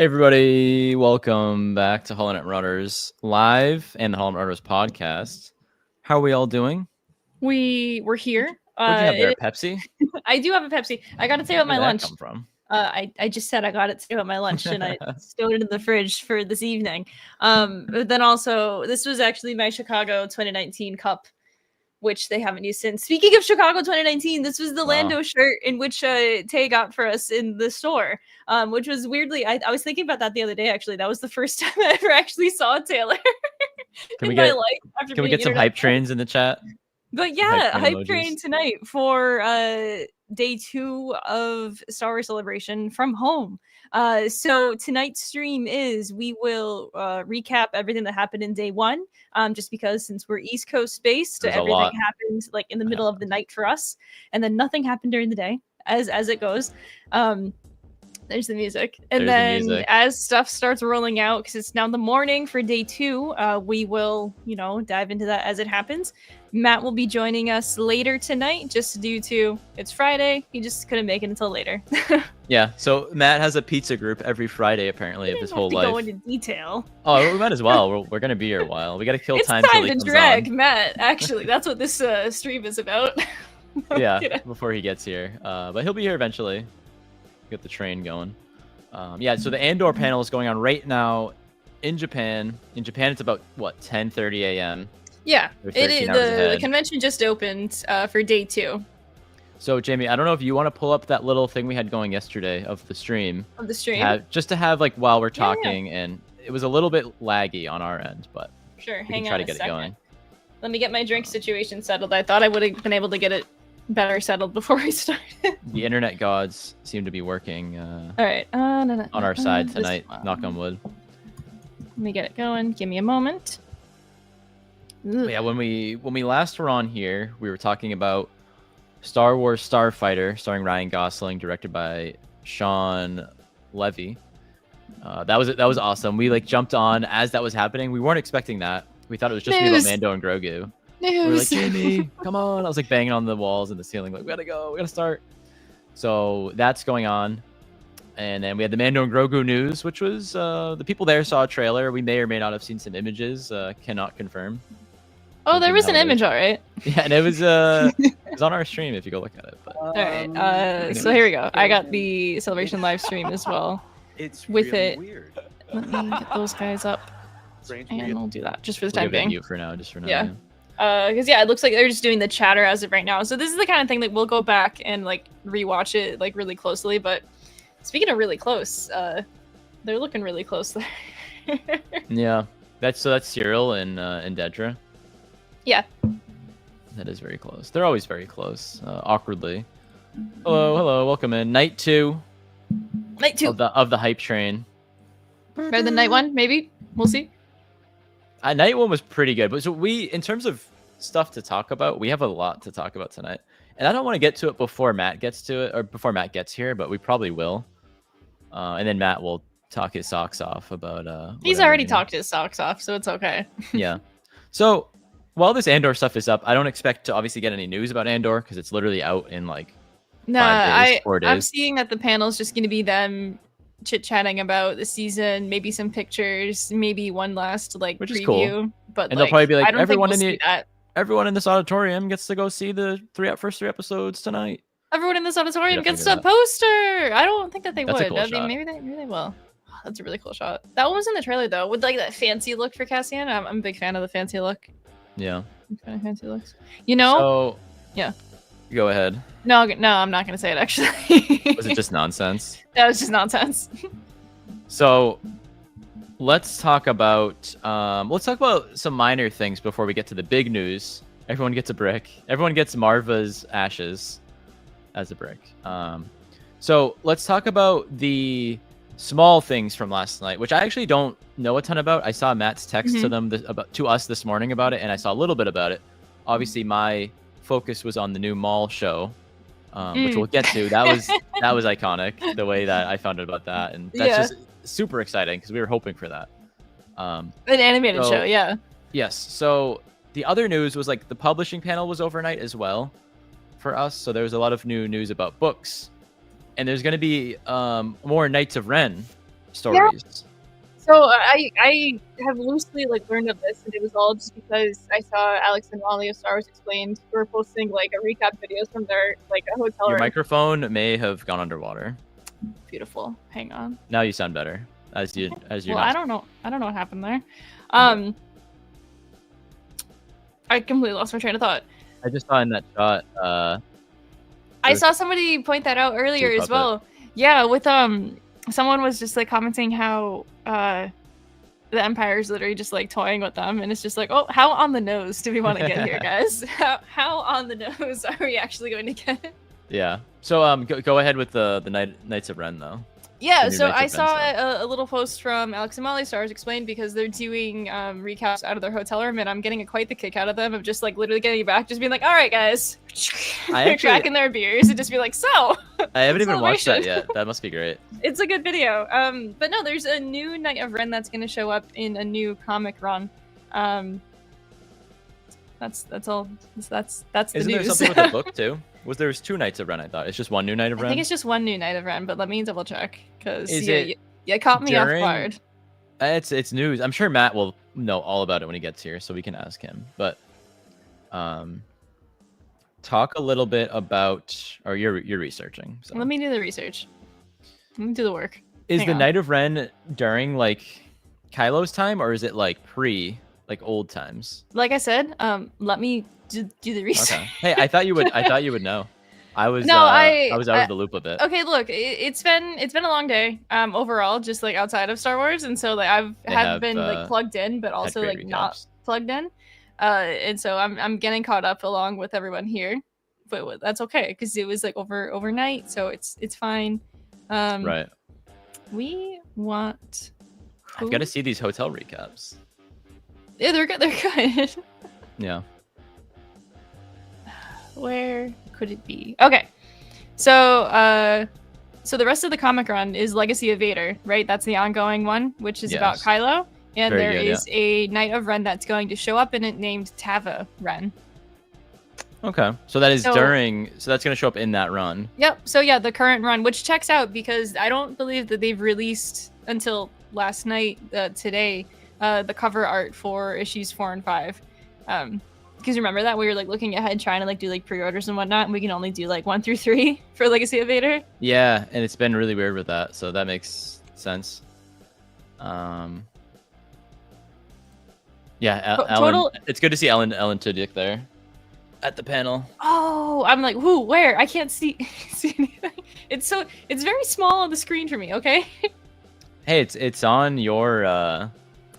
Hey everybody, welcome back to Hollow Knight Marauders Live and the Hollow Knight Marauders podcast. How are we all doing? We're here. What'd you have there, Pepsi? I do have a Pepsi. I got to say about my Where'd that lunch. come from? I just said I got it to about my lunch and I stowed it in the fridge for this evening. But then also this was actually my Chicago 2019 cup, which they haven't used since. Speaking of Chicago 2019, this was the Lando shirt in which Tay got for us in the store, which was weirdly, I was thinking about that the other day, actually. That was the first time I ever actually saw Taylor in my life. Can we get some hype trains in the chat? But yeah, hype train tonight for day 2 of Star Wars Celebration from home. So tonight's stream is we will recap everything that happened in day 1. Just because since we're East Coast based, everything happened like in the middle of the night for us, and then nothing happened during the day, as it goes. There's the music. And then as stuff starts rolling out, because it's now the morning for day 2, we will, dive into that as it happens. Matt will be joining us later tonight, just due to it's Friday. He just couldn't make it until later. Yeah, so Matt has a pizza group every Friday, apparently, of his whole life. Go into detail. Oh, we might as well. We're going to be here a while. We got to kill time. It's time to drag Matt, actually. That's what this stream is about. Yeah, before he gets here. But he'll be here eventually. Get the train going. Yeah, so the Andor panel is going on right now in Japan. In Japan, it's about, 10:30 a.m.? Yeah, it is. The convention just opened for day 2. So, Jamie, I don't know if you want to pull up that little thing we had going yesterday of the stream. Just to have, like, while we're talking, and it was a little bit laggy on our end, but sure, we can try to get it going. Let me get my drink situation settled. I thought I would have been able to get it better settled before we started. The internet gods seem to be working all right. on our side tonight, knock on wood. Let me get it going. Give me a moment. Yeah, when we last were on here, we were talking about Star Wars Starfighter, starring Ryan Gosling, directed by Sean Levy. That was awesome. We jumped on as that was happening. We weren't expecting that. We thought it was just gonna be about Mando and Grogu. We were like, Jamie, come on! I was banging on the walls and the ceiling, we gotta go, we gotta start. So that's going on, and then we had the Mando and Grogu news, which was the people there saw a trailer. We may or may not have seen some images. Cannot confirm. Oh, there was an image, all right. Yeah, and it was on our stream if you go look at it. But... all right, so here we go. I got the Celebration live stream as well. It's with really it. Weird. Let me get those guys up, and we'll do that just for the time being. You for now, just for now. Yeah. Because it looks like they're just doing the chatter as of right now. So this is the kind of thing that we'll go back and rewatch it really closely. But speaking of really close, they're looking really close there. Yeah, that's Cyril and Dedra. Yeah. That is very close. They're always very close, awkwardly. Hello, welcome in. Night 2. Night 2 of the hype train. Better than night 1, maybe. We'll see. Night 1 was pretty good, but so in terms of stuff to talk about, we have a lot to talk about tonight, and I don't want to get to it before Matt gets to it, or before Matt gets here, but we probably will. And then Matt will talk his socks off about. He's already talked his socks off, so it's okay. Yeah. So while this Andor stuff is up, I don't expect to obviously get any news about Andor because it's literally out in 5 days, 4 days. I'm seeing that the panel's just going to be them chit-chatting about the season, maybe some pictures, maybe one last which preview. Is cool. But and they'll probably be I don't everyone think we'll everyone in this auditorium gets to go see the first 3 episodes tonight. Everyone in this auditorium gets a poster. I don't think that they would. I mean, maybe they will. That's a really cool shot. That one was in the trailer though, with that fancy look for Cassian. I'm a big fan of the fancy look. Yeah. Kind of fancy looks. So, yeah. Go ahead. No, I'm not going to say it, actually. Was it just nonsense? That was just nonsense. So, let's talk about some minor things before we get to the big news. Everyone gets a brick. Everyone gets Marva's ashes as a brick. So, let's talk about the small things from last night, which I actually don't know a ton about. I saw Matt's text to them to us this morning about it, and I saw a little bit about it. Obviously, my focus was on the new Maul show, which we'll get to. That was iconic, the way that I found out about that, and that's just super exciting because we were hoping for that. An animated show, yeah. Yes. So the other news was the publishing panel was overnight as well for us. So there was a lot of new news about books, and there's going to be more Knights of Ren stories. Yeah. So I have loosely like learned of this, and it was all just because I saw Alex and Wally of Star Wars Explained were posting like a recap videos from their like a hotel Your room. microphone may have gone underwater. Beautiful. Hang on. Now you sound better. As you well, I don't know what happened there. I completely lost my train of thought. I just saw in that shot. I saw somebody point that out earlier as well. Yeah, with someone was just like commenting how the Empire is literally just like toying with them, and it's just like, oh, how on the nose do we want to get here, guys? How on the nose are we actually going to get? Yeah. So go ahead with the Knights of Ren though. Yeah, so I saw a little post from Alex and Molly Stars Explained because they're doing recaps out of their hotel room, and I'm getting quite the kick out of them of just like literally getting back, just being like, all right, guys, they're cracking their beers and just be like, so. I haven't even watched that yet. That must be great. It's a good video. But no, there's a new Knight of Ren that's going to show up in a new comic run. That's all. That's the news. Isn't there something with the book too? There's 2 Knights of Ren, I thought. It's just one new Knight of Ren? I think it's just one new Knight of Ren, but let me double check. Because you caught me off guard. It's news. I'm sure Matt will know all about it when he gets here, so we can ask him. But talk a little bit about, or you're researching. So. Let me do the research. Let me do the work. Is the Knight of Ren during like Kylo's time, or is it like like old times? Like I said, let me do the research. Okay. Hey, I thought you would know. I was I was out of the loop a bit. Okay, look, it's been a long day overall, just like outside of Star Wars, and so like I've been like plugged in, but also like not plugged in, and so I'm getting caught up along with everyone here, but that's okay because it was like overnight, so it's fine. Right. We want. I've got to see these hotel recaps. Yeah, they're good. They're good. Yeah. Where could it be? Okay, so so the rest of the comic run is Legacy of Vader, right? That's the ongoing one, which is about Kylo, and there is a Knight of Ren that's going to show up in it named Tava Ren. Okay, so that is during. So that's going to show up in that run. Yep. So yeah, the current run, which checks out because I don't believe that they've released until last night, today, the cover art for issues 4 and 5. Because remember that we were like looking ahead, trying to like do like pre-orders and whatnot, and we can only do like 1 through 3 for Legacy of Vader. Yeah, and it's been really weird with that, so that makes sense. Yeah, Ellen. It's good to see Ellen Tudyk there at the panel. Oh, I'm like, who? Where? I can't see anything. It's very small on the screen for me. Okay. Hey, it's on your.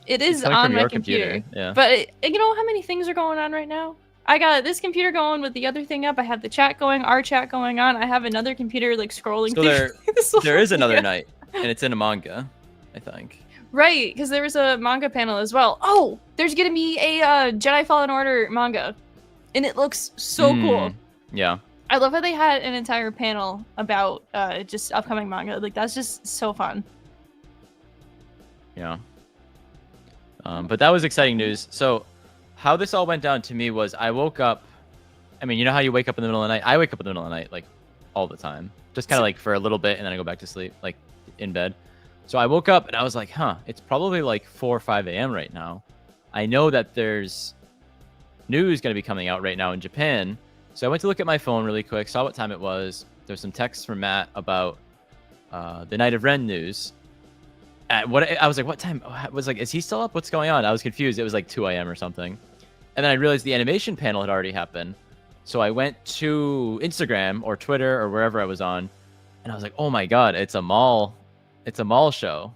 It is on my computer. Yeah. But you know how many things are going on right now? I got this computer going with the other thing up. I have the chat going, our chat going on. I have another computer like scrolling. So there is another night, and it's in a manga, I think. Right, because there was a manga panel as well. Oh, there's gonna be a Jedi Fallen Order manga, and it looks so cool. Yeah. I love how they had an entire panel about just upcoming manga. Like that's just so fun. Yeah. But that was exciting news. So how this all went down to me was I woke up. I mean, you know how you wake up in the middle of the night? I wake up in the middle of the night, like all the time. Just kind of like for a little bit and then I go back to sleep, like in bed. So I woke up and I was like, it's probably like 4 or 5 a.m. right now. I know that there's news going to be coming out right now in Japan. So I went to look at my phone really quick, saw what time it was. There's some texts from Matt about the Knight of Ren news. I was like, what time? I was like, is he still up? What's going on? I was confused. It was like 2 a.m. or something. And then I realized the animation panel had already happened. So I went to Instagram or Twitter or wherever I was on, and I was like, oh my god, it's a Maul show.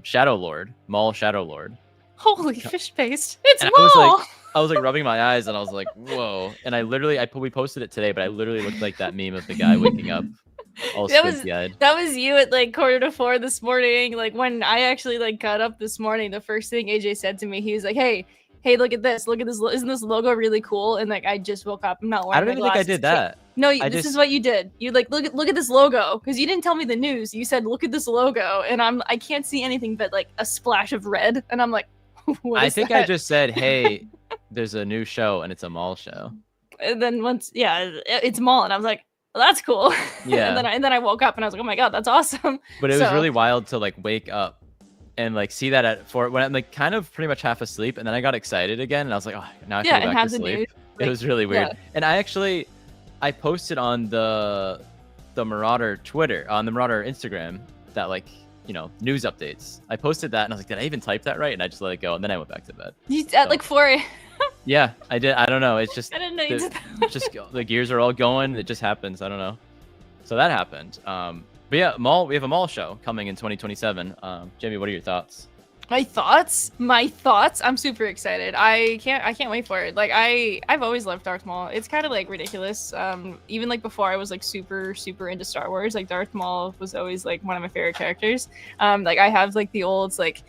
Shadow Lord. Maul Shadow Lord. Holy fish paste. It's Maul! I was like rubbing my eyes and I was like, whoa. And we posted it today, but I literally looked like that meme of the guy waking up. That was you at like 3:45 this morning. Like when I actually like got up this morning, the first thing AJ said to me, he was like, hey, look at this, isn't this logo really cool? And like I just woke up, I'm not wearing my glasses. I don't even think I did that. No, this is what you did. You like look at this logo, because you didn't tell me the news. You said look at this logo, and I can't see anything but like a splash of red, and I'm like, what is that? I just said, hey, there's a new show and it's a Maul show. And then it's Maul, and I was like, well, that's cool. Yeah. and then I woke up and I was like, oh my god, that's awesome. But it was really wild to like wake up and like see that at 4 when I'm like kind of pretty much half asleep, and then I got excited again, and I was like, oh, now I can go back to sleep. It was really weird. And I posted on the Marauder Twitter, on the Marauder Instagram, that like, you know, news updates. I posted that and I was like, did I even type that right? And I just let it go, and then I went back to bed. At like 4 a.m. Yeah, I did. I don't know. It's just I didn't know you did that. Just the gears are all going. It just happens. I don't know. So that happened. But yeah, we have a mall show coming in 2027. Jamie, what are your thoughts? My thoughts. I'm super excited. I can't wait for it. Like I've always loved Darth Maul. It's kind of like ridiculous. Even like before I was like super into Star Wars. Like Darth Maul was always like one of my favorite characters. Like I have like the old like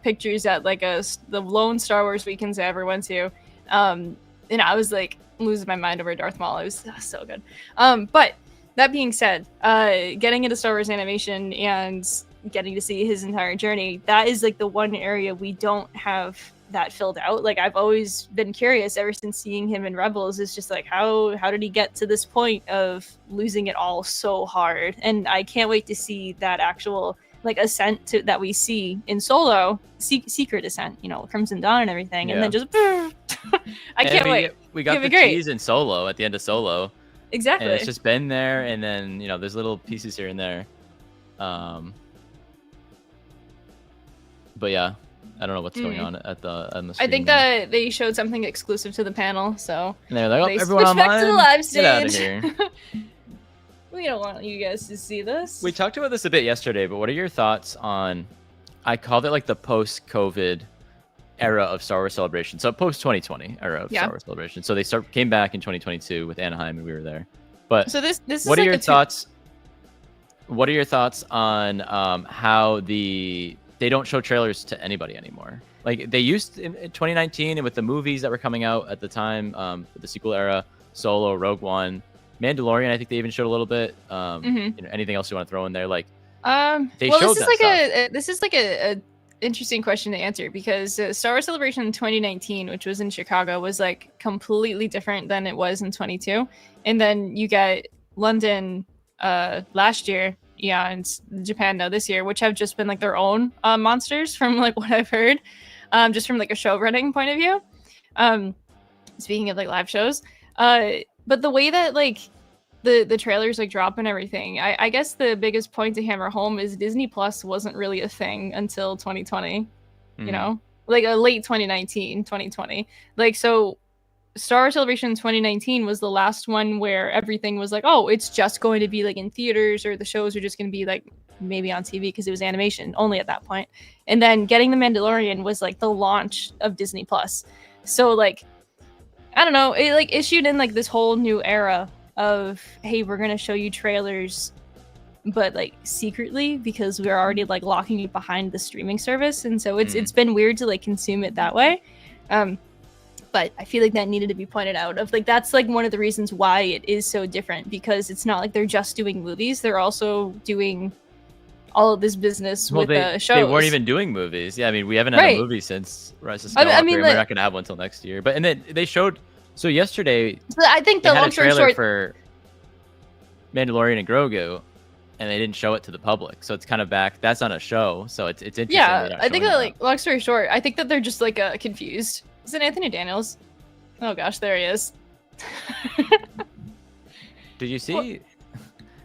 pictures at like the lone Star Wars weekends I ever went to. And I was like losing my mind over Darth Maul. It was so good. But that being said, getting into Star Wars animation and getting to see his entire journey, that is like the one area we don't have that filled out. Like I've always been curious ever since seeing him in Rebels. It's just like how did he get to this point of losing it all so hard? And I can't wait to see that actual like ascent that we see in Solo, secret ascent, you know, Crimson Dawn and everything, and then just I can't wait. We got the tease in Solo at the end of Solo. Exactly. And it's just been there, and then, you know, there's little pieces here and there. But yeah, I don't know what's going on at the screen. I think that they showed something exclusive to the panel, so and they're like, oh, everyone online, back to the live stage. Get out of here. We don't want you guys to see this. We talked about this a bit yesterday, but what are your thoughts on? I called it like the post-COVID era of Star Wars Celebration. So post-2020 era of Star Wars Celebration. So they came back in 2022 with Anaheim, and we were there. But so this what is are like your thoughts? What are your thoughts on how they don't show trailers to anybody anymore? Like they used in 2019, and with the movies that were coming out at the time, the sequel era, Solo, Rogue One, Mandalorian. I think they even showed a little bit. You know, anything else you want to throw in there? Like, they showed this is like a interesting question to answer, because Star Wars Celebration 2019, which was in Chicago, was like completely different than it was in 22. And then you get London last year, and Japan now this year, which have just been like their own monsters from like what I've heard, just from like a show running point of view. Speaking of like live shows, but the way that like the trailers like drop and everything, I guess the biggest point to hammer home is Disney Plus wasn't really a thing until 2020, you know, like a late 2020. Like, so Star Wars Celebration 2019 was the last one where everything was like, oh, it's just going to be like in theaters, or the shows are just going to be like maybe on TV, because it was animation only at that point. And then getting The Mandalorian was like the launch of Disney Plus. So like, I don't know, it like issued in like this whole new era of, hey, we're gonna show you trailers, but like secretly, because we're already like locking it behind the streaming service. And so it's been weird to like consume it that way. But I feel like that needed to be pointed out, of like that's like one of the reasons why it is so different, because it's not like they're just doing movies, they're also doing all of this business with the shows. They weren't even doing movies. Yeah, I mean, we haven't had a movie since Rise of Skywalker. I mean, we're not gonna have one until next year. But and then they showed. So yesterday, I think the long story short for Mandalorian and Grogu, and they didn't show it to the public. So it's kind of back. That's not a show. So it's interesting. Yeah, I think that like long story short, I think that they're just like confused. Is it Anthony Daniels? Oh gosh, there he is. Did you see?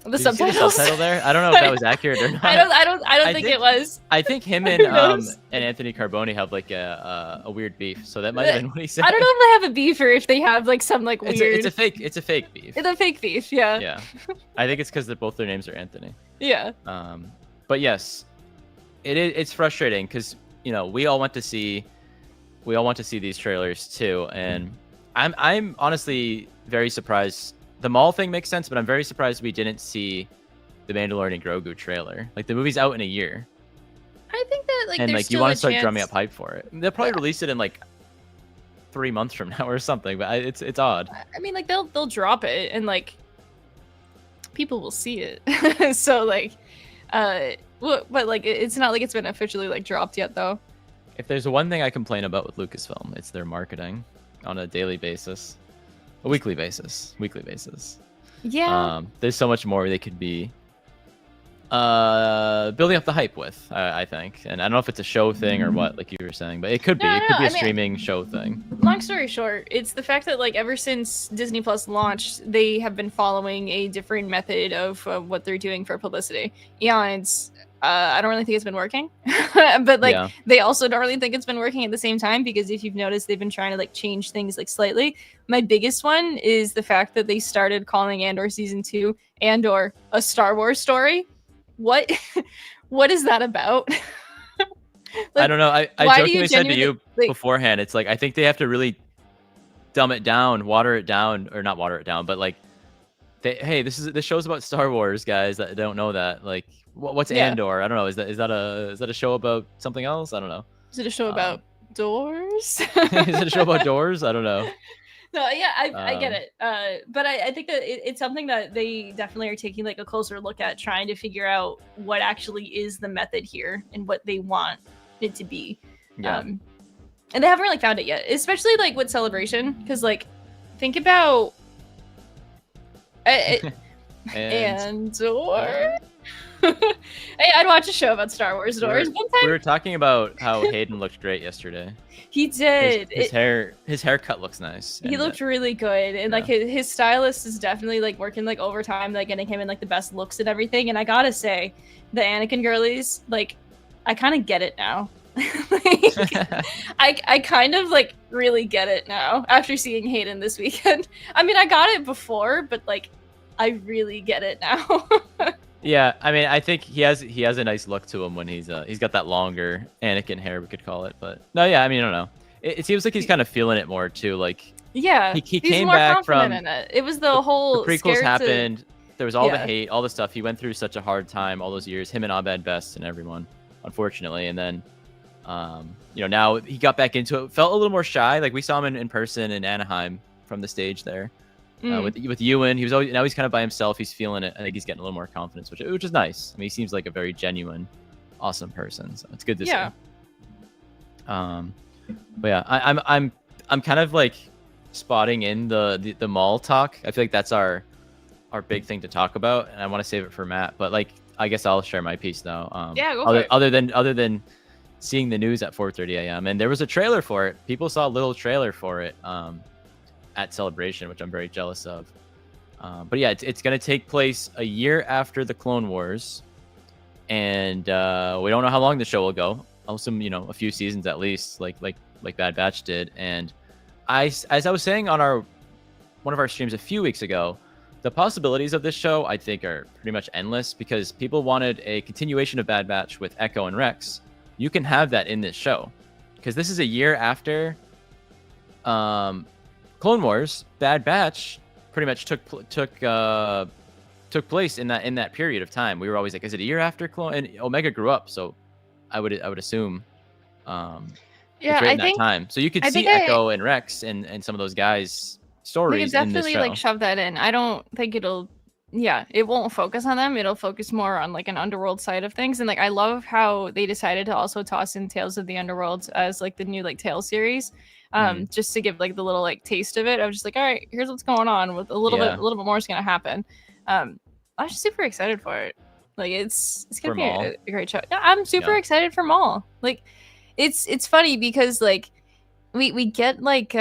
The subtitles. The subtitle there? I don't know if that was accurate or not. I don't think it was. I think him and Anthony Carboni have like a weird beef, so that might have been what he said. I don't know if they have a beef, or if they have like some like weird. It's a fake beef. It's a fake beef, yeah. Yeah, I think it's because both their names are Anthony. Yeah. But yes, it's frustrating because, you know, we all want to see these trailers too, and I'm honestly very surprised. The Maul thing makes sense, but I'm very surprised we didn't see the Mandalorian Grogu trailer. Like, the movie's out in a year. I think that like, and like you want to start drumming up hype for it. They'll probably release it in like 3 months from now or something, but it's odd. I mean, like they'll drop it and like people will see it. So like, but like it's not like it's been officially like dropped yet though. If there's one thing I complain about with Lucasfilm, it's their marketing on a daily basis. A weekly basis. Yeah. There's so much more they could be building up the hype with, I think. And I don't know if it's a show thing or what, like you were saying, but it could be. No, It could be a I mean, streaming show thing. Long story short, it's the fact that like ever since Disney Plus launched, they have been following a different method of what they're doing for publicity. Yeah, it's I don't really think it's been working, but like they also don't really think it's been working at the same time, because if you've noticed, they've been trying to like change things like slightly. My biggest one is the fact that they started calling Andor season 2 Andor a Star Wars story. What what is that about? Like, I don't know. I jokingly said to you beforehand, it's like I think they have to really dumb it down, water it down, or not water it down, but like, hey, this show's about Star Wars, guys that don't know that. Like, what's Andor? I don't know. Is that a show about something else? I don't know. Is it a show about doors? Is it a show about doors? I don't know. No, yeah, I get it. But I think that it's something that they definitely are taking like a closer look at, trying to figure out what actually is the method here and what they want it to be. Yeah. And they haven't really found it yet, especially like with Celebration, because like think about Andor. Hey, I'd watch a show about Star Wars doors. We were talking about how Hayden looked great yesterday. He did. His haircut looks nice. He looked really good, and like his stylist is definitely like working like overtime, like getting him in like the best looks and everything. And I gotta say, the Anakin girlies, like, I kind of get it now. Like, I kind of like really get it now after seeing Hayden this weekend. I mean, I got it before, but like, I really get it now. Yeah, I mean, I think he has a nice look to him when he's got that longer Anakin hair, we could call it. But no, yeah, I mean, I don't know. It seems like he's kind of feeling it more too. Like, yeah, he came back from in it. It was the whole the prequels happened. There was all the hate, all the stuff. He went through such a hard time all those years. Him and Abed Best and everyone, unfortunately. And then, now he got back into it. Felt a little more shy. Like we saw him in person in Anaheim from the stage there. With Ewan, he's kind of by himself. He's feeling it. I think he's getting a little more confidence, which is nice. I mean, he seems like a very genuine, awesome person. So it's good to see. But yeah, I'm kind of like spotting in the Maul talk. I feel like that's our big thing to talk about, and I want to save it for Matt. But like, I guess I'll share my piece now. Go for it. Other than seeing the news at 4:30 a.m. and there was a trailer for it. People saw a little trailer for it. At Celebration, which I'm very jealous of. But yeah, it's going to take place a year after the Clone Wars, and we don't know how long the show will go. I'll assume a few seasons at least, like Bad Batch did. And as I was saying on one of our streams a few weeks ago, the possibilities of this show I think are pretty much endless, because people wanted a continuation of Bad Batch with Echo and Rex. You can have that in this show, because this is a year after Clone Wars. Bad Batch pretty much took place in that period of time. We were always like, is it a year after Clone? And Omega grew up, so I would assume I think that time. So you could see Echo and Rex and some of those guys' stories. They could definitely like shove that in. I don't think it won't focus on them. It'll focus more on like an underworld side of things. And like I love how they decided to also toss in Tales of the Underworld as like the new like Tales series. Just to give like the little like taste of it. I was just like, all right, here's what's going on, with a little bit more is gonna happen. I'm just super excited for it. Like it's gonna be a great show. Yeah, I'm super excited for Maul. Like it's funny because like we get like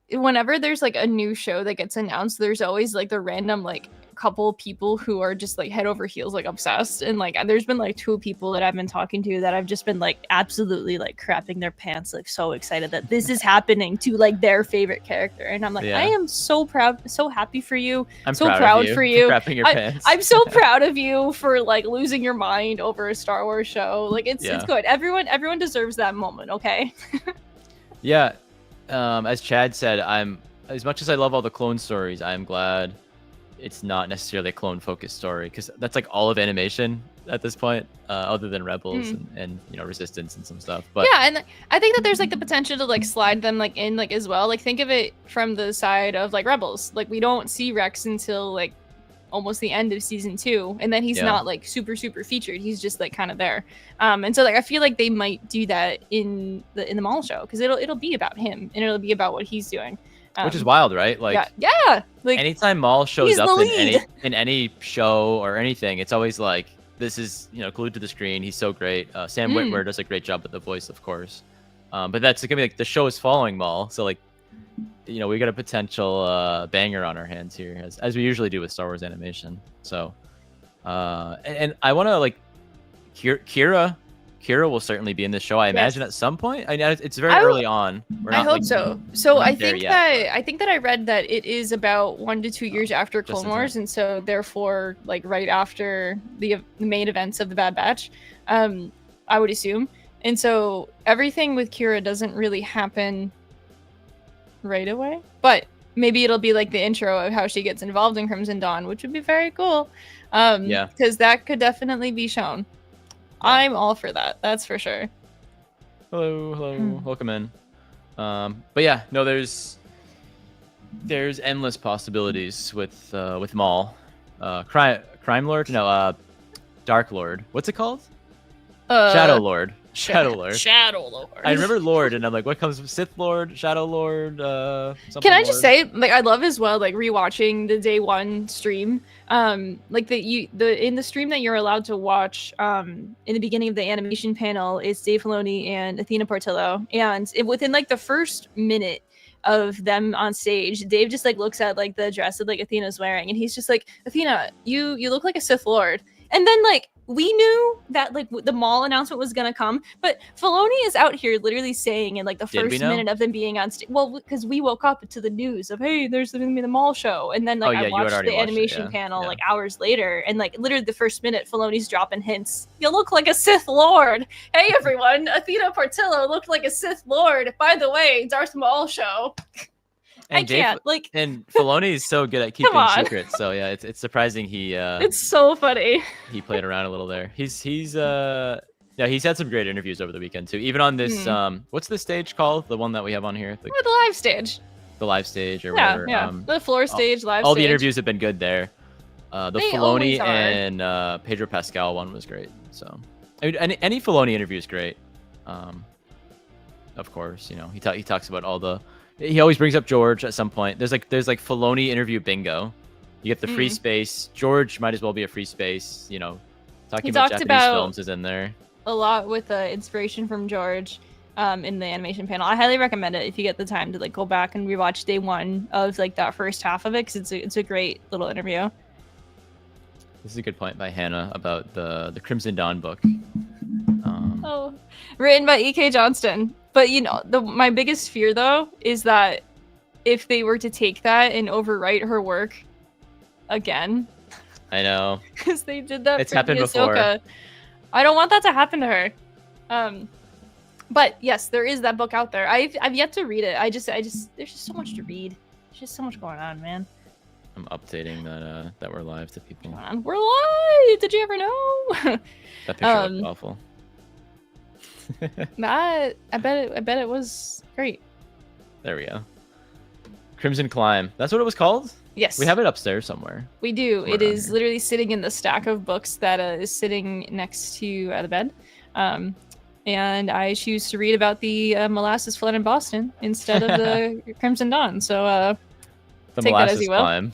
whenever there's like a new show that gets announced, there's always like the random like couple people who are just like head over heels like obsessed, and like there's been like 2 people that I've been talking to that I've just been like absolutely like crapping their pants, like so excited that this is happening to like their favorite character. And I'm like, I am so proud, so happy for you. I'm so proud for you crapping your pants. I'm so proud of you for like losing your mind over a Star Wars show. Like it's good. Everyone deserves that moment, okay? Yeah. As Chad said, as much as I love all the clone stories, I'm glad it's not necessarily a clone focused story, because that's like all of animation at this point, other than Rebels and Resistance and some stuff. But yeah, and I think that there's like the potential to like slide them like in like as well. Like think of it from the side of like Rebels. Like we don't see Rex until like almost the end of season 2, and then he's not like super featured. He's just like kind of there. And so like I feel like they might do that in the Maul show, because it'll be about him and it'll be about what he's doing. Which is wild, right? Like, yeah. Like anytime Maul shows up in any show or anything, it's always like this is glued to the screen. He's so great. Sam Witwer does a great job with the voice, of course. But that's gonna be like the show is following Maul, so like we got a potential banger on our hands here, as we usually do with Star Wars animation. So and I want to like Kira will certainly be in this show, I imagine, at some point. I know it's very early on. I hope so. So I think that I read that it is about 1 to 2 years after Clone Wars, and so therefore, like right after the main events of the Bad Batch, I would assume. And so everything with Kira doesn't really happen right away, but maybe it'll be like the intro of how she gets involved in Crimson Dawn, which would be very cool. Because that could definitely be shown. I'm all for that. That's for sure. Hello, welcome in. But yeah, no, there's endless possibilities with Maul, Crime Lord, no, Dark Lord. What's it called? Shadow Lord. Shadow Lord. Shadow Lord. I remember Lord, and I'm like, what comes from Sith Lord, Shadow Lord? Can I just say, like, I love as well, like rewatching the day one stream. Like in the stream that you're allowed to watch, in the beginning of the animation panel is Dave Filoni and Athena Portillo, and within like the first minute of them on stage, Dave just like looks at like the dress that like Athena's wearing, and he's just like, Athena, you look like a Sith Lord. And then like we knew that like the Maul announcement was gonna come, but Filoni is out here literally saying in like the first minute of them being on stage. Well, because we woke up to the news of, hey, there's gonna be the Maul show, and then like I watched the animation panel like hours later, and like literally the first minute, Filoni's dropping hints. You look like a Sith Lord. Hey everyone, Athena Portillo looked like a Sith Lord. By the way, Darth Maul show. And and Filoni is so good at keeping secrets. So yeah, it's surprising he. It's so funny. He played around a little there. He's had some great interviews over the weekend too. Even on this what's the stage called? The one that we have on here. The live stage. The live stage or whatever. Yeah. The floor stage, live. All the interviews have been good there. The Filoni and Pedro Pascal one was great. So I mean, any Filoni interview is great. Of course, he talks about all the. He always brings up George at some point. There's like Filoni interview bingo. You get the free space. George might as well be a free space. Talking about Japanese films is in there. A lot with inspiration from George in the animation panel. I highly recommend it if you get the time to like go back and rewatch day one of like that first half of it, because it's a great little interview. This is a good point by Hannah about the Crimson Dawn book. Written by E.K. Johnston. But my biggest fear though is that if they were to take that and overwrite her work again. I know. Because they did that. It's happened before. I don't want that to happen to her. But yes, there is that book out there. I've yet to read it. I just there's just so much to read. There's just so much going on, man. I'm updating that we're live to people. We're live. Did you ever know? That picture looked awful. I bet it was great. There we go. Crimson Climb. That's what it was called? Yes. We have it upstairs somewhere. We do. It is literally sitting in the stack of books that is sitting next to the bed. And I choose to read about the molasses flood in Boston instead of the Crimson Dawn. So the take molasses that as you will. Climb.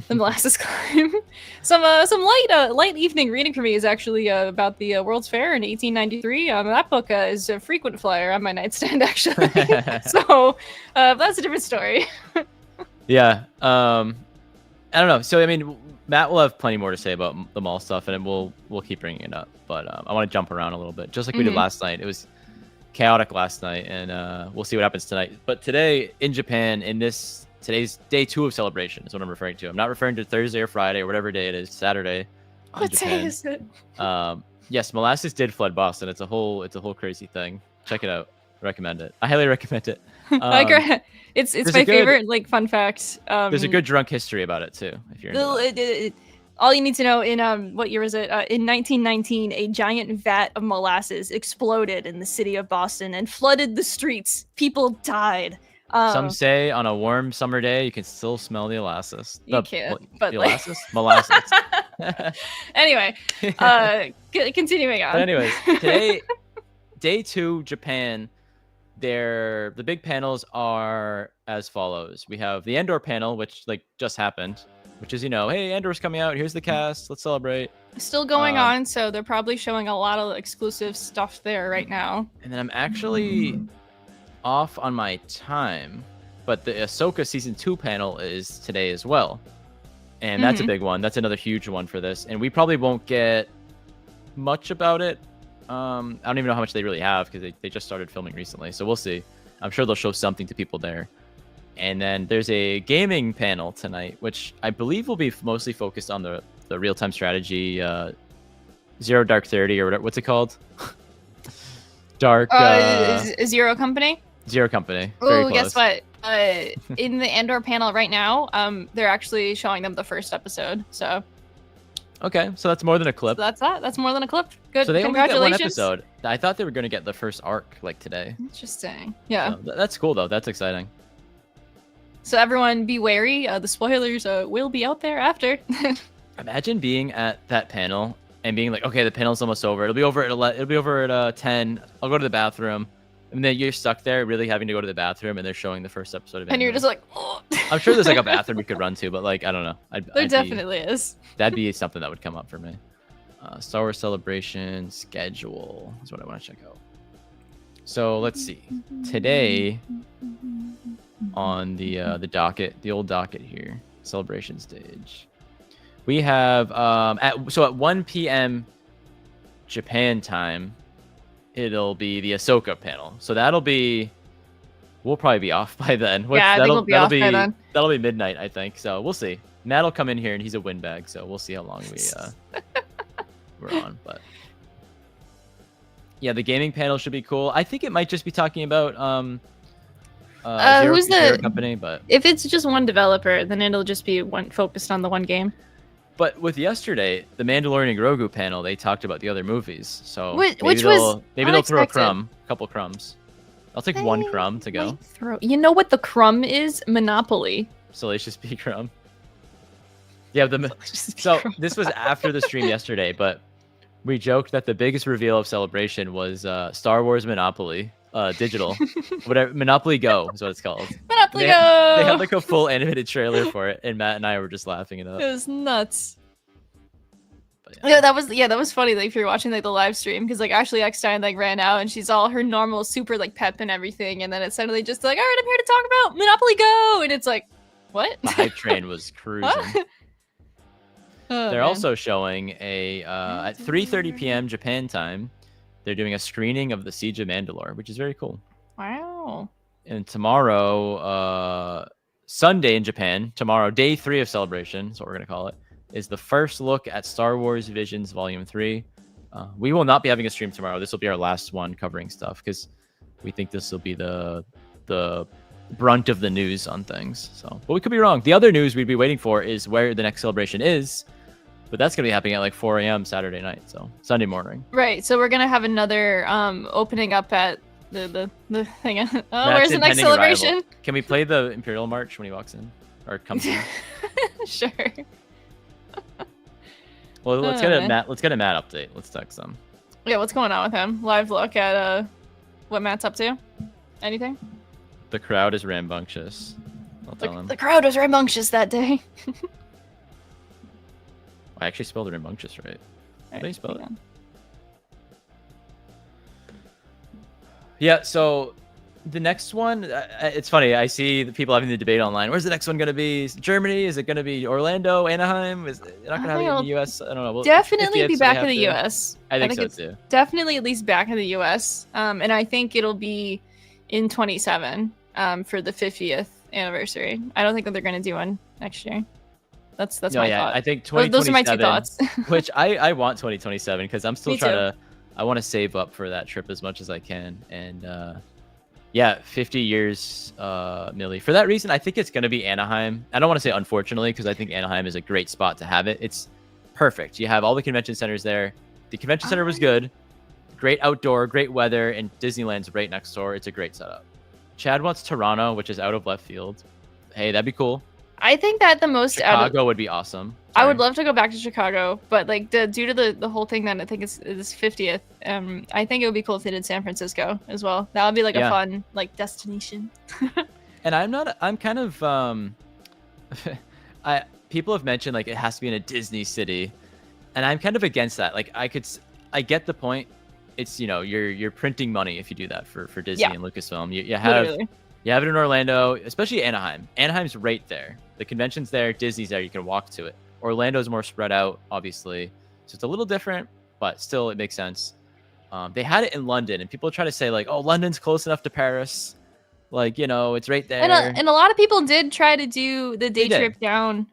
The molasses climb. Some light evening reading for me is actually about the World's Fair in 1893. That book is a frequent flyer on my nightstand, actually. So that's a different story. Yeah. I don't know. So I mean, Matt will have plenty more to say about the Maul stuff, and we'll keep bringing it up. But I want to jump around a little bit, just like we did last night. It was chaotic last night, and we'll see what happens tonight. But today in Japan, today's day 2 of celebration is what I'm referring to. I'm not referring to Thursday or Friday or whatever day it is. Saturday. What day is it? Yes, molasses did flood Boston. It's a whole crazy thing. Check it out. Recommend it. I highly recommend it. It's my favorite like fun fact. There's a good drunk history about it too. If you're into all you need to know in what year was it? In 1919, a giant vat of molasses exploded in the city of Boston and flooded the streets. People died. Some say on a warm summer day you can still smell the molasses. You can't, but molasses. Anyway, continuing on. But anyways, today, day 2, Japan. The big panels are as follows. We have the Endor panel, which like just happened. which is, hey, Andor's coming out. Here's the cast. Let's celebrate. Still going on, so they're probably showing a lot of exclusive stuff there right now. And then I'm actually off on my time, but the Ahsoka Season 2 panel is today as well. And that's a big one. That's another huge one for this. And we probably won't get much about it. I don't even know how much they really have because they just started filming recently. So we'll see. I'm sure they'll show something to people there. And then there's a gaming panel tonight, which I believe will be mostly focused on the real-time strategy, Zero Dark 30 or whatever. What's it called? Dark... Zero Company? Zero Company. Oh, guess what? In the Andor panel right now, they're actually showing them the first episode. So... Okay, so that's more than a clip. So that's that. That's more than a clip. Good. So they only get one episode. I thought they were going to get the first arc like today. Interesting. Yeah. So that's cool though. That's exciting. So everyone be wary. The spoilers will be out there after. Imagine being at that panel and being like, okay, the panel's almost over. It'll be over at 10. I'll go to the bathroom. And then you're stuck there really having to go to the bathroom and they're showing the first episode of it. And you're just like, oh. I'm sure there's like a bathroom you could run to, but like, I don't know. There definitely is. That'd be something that would come up for me. Star Wars Celebration schedule is what I want to check out. So let's see. Today on the docket, the old docket here, celebration stage, we have at 1 p.m. Japan time, it'll be the Ahsoka panel. So we'll probably be off by then. Yeah, I think we'll be off by then. That'll be midnight, I think. So we'll see. Matt will come in here and he's a windbag, so we'll see how long we're on. But yeah, the gaming panel should be cool. I think it might just be talking about who's the company, but if it's just one developer, then it'll just be focused on the one game. But with yesterday, the Mandalorian and Grogu panel, they talked about the other movies. So maybe they'll throw a couple crumbs. I'll take one crumb to go. You know what the crumb is? Monopoly. Salacious B crumb. Yeah, so this was after the stream yesterday, but we joked that the biggest reveal of Celebration was Star Wars Monopoly, digital, whatever. Monopoly Go is what it's called. Monopoly Go. They had like a full animated trailer for it, and Matt and I were just laughing it up. It was nuts. Yeah, that was funny. Like if you're watching like the live stream, because like Ashley Eckstein like ran out and she's all her normal super like pep and everything, and then it suddenly just like, all right, I'm here to talk about Monopoly Go, and it's like, what? The hype train was cruising. They're also showing at 3:30 p.m. Japan time. They're doing a screening of the Siege of Mandalore, which is very cool. Wow. And tomorrow, Sunday in Japan, tomorrow, day 3 of Celebration, is what we're going to call it, is the first look at Star Wars Visions Volume 3. We will not be having a stream tomorrow. This will be our last one covering stuff because we think this will be the brunt of the news on things. So, but we could be wrong. The other news we'd be waiting for is where the next celebration is. But that's going to be happening at like 4 a.m. Saturday night, so Sunday morning. Right, so we're going to have another opening up at the thing. Oh, where's the next celebration? Arrival. Can we play the Imperial March when he walks in? Or comes in? Sure. Well, let's get a Matt update. Let's text him. Yeah, what's going on with him? Live look at what Matt's up to? Anything? The crowd is rambunctious. I'll tell him. The crowd was rambunctious that day. I actually spelled rambunctious right. How did I spell it? Yeah, so the next one, it's funny. I see the people having the debate online. Where's the next one going to be? Germany? Is it going to be Orlando? Anaheim? Is it not going to have it in the U.S.? I don't know. We'll definitely be back in the U.S. I think so too. Definitely at least back in the U.S. And I think it'll be in 27 for the 50th anniversary. I don't think that they're going to do one next year. That's my thought. I think 2027. Those are my two thoughts. Which I want 2027 because I'm still I want to save up for that trip as much as I can. And 50 years, Millie. For that reason, I think it's going to be Anaheim. I don't want to say unfortunately because I think Anaheim is a great spot to have it. It's perfect. You have all the convention centers there. The convention center was good. Great outdoor, great weather, and Disneyland's right next door. It's a great setup. Chad wants Toronto, which is out of left field. Hey, that'd be cool. I think that the most Chicago would be awesome. Sorry. I would love to go back to Chicago, but like due to the whole thing that I think is 50th, I think it would be cool if they did San Francisco as well. That would be like a fun like destination. And I'm kind of people have mentioned like it has to be in a Disney city, and I'm kind of against that. Like I get the point. It's you're printing money if you do that for Disney and Lucasfilm. You have Literally. you have it in Orlando, especially Anaheim. Anaheim's right there. The convention's there, Disney's there. You can walk to it. Orlando's more spread out, obviously, so it's a little different, but still it makes sense. They had it in London, and people try to say like, oh, London's close enough to Paris. Like, it's right there. And a lot of people did try to do the day trip down,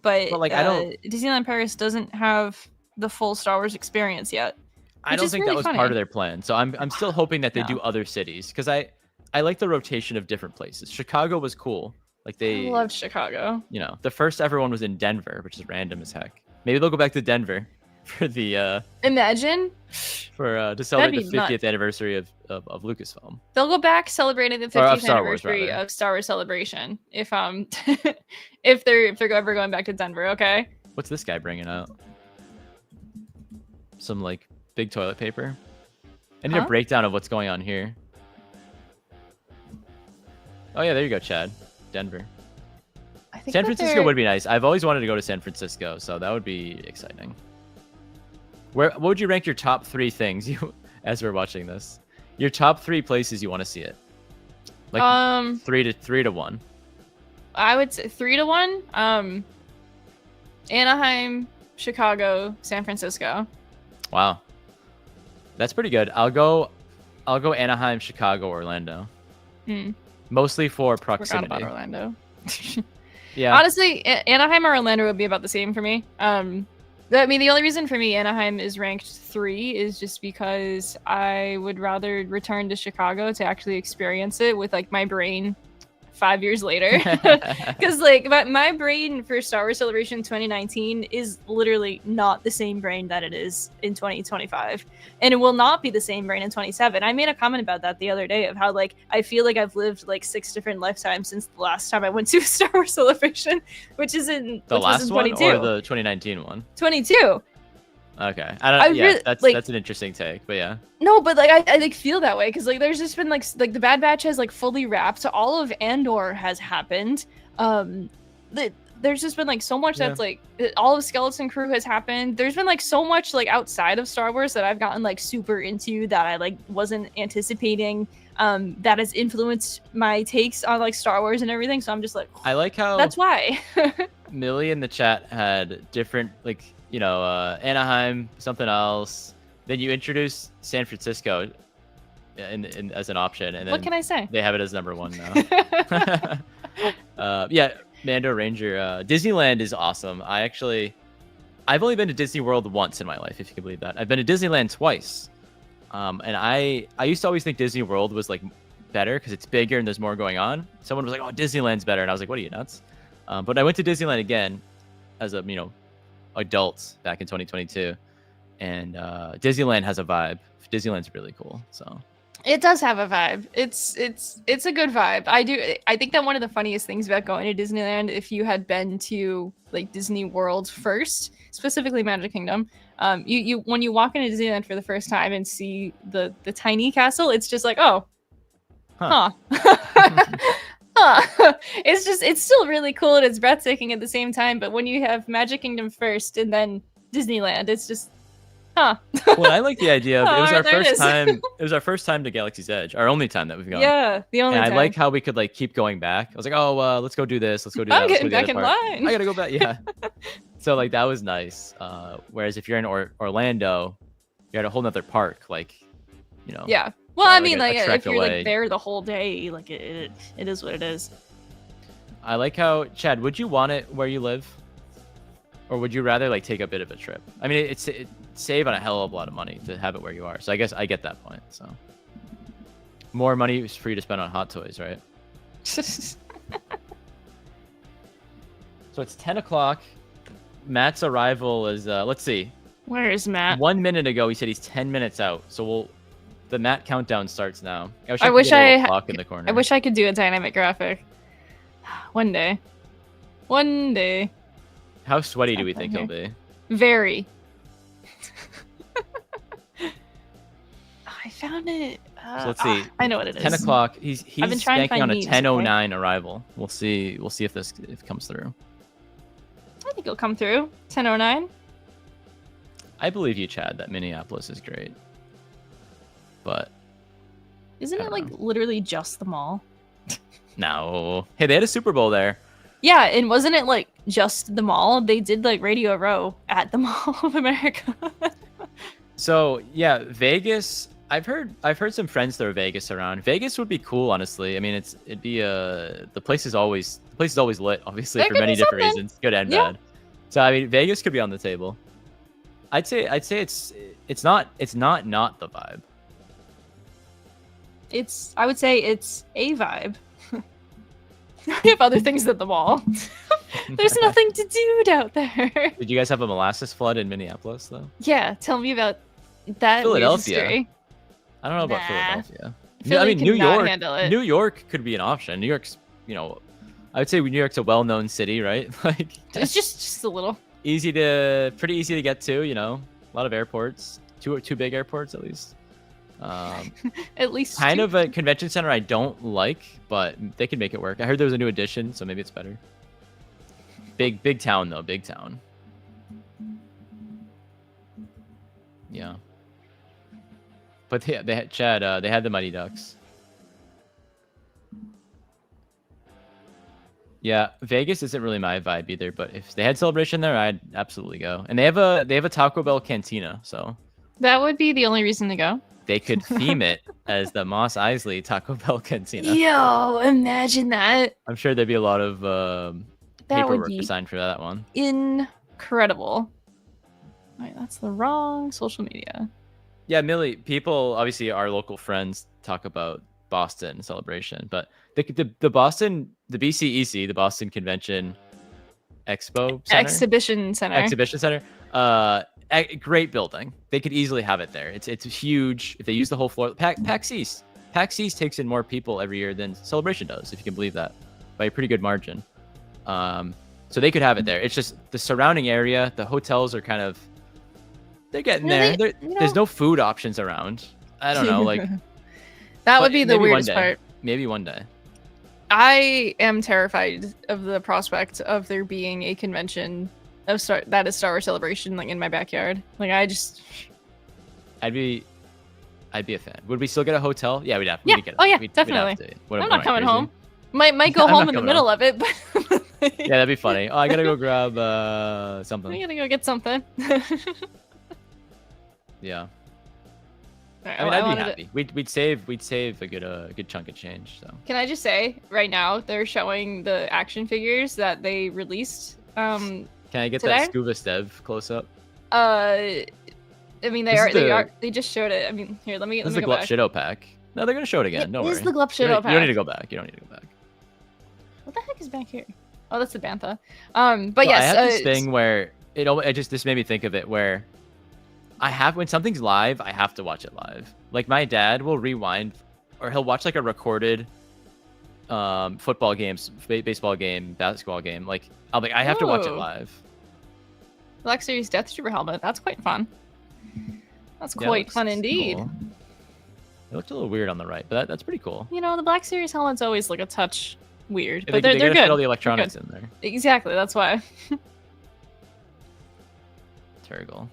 but like I don't. Disneyland Paris doesn't have the full Star Wars experience yet. I don't think really that was funny. part of their plan. So I'm still hoping that they do other cities, because I like the rotation of different places. Chicago was cool. Like I loved Chicago. The first ever one was in Denver, which is random as heck. Maybe they'll go back to Denver for the imagine to celebrate the 50th anniversary of Lucasfilm. They'll go back celebrating the 50th anniversary of Star Wars Celebration if if they're ever going back to Denver. Okay. What's this guy bringing out? Some like big toilet paper. I need a breakdown of what's going on here. Oh yeah, there you go, Chad. Denver. I think San Francisco would be nice. I've always wanted to go to San Francisco, so that would be exciting. What would you rank your top 3 things as we're watching this? Your top 3 places you want to see it. Like 3 to 1. I would say 3 to 1. Anaheim, Chicago, San Francisco. Wow. That's pretty good. I'll go Anaheim, Chicago, Orlando. Mostly for proximity. Forgot about Orlando. Yeah. Honestly, Anaheim or Orlando would be about the same for me. I mean, the only reason for me Anaheim is ranked 3 is just because I would rather return to Chicago to actually experience it with like my brain 5 years later. Because like my brain for Star Wars Celebration 2019 is literally not the same brain that it is in 2025, and it will not be the same brain in 27. I made a comment about that the other day of how like I feel like I've lived like 6 different lifetimes since the last time I went to a Star Wars Celebration, which is in the last one or the 2019 one. 22. Okay, I don't. Yeah, that's an interesting take, but yeah. No, but like I like feel that way because like there's just been like the Bad Batch has like fully wrapped. All of Andor has happened. There's just been like so much that's like all of Skeleton Crew has happened. There's been like so much like outside of Star Wars that I've gotten like super into that I like wasn't anticipating. That has influenced my takes on like Star Wars and everything. So I'm just like, I like how that's why. Millie in the chat had different like. Anaheim, something else. Then you introduce San Francisco in as an option, and then what can I say? They have it as number 1 now. Yeah, Mando Ranger. Disneyland is awesome. I've only been to Disney World once in my life, if you can believe that. I've been to Disneyland twice, and I used to always think Disney World was like better because it's bigger and there's more going on. Someone was like, "Oh, Disneyland's better," and I was like, "What are you nuts?" But I went to Disneyland again as a adult back in 2022, and Disneyland has a vibe. Disneyland's really cool, so it does have a vibe. It's a good vibe. I think that one of the funniest things about going to Disneyland, if you had been to like Disney World first, specifically Magic Kingdom, you when you walk into Disneyland for the first time and see the tiny castle, it's just like, oh, huh. It's still really cool and it's breathtaking at the same time, but when you have Magic Kingdom first and then Disneyland, it's just well, I like the idea of it was our first time. It was our first time to Galaxy's Edge, our only time that we've gone. Yeah, the only time. I like how we could like keep going back. I was like, oh, let's go do this. Let's go do that. I'm getting back in line. I gotta go back. Yeah. So like that was nice. Whereas if you're in Orlando, you're at a whole nother park. Like, Yeah. Well, I mean, like if you're like there the whole day, like it is what it is. I like how, Chad, would you want it where you live, or would you rather like take a bit of a trip? I mean, it's save on a hell of a lot of money to have it where you are. So I guess I get that point. So more money for you to spend on hot toys, right? So it's 10 o'clock. Matt's arrival is let's see. Where is Matt? 1 minute ago, he said he's 10 minutes out. So the Matt countdown starts now. I wish I clock in the corner. I wish I could do a dynamic graphic. One day. How sweaty do we think he'll be? Very. I found it. So let's see. I know what it is. 10 o'clock. He's banking on a 10:09 okay. arrival. We'll see if this comes through. think it'll come through. 10:09. I believe you, Chad, that Minneapolis is great. But isn't it like literally just the mall? No. Hey, they had a Super Bowl there. Yeah, and wasn't it like just the mall? They did like Radio Row at the Mall of America. So yeah, Vegas. I've heard some friends that are Vegas around. Vegas would be cool, honestly. I mean, it'd be the place is always lit, obviously, for many different reasons, good and bad. So I mean, Vegas could be on the table. I'd say it's not the vibe. I would say it's a vibe. We have other things at the mall. There's nothing to do out there. Did you guys have a molasses flood in Minneapolis though? Yeah, tell me about that. Philadelphia. I don't know about Philadelphia. I mean, New York. New York could be an option. New York's, I would say New York's a well-known city, right? Like it's just a little pretty easy to get to. A lot of airports, two big airports at least. At least kind of a convention center I don't like, but they can make it work. I heard there was a new addition, so maybe it's better. Big town though, big town. Yeah. But they had Chad. They had the Mighty Ducks. Yeah, Vegas isn't really my vibe either. But if they had Celebration there, I'd absolutely go. And they have a Taco Bell cantina, so that would be the only reason to go. They could theme it as the Mos Eisley Taco Bell cantina. Yo, imagine that. I'm sure there'd be a lot of paperwork assigned for that one. Incredible. Wait, that's the wrong social media. Yeah, Millie, people, obviously our local friends talk about Boston Celebration, but the Boston, the BCEC, the Boston Convention Exhibition Center. Great building. They could easily have it there. It's huge. If they use the whole floor, PAX East takes in more people every year than Celebration does, if you can believe that, by a pretty good margin. So they could have it there. It's just the surrounding area. The hotels are kind of, they're getting there. There's no food options around. I don't know, like that would be the weirdest part. Maybe one day. I am terrified of the prospect of there being a convention that is Star Wars Celebration, like in my backyard. Like I'd be a fan. Would we still get a hotel? Yeah, we'd have. Yeah. Definitely. I'm not coming home. Might go home in the middle of it, but yeah, that'd be funny. Oh, I gotta go grab something. I gotta go get something. Yeah. Right, I mean, I'd be happy. We'd save a good chunk of change. So can I just say right now they're showing the action figures that they released. Can I get today? That Scuba Stev close up? I mean they just showed it. I mean, here, let me This is the Glup Shido pack. No, they're gonna show it again. Don't worry. This is the Glup Shido pack. You don't need to go back. What the heck is back here? Oh, that's the Bantha. But yes, I have this thing where this made me think of it where when something's live, I have to watch it live. Like my dad will rewind, or he'll watch like a recorded football games, baseball game, basketball game. Like I have to watch it live. Black Series Death Trooper helmet. That's quite fun. That's quite fun indeed. Cool. It looked a little weird on the right, but that's pretty cool. The Black Series helmets always look a touch weird, but they're good. Fit all the electronics in there. Exactly, that's why. Terrible.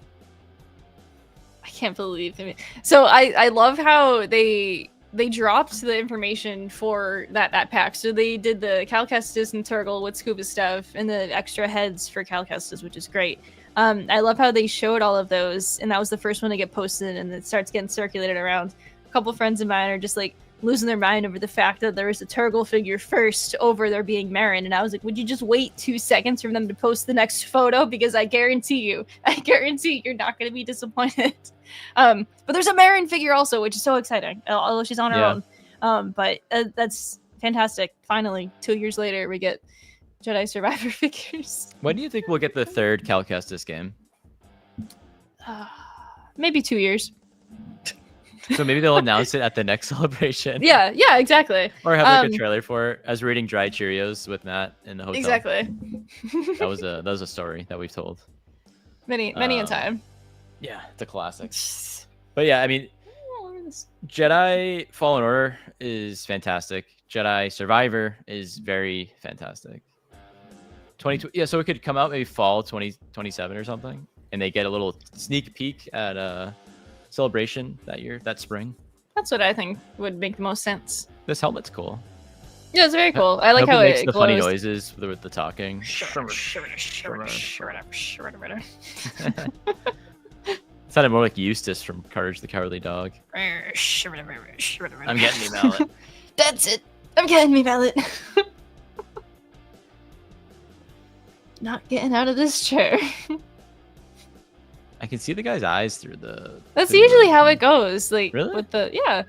I can't believe it. So I love how they dropped the information for that pack. So they did the Cal Kestis and Turgle with Scuba Stev and the extra heads for Cal Kestis, which is great. I love how they showed all of those, and that was the first one to get posted, and it starts getting circulated around. A couple friends of mine are just like losing their mind over the fact that there was a Turgle figure first over there being Marin, and I was like, would you just wait 2 seconds for them to post the next photo? Because I guarantee you're not going to be disappointed. But there's a Marin figure also, which is so exciting, although she's on her own. But that's fantastic. Finally, 2 years later, we get Jedi Survivor figures. When do you think we'll get the third Cal Kestis game? Maybe 2 years. So maybe they'll announce it at the next celebration. Yeah, exactly. Or have like a trailer for it, as we're eating dry Cheerios with Matt in the hotel. Exactly. That was a story that we've told many a time. Yeah, it's a classic. But yeah, I mean, Jedi Fallen Order is fantastic. Jedi Survivor is very fantastic. Yeah, so it could come out maybe fall 2027 or something, and they get a little sneak peek at Celebration that spring. That's what I think would make the most sense. This helmet's cool. Yeah, it's very cool. I like how it makes it the glows. funny noises with the talking. Sounded more like Eustace from Courage the Cowardly Dog. I'm getting me, Mallet. That's it. I'm getting me, Mallet. Not getting out of this chair. I can see the guy's eyes through the. That's usually how it goes. Like really? With the yeah.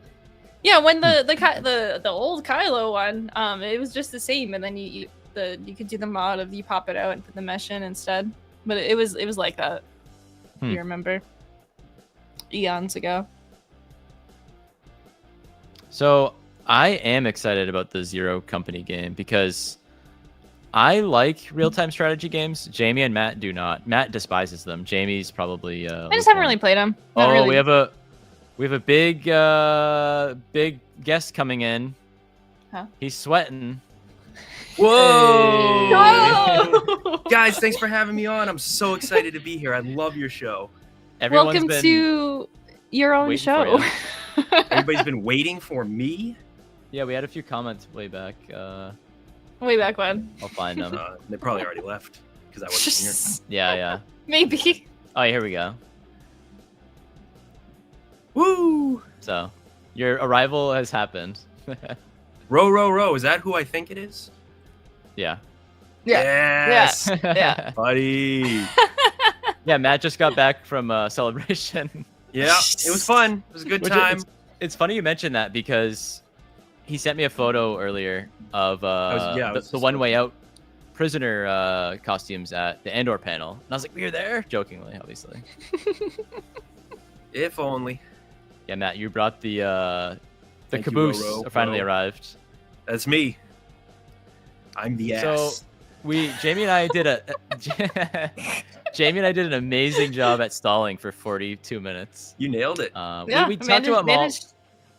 When the old Kylo one, it was just the same, and then you could do the mod of you pop it out and put the mesh in instead. But it was like that. You remember? Eons ago. So I am excited about the Zero Company game because I like real-time strategy games. Jamie and Matt do not. Matt despises them. Jamie's probably. I just haven't really played them. Really. we have a big guest coming in. Huh? He's sweating. Whoa! Hey. Whoa! Guys, thanks for having me on. I'm so excited to be here. I love your show. Welcome to your own show. Everybody's been waiting for me. Yeah, we had a few comments way back. Way back when. I'll find them. They probably already left because I wasn't here. Yeah. Maybe. Oh, here we go. Woo! So, your arrival has happened. Row. Is that who I think it is? Yeah. Yes. Yeah. Buddy. Yeah, Matt just got back from Celebration. Yeah, it was fun. It was a good time. It's funny you mentioned that because he sent me a photo earlier of the One Way Out prisoner costumes at the Andor panel. And I was like, we were there? Jokingly, obviously. If only. Yeah, Matt, you brought the Thank you, caboose Ro-Ro, finally arrived. That's me. I'm the ass. So Jamie and I did an amazing job at stalling for 42 minutes. You nailed it. We talked about Maul.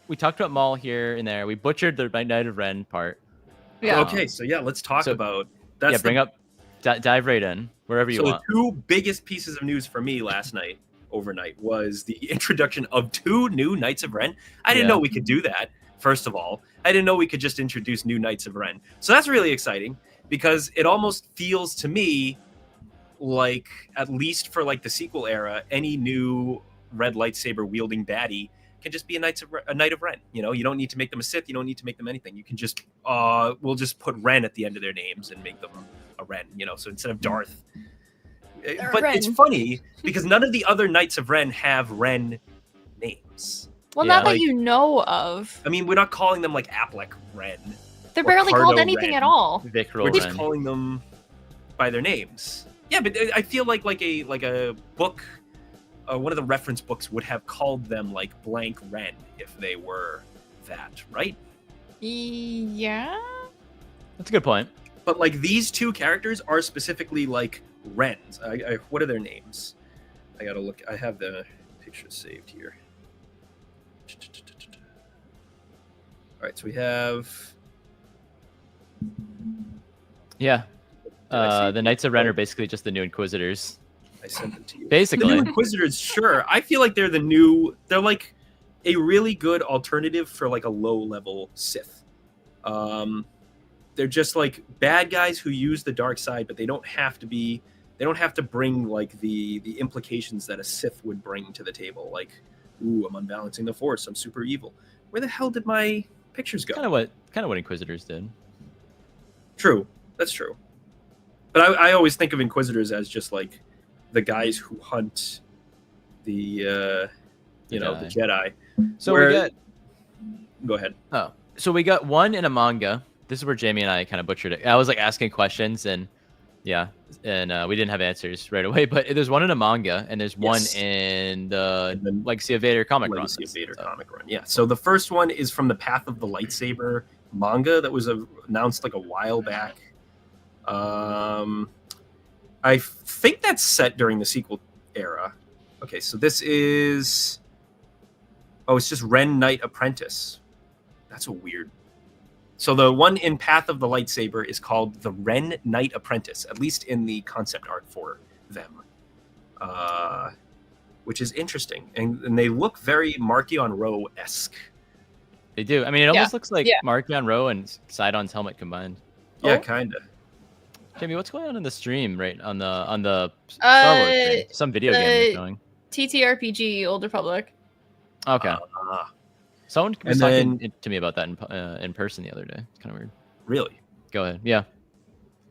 We talked about Maul here and there. We butchered the Knight of Ren part. Yeah. Okay, so yeah, let's talk about that. Yeah, dive right in wherever you want. So the two biggest pieces of news for me overnight, was the introduction of 2 new Knights of Ren. I didn't know we could do that. First of all, I didn't know we could just introduce new Knights of Ren. So that's really exciting because it almost feels to me like, at least for like the sequel era, any new red lightsaber wielding baddie can just be a Knight of Ren. You know, you don't need to make them a Sith. You don't need to make them anything. You can just we'll just put Ren at the end of their names and make them a Ren. You know, so instead of Darth. But it's funny because none of the other Knights of Ren have Ren names. Well, not that you know of. I mean, we're not calling them like Aplec Ren. They're barely called anything Ren. at all. We're just calling them by their names. Yeah, but I feel like a book, one of the reference books would have called them like blank Ren if they were that, right? Yeah. That's a good point. But like these 2 characters are specifically like Rens. What are their names? I gotta look. I have the pictures saved here. All right, so we have. Yeah. The Knights of Ren are basically just the new Inquisitors. I sent them to you. Basically. The new Inquisitors, sure. I feel like they're they're like a really good alternative for like a low-level Sith. They're just like bad guys who use the dark side, but they don't have to bring like the implications that a Sith would bring to the table. Like, ooh, I'm unbalancing the Force. I'm super evil. Where the hell did my pictures go? Kind of what Inquisitors did. True. That's true. But I always think of Inquisitors as just like the guys who hunt the Jedi. So Go ahead. Oh, so we got one in a manga. This is where Jamie and I kind of butchered it. I was like asking questions and we didn't have answers right away. But there's one in a manga and there's one in the Legacy of Vader comic run. Yeah. So the first one is from the Path of the Lightsaber manga that was announced like a while back. I think that's set during the sequel era. Okay, so this is... Oh, it's just Ren Knight Apprentice. That's a weird So the one in Path of the Lightsaber is called the Ren Knight Apprentice, at least in the concept art for them, which is interesting. And they look very Markion Ro-esque. They do. I mean, it almost looks like Markion Ro and Sidon's helmet combined. Yeah, kind of. Jamie, what's going on in the stream right on the Star Wars thing? Some video game they're showing. TTRPG Old Republic. Okay. Someone was talking to me about that in person the other day. It's kind of weird. Really? Go ahead. Yeah.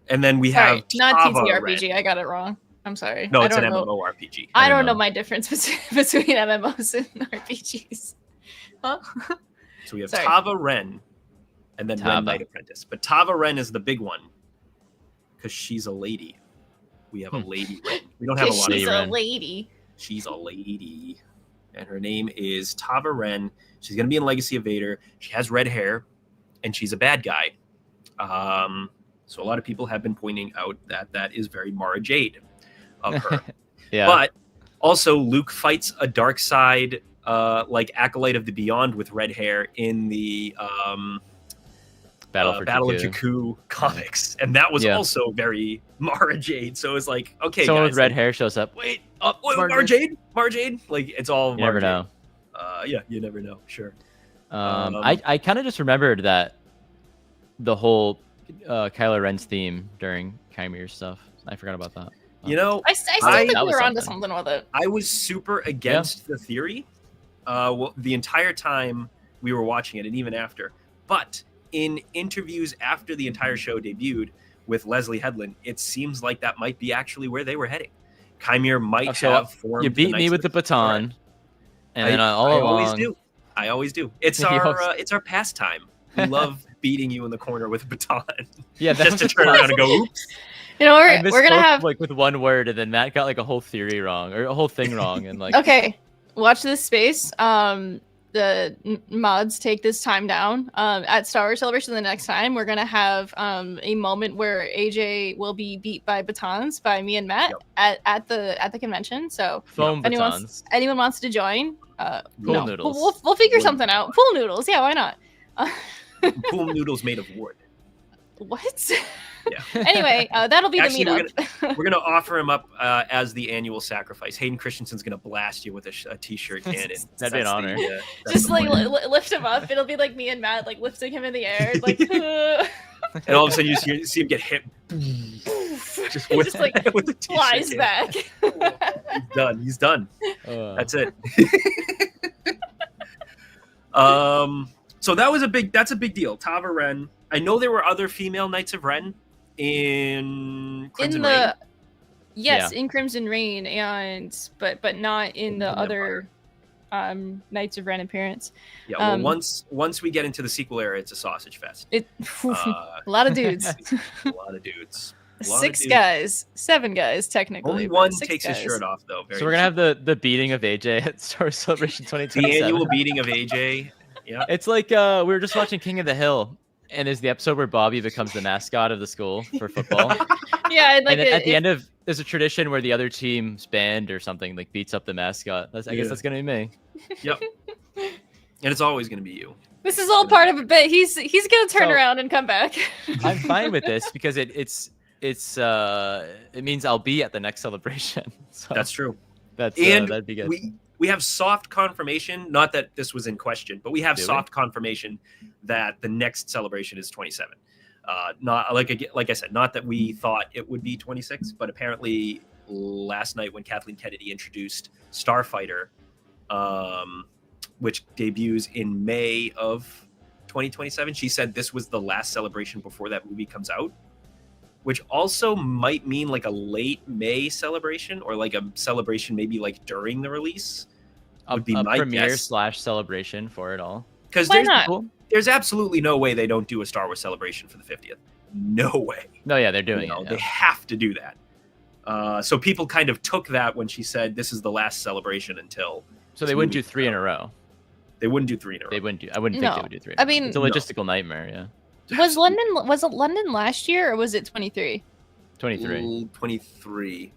And then we have not Tava TTRPG. Ren. I got it wrong. I'm sorry. No, it's an MMORPG. I don't know my difference between MMOs and RPGs. Huh? So we have Tava Ren and then Ren Knight Apprentice. But Tava Ren is the big one because she's a lady. We have a lady Ren. We don't have a lot of She's a lady. She's a lady. And her name is Tava Ren. She's going to be in Legacy of Vader. She has red hair, and she's a bad guy. So a lot of people have been pointing out that is very Mara Jade of her. Yeah. But also, Luke fights a dark side, like Acolyte of the Beyond with red hair in the Battle of Jakku comics. And that was also very Mara Jade. So it's like, okay, someone guys, with red hair shows up. Wait, Mara Jade? Mara Jade? Like, it's all you Mara never know. Yeah, you never know. Sure. I kind of just remembered that the whole Kylo Ren's theme during Chimere stuff. I forgot about that. You know, I still think we were onto something with it. I was super against the theory the entire time we were watching it and even after. But in interviews after the entire show debuted with Leslie Headland, it seems like that might be actually where they were heading. Chimere might have formed. You beat me with the baton, and then all along, I always do. It's our pastime. We love beating you in the corner with a baton. Yeah, just to turn around and go, oops. You know, we're gonna have like with one word, and then Matt got like a whole theory wrong or a whole thing wrong, and like okay, watch this space. The mods take this time down. At Star Wars Celebration the next time, we're gonna have a moment where AJ will be beat by batons by me and Matt at the convention. So foam if anyone wants to join, pool noodles. We'll figure something out. Pool noodles, yeah, why not? Pool noodles made of wood. What? Yeah. Anyway, that'll be Actually, the meetup. We're gonna offer him up as the annual sacrifice. Hayden Christensen's gonna blast you with a t-shirt cannon. That'd be an honor. Just like lift him up. It'll be like me and Matt like lifting him in the air, like. And all of a sudden you see him get hit. Just like with the flies back. He's done. That's it. So that's a big deal. Tava Ren. I know there were other female Knights of Ren in Crimson Reign. Yes, in Crimson Reign, but not in the other Knights of Ren appearance. Yeah, well, once we get into the sequel era, it's a sausage fest. A lot of dudes. A lot of dudes. 7 guys, technically. Only one takes his shirt off, though. So we're gonna have the beating of AJ at Star Wars Celebration 2027. The annual beating of AJ. Yeah. It's like we were just watching King of the Hill, and there's the episode where Bobby becomes the mascot of the school for football. Yeah, and at the end of there's a tradition where the other team's band or something like beats up the mascot. I guess that's gonna be me. Yep. And it's always gonna be you. This is all part of a bit. He's gonna turn around and come back. I'm fine with this because it means I'll be at the next celebration. So that's true. That'd be good. We have soft confirmation, not that this was in question, but we have soft confirmation that the next celebration is 27. Not like I said, not that we thought it would be 26, but apparently last night when Kathleen Kennedy introduced Starfighter, which debuts in May of 2027, she said this was the last celebration before that movie comes out, which also might mean like a late May celebration or like a celebration maybe like during the release. Would be my premiere / celebration for it all. Because there's absolutely no way they don't do a Star Wars celebration for the 50th. No way. No, yeah, they're doing it. They have to do that. So people kind of took that when she said this is the last celebration until. So they wouldn't do 3 in a row. They wouldn't do 3 in a row. They wouldn't do. I wouldn't think they would do 3. I mean, it's a logistical nightmare. Yeah. Was it London last year or was it 23? 23. 23.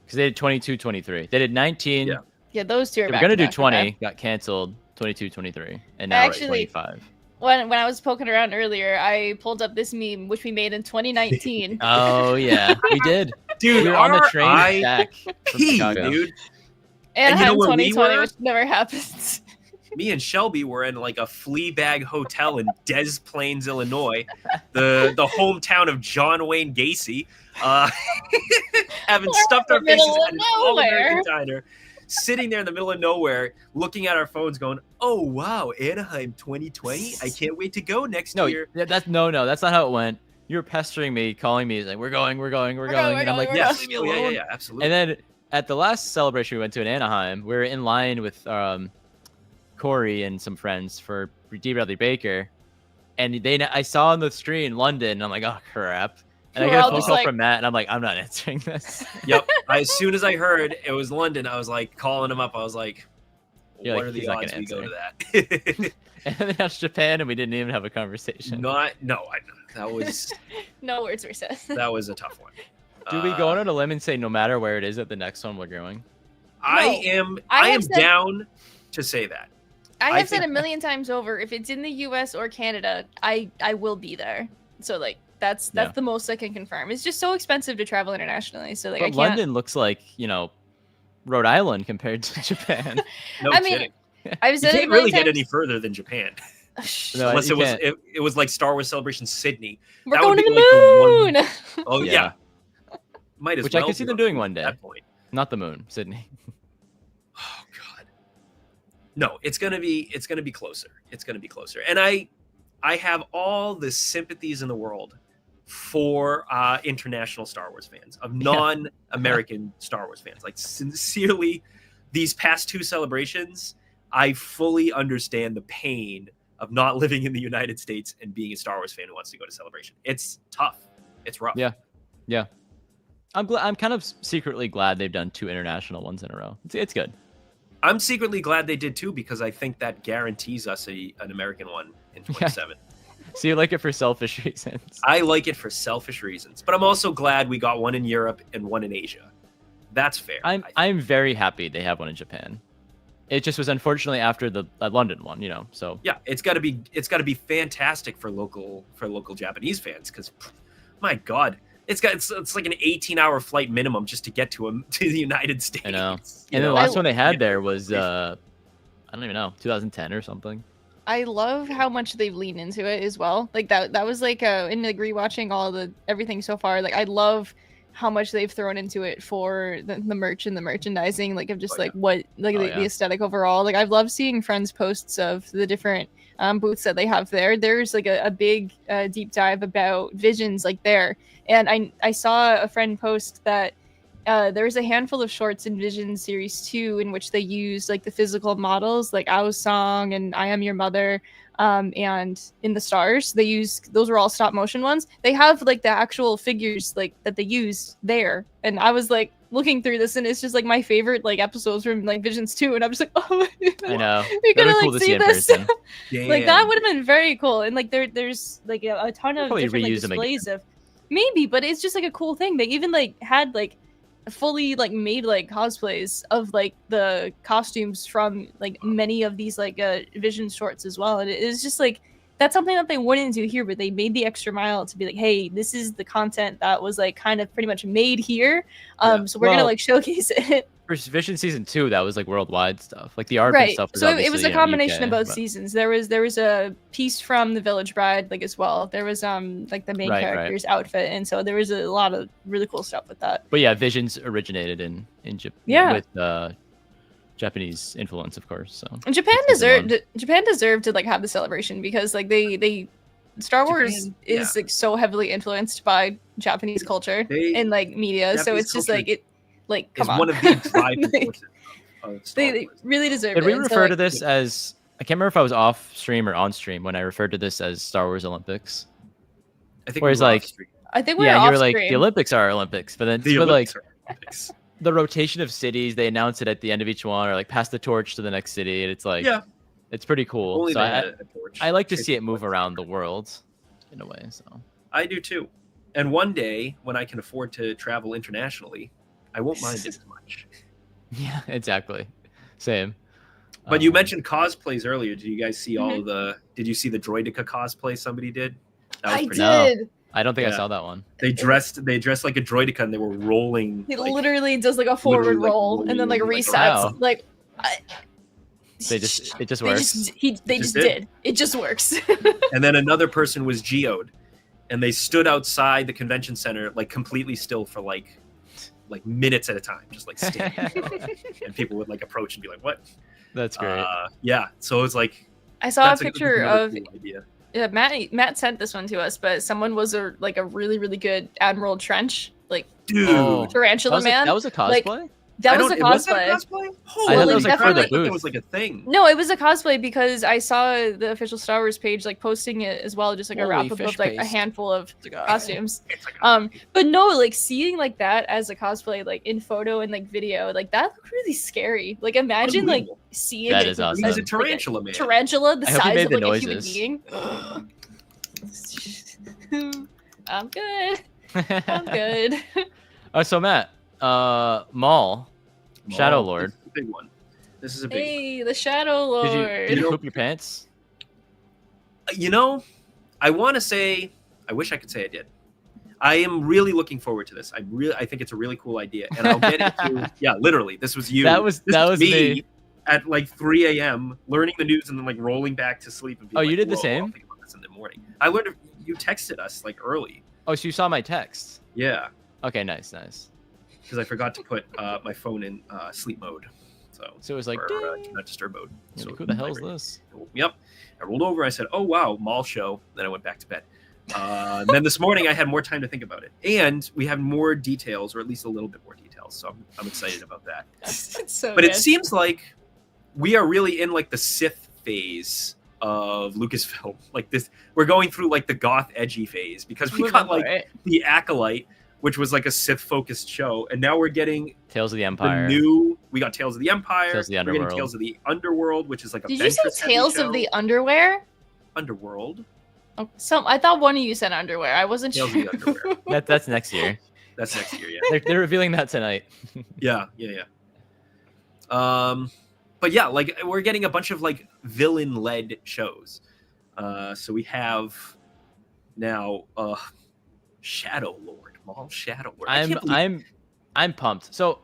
Because they did 22, 23. They did 19. Yeah, those two are They were going to do 20, got canceled, 22, 23, and now we're at 25. when I was poking around earlier, I pulled up this meme which we made in 2019. Oh yeah, we did, dude. We were on the train back from Chicago, dude. And you know where 2020, we which never happens. Me and Shelby were in like a Fleabag hotel in Des Plaines, Illinois, the hometown of John Wayne Gacy, having stuffed our faces at an all-American diner, sitting there in the middle of nowhere, looking at our phones, going, "Oh wow, Anaheim 2020! I can't wait to go next year." That's not how it went. You were pestering me, calling me, like, "We're going," and I'm like, "Yes, yeah, absolutely." And then at the last celebration we went to in Anaheim, we were in line with Corey and some friends for D. Bradley Baker, and I saw on the screen London, and I'm like, oh crap. And I got a phone call from Matt, and I'm like, I'm not answering this. Yep. As soon as I heard it was London, I was like calling him up. I was like, what are the odds we go to that? And then that's Japan, and we didn't even have a conversation. That was no words were said. That was a tough one. Do we go on a limb and say no matter where it is at the next one we're going? I am down to say that. I have said a million times over, if it's in the US or Canada, I will be there. So like that's the most I can confirm. It's just so expensive to travel internationally. So like, but London looks like, Rhode Island compared to Japan. No kidding. I've said you can't really get any further than Japan. No, unless it was like Star Wars Celebration Sydney. We're going to the moon. Oh yeah. Might as Which well. I can see them doing one day. At that point. Not the moon, Sydney. Oh god. No, it's gonna be closer. It's gonna be closer. And I have all the sympathies in the world for international Star Wars fans, of non-American Star Wars fans. Like sincerely, these past two celebrations, I fully understand the pain of not living in the United States and being a Star Wars fan who wants to go to Celebration. It's tough. It's rough. Yeah. I'm kind of secretly glad they've done two international ones in a row. It's good. I'm secretly glad they did too, because I think that guarantees us an American one in 27. So you like it for selfish reasons? I like it for selfish reasons, but I'm also glad we got one in Europe and one in Asia. That's fair. I'm very happy they have one in Japan. It just was unfortunately after the London one, So yeah, it's got to be fantastic for local Japanese fans, because my God. It's like an 18-hour flight minimum just to get to the United States. I know. And the last one they had there was I don't even know, 2010 or something. I love how much they've leaned into it as well. Like that was like in like rewatching all everything so far. Like I love how much they've thrown into it for the merch and the merchandising, like of just the aesthetic overall. Like I've loved seeing friends' posts of the different booths that they have there. There's like a big deep dive about Visions like there. And I saw a friend post that there's a handful of shorts in Vision Series 2 in which they use like the physical models like Ao's song and I Am Your Mother and In the Stars. Those are all stop motion ones. They have like the actual figures like that they use there. And I was like looking through this and it's just like my favorite like episodes from like Visions 2 and I'm just like, oh I know. You're gonna like cool see this. Like that would have been very cool. And like there's like a ton of different like, displays of maybe, but it's just like a cool thing. They even like had like fully like made like cosplays of like the costumes from like many of these like Vision shorts as well. And it's just like that's something that they wouldn't do here, but they made the extra mile to be like, hey, this is the content that was like kind of pretty much made here. So we're gonna like showcase it. For Vision Season 2, that was like worldwide stuff. Like the art and stuff was so it was a combination UK, of both seasons. There was a piece from the Village Bride like as well. There was like the main character's outfit, and so there was a lot of really cool stuff with that. But yeah, Visions originated in Japan with Japanese influence, of course. So and Japan deserved to like have the celebration because like they Star Wars is like so heavily influenced by Japanese culture and like media. So it's just like it. Like, come on. One of the driving forces of Star Wars. They really deserve it. Did we refer to this as... I can't remember if I was off stream or on stream when I referred to this as Star Wars Olympics. I think we were off stream. I think we were off you were stream. Like, the Olympics are Olympics. But then the Olympics are Olympics. The rotation of cities, they announce it at the end of each one or like pass the torch to the next city. And it's like... Yeah. It's pretty cool. Only so I like to see it move torch. Around the world in a way. So I do too. And one day, when I can afford to travel internationally... I won't mind it as much. Yeah, exactly. Same. But you mentioned cosplays earlier. Did you guys see all of the? Did you see the Droidica cosplay somebody did? That was did. No, I don't think I saw that one. They dressed like a Droidica and they were rolling. He literally does like a forward roll and then like resets. Like it just works. They just did. It just works. And then another person was geoed, and they stood outside the convention center like completely still for like minutes at a time, just like standing. And people would like approach and be like, "What?" That's great. Yeah. So it's like I saw a picture of. Cool idea. Yeah, Matt sent this one to us, but someone was a really good Admiral Trench, like Tarantula Man. That was a cosplay. That was a cosplay. I thought it was like for the booth. It was like a thing. No, it was a cosplay because I saw the official Star Wars page like posting it as well, just like a wrap up of like a handful of costumes. But no, like seeing like that as a cosplay, like in photo and like video, like that looked really scary. Like imagine like seeing that is awesome. He's a tarantula man. Tarantula the size of like a human being. I'm good. I'm good. Oh, so Matt. Maul, Shadow Lord. This is a big one. This is a big one. Hey, the Shadow Lord. Did you poop your pants? You know, I want to say, I wish I could say I did. I am really looking forward to this. I think it's a really cool idea, and I'll get into. Yeah, literally, this was you. That was me at like 3 a.m. learning the news and then like rolling back to sleep. And being you did the same? I'll think about this in the morning. I learned you texted us like early. Oh, so you saw my text? Yeah. Okay, nice. Because I forgot to put my phone in sleep mode. So it was like, do not disturb mode. So who the hell is this? Yep. I rolled over. I said, "Oh wow, Maul show." Then I went back to bed. Then this morning I had more time to think about it, and we have more details, or at least a little bit more details. So I'm excited about that. But it seems like we are really in like the Sith phase of Lucasfilm. Like this, we're going through like the goth edgy phase because we got like the Acolyte, which was like a Sith-focused show, and now we're getting Tales of the Empire. We got Tales of the Empire. Tales of the Underworld. We're getting Tales of the Underworld, which is like a. Did you say Tales of the Underwear? Underworld. Oh, I thought one of you said underwear. I wasn't Tales sure. Of the Underwear. That's next year. That's next year. Yeah. They're revealing that tonight. Yeah. But yeah, like we're getting a bunch of like villain-led shows. So we have now Shadow Lord. Maul Shadow Lord. I'm pumped. So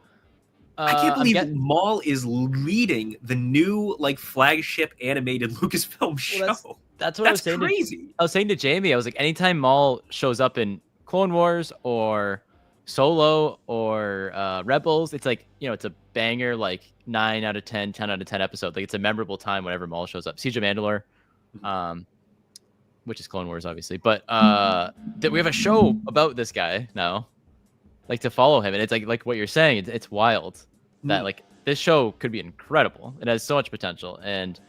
I can't believe Maul is leading the new like flagship animated Lucasfilm show. Well, that's what I was saying. Crazy. I was saying to Jamie, I was like, anytime Maul shows up in Clone Wars or Solo or Rebels, it's like, it's a banger, like 9 out of 10, 10 out of 10 episode. Like it's a memorable time whenever Maul shows up. Siege of Mandalore, which is Clone Wars, obviously. But we have a show about this guy now, like to follow him, and it's like what you're saying. It's wild that like this show could be incredible. It has so much potential, and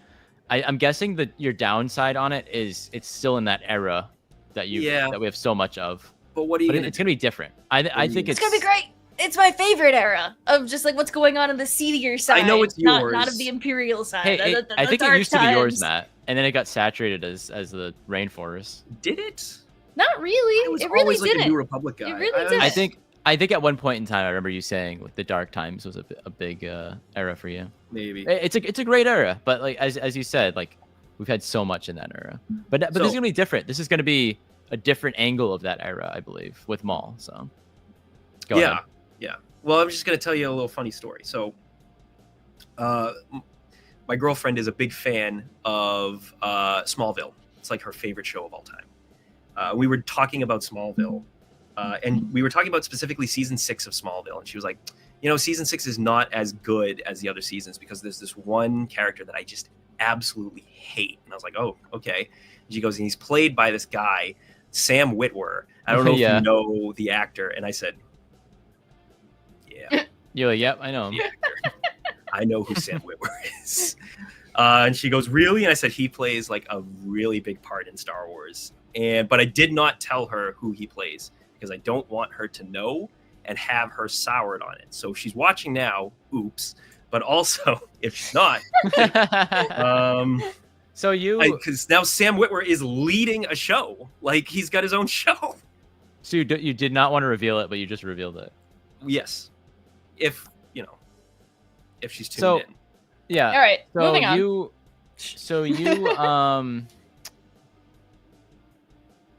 I'm guessing that your downside on it is it's still in that era that that we have so much of. But what do you? It's gonna be different. I think it's gonna be great. It's my favorite era of just like what's going on the seedier side. I know it's yours, not of the Imperial side. Hey, I think it used to be yours, Matt, and then it got saturated as the rainforest. Did it? Not really. It really didn't. Like a New Republic guy. It really didn't. I think at one point in time, I remember you saying like the Dark Times was a big era for you. Maybe it's a great era, but like as you said, like we've had so much in that era. But this is gonna be different. This is gonna be a different angle of that era, I believe, with Maul. So go ahead. Yeah. Well, I'm just gonna tell you a little funny story. So, my girlfriend is a big fan of Smallville. It's like her favorite show of all time. We were talking about Smallville, and we were talking about specifically season 6 of Smallville, and she was like, season 6 is not as good as the other seasons because there's this one character that I just absolutely hate. And I was like, oh, okay. And she goes, and he's played by this guy, Sam Witwer. I don't know if you know the actor. And I said, yeah. You're like, yep, I know him. I know who Sam Witwer is. And she goes, really? And I said, he plays like a really big part in Star Wars. But I did not tell her who he plays because I don't want her to know and have her soured on it. So if she's watching now, oops. But also, if she's not, because now Sam Witwer is leading a show. Like he's got his own show. So you did not want to reveal it, but you just revealed it. Yes. If she's tuned in. Yeah. All right. So moving on.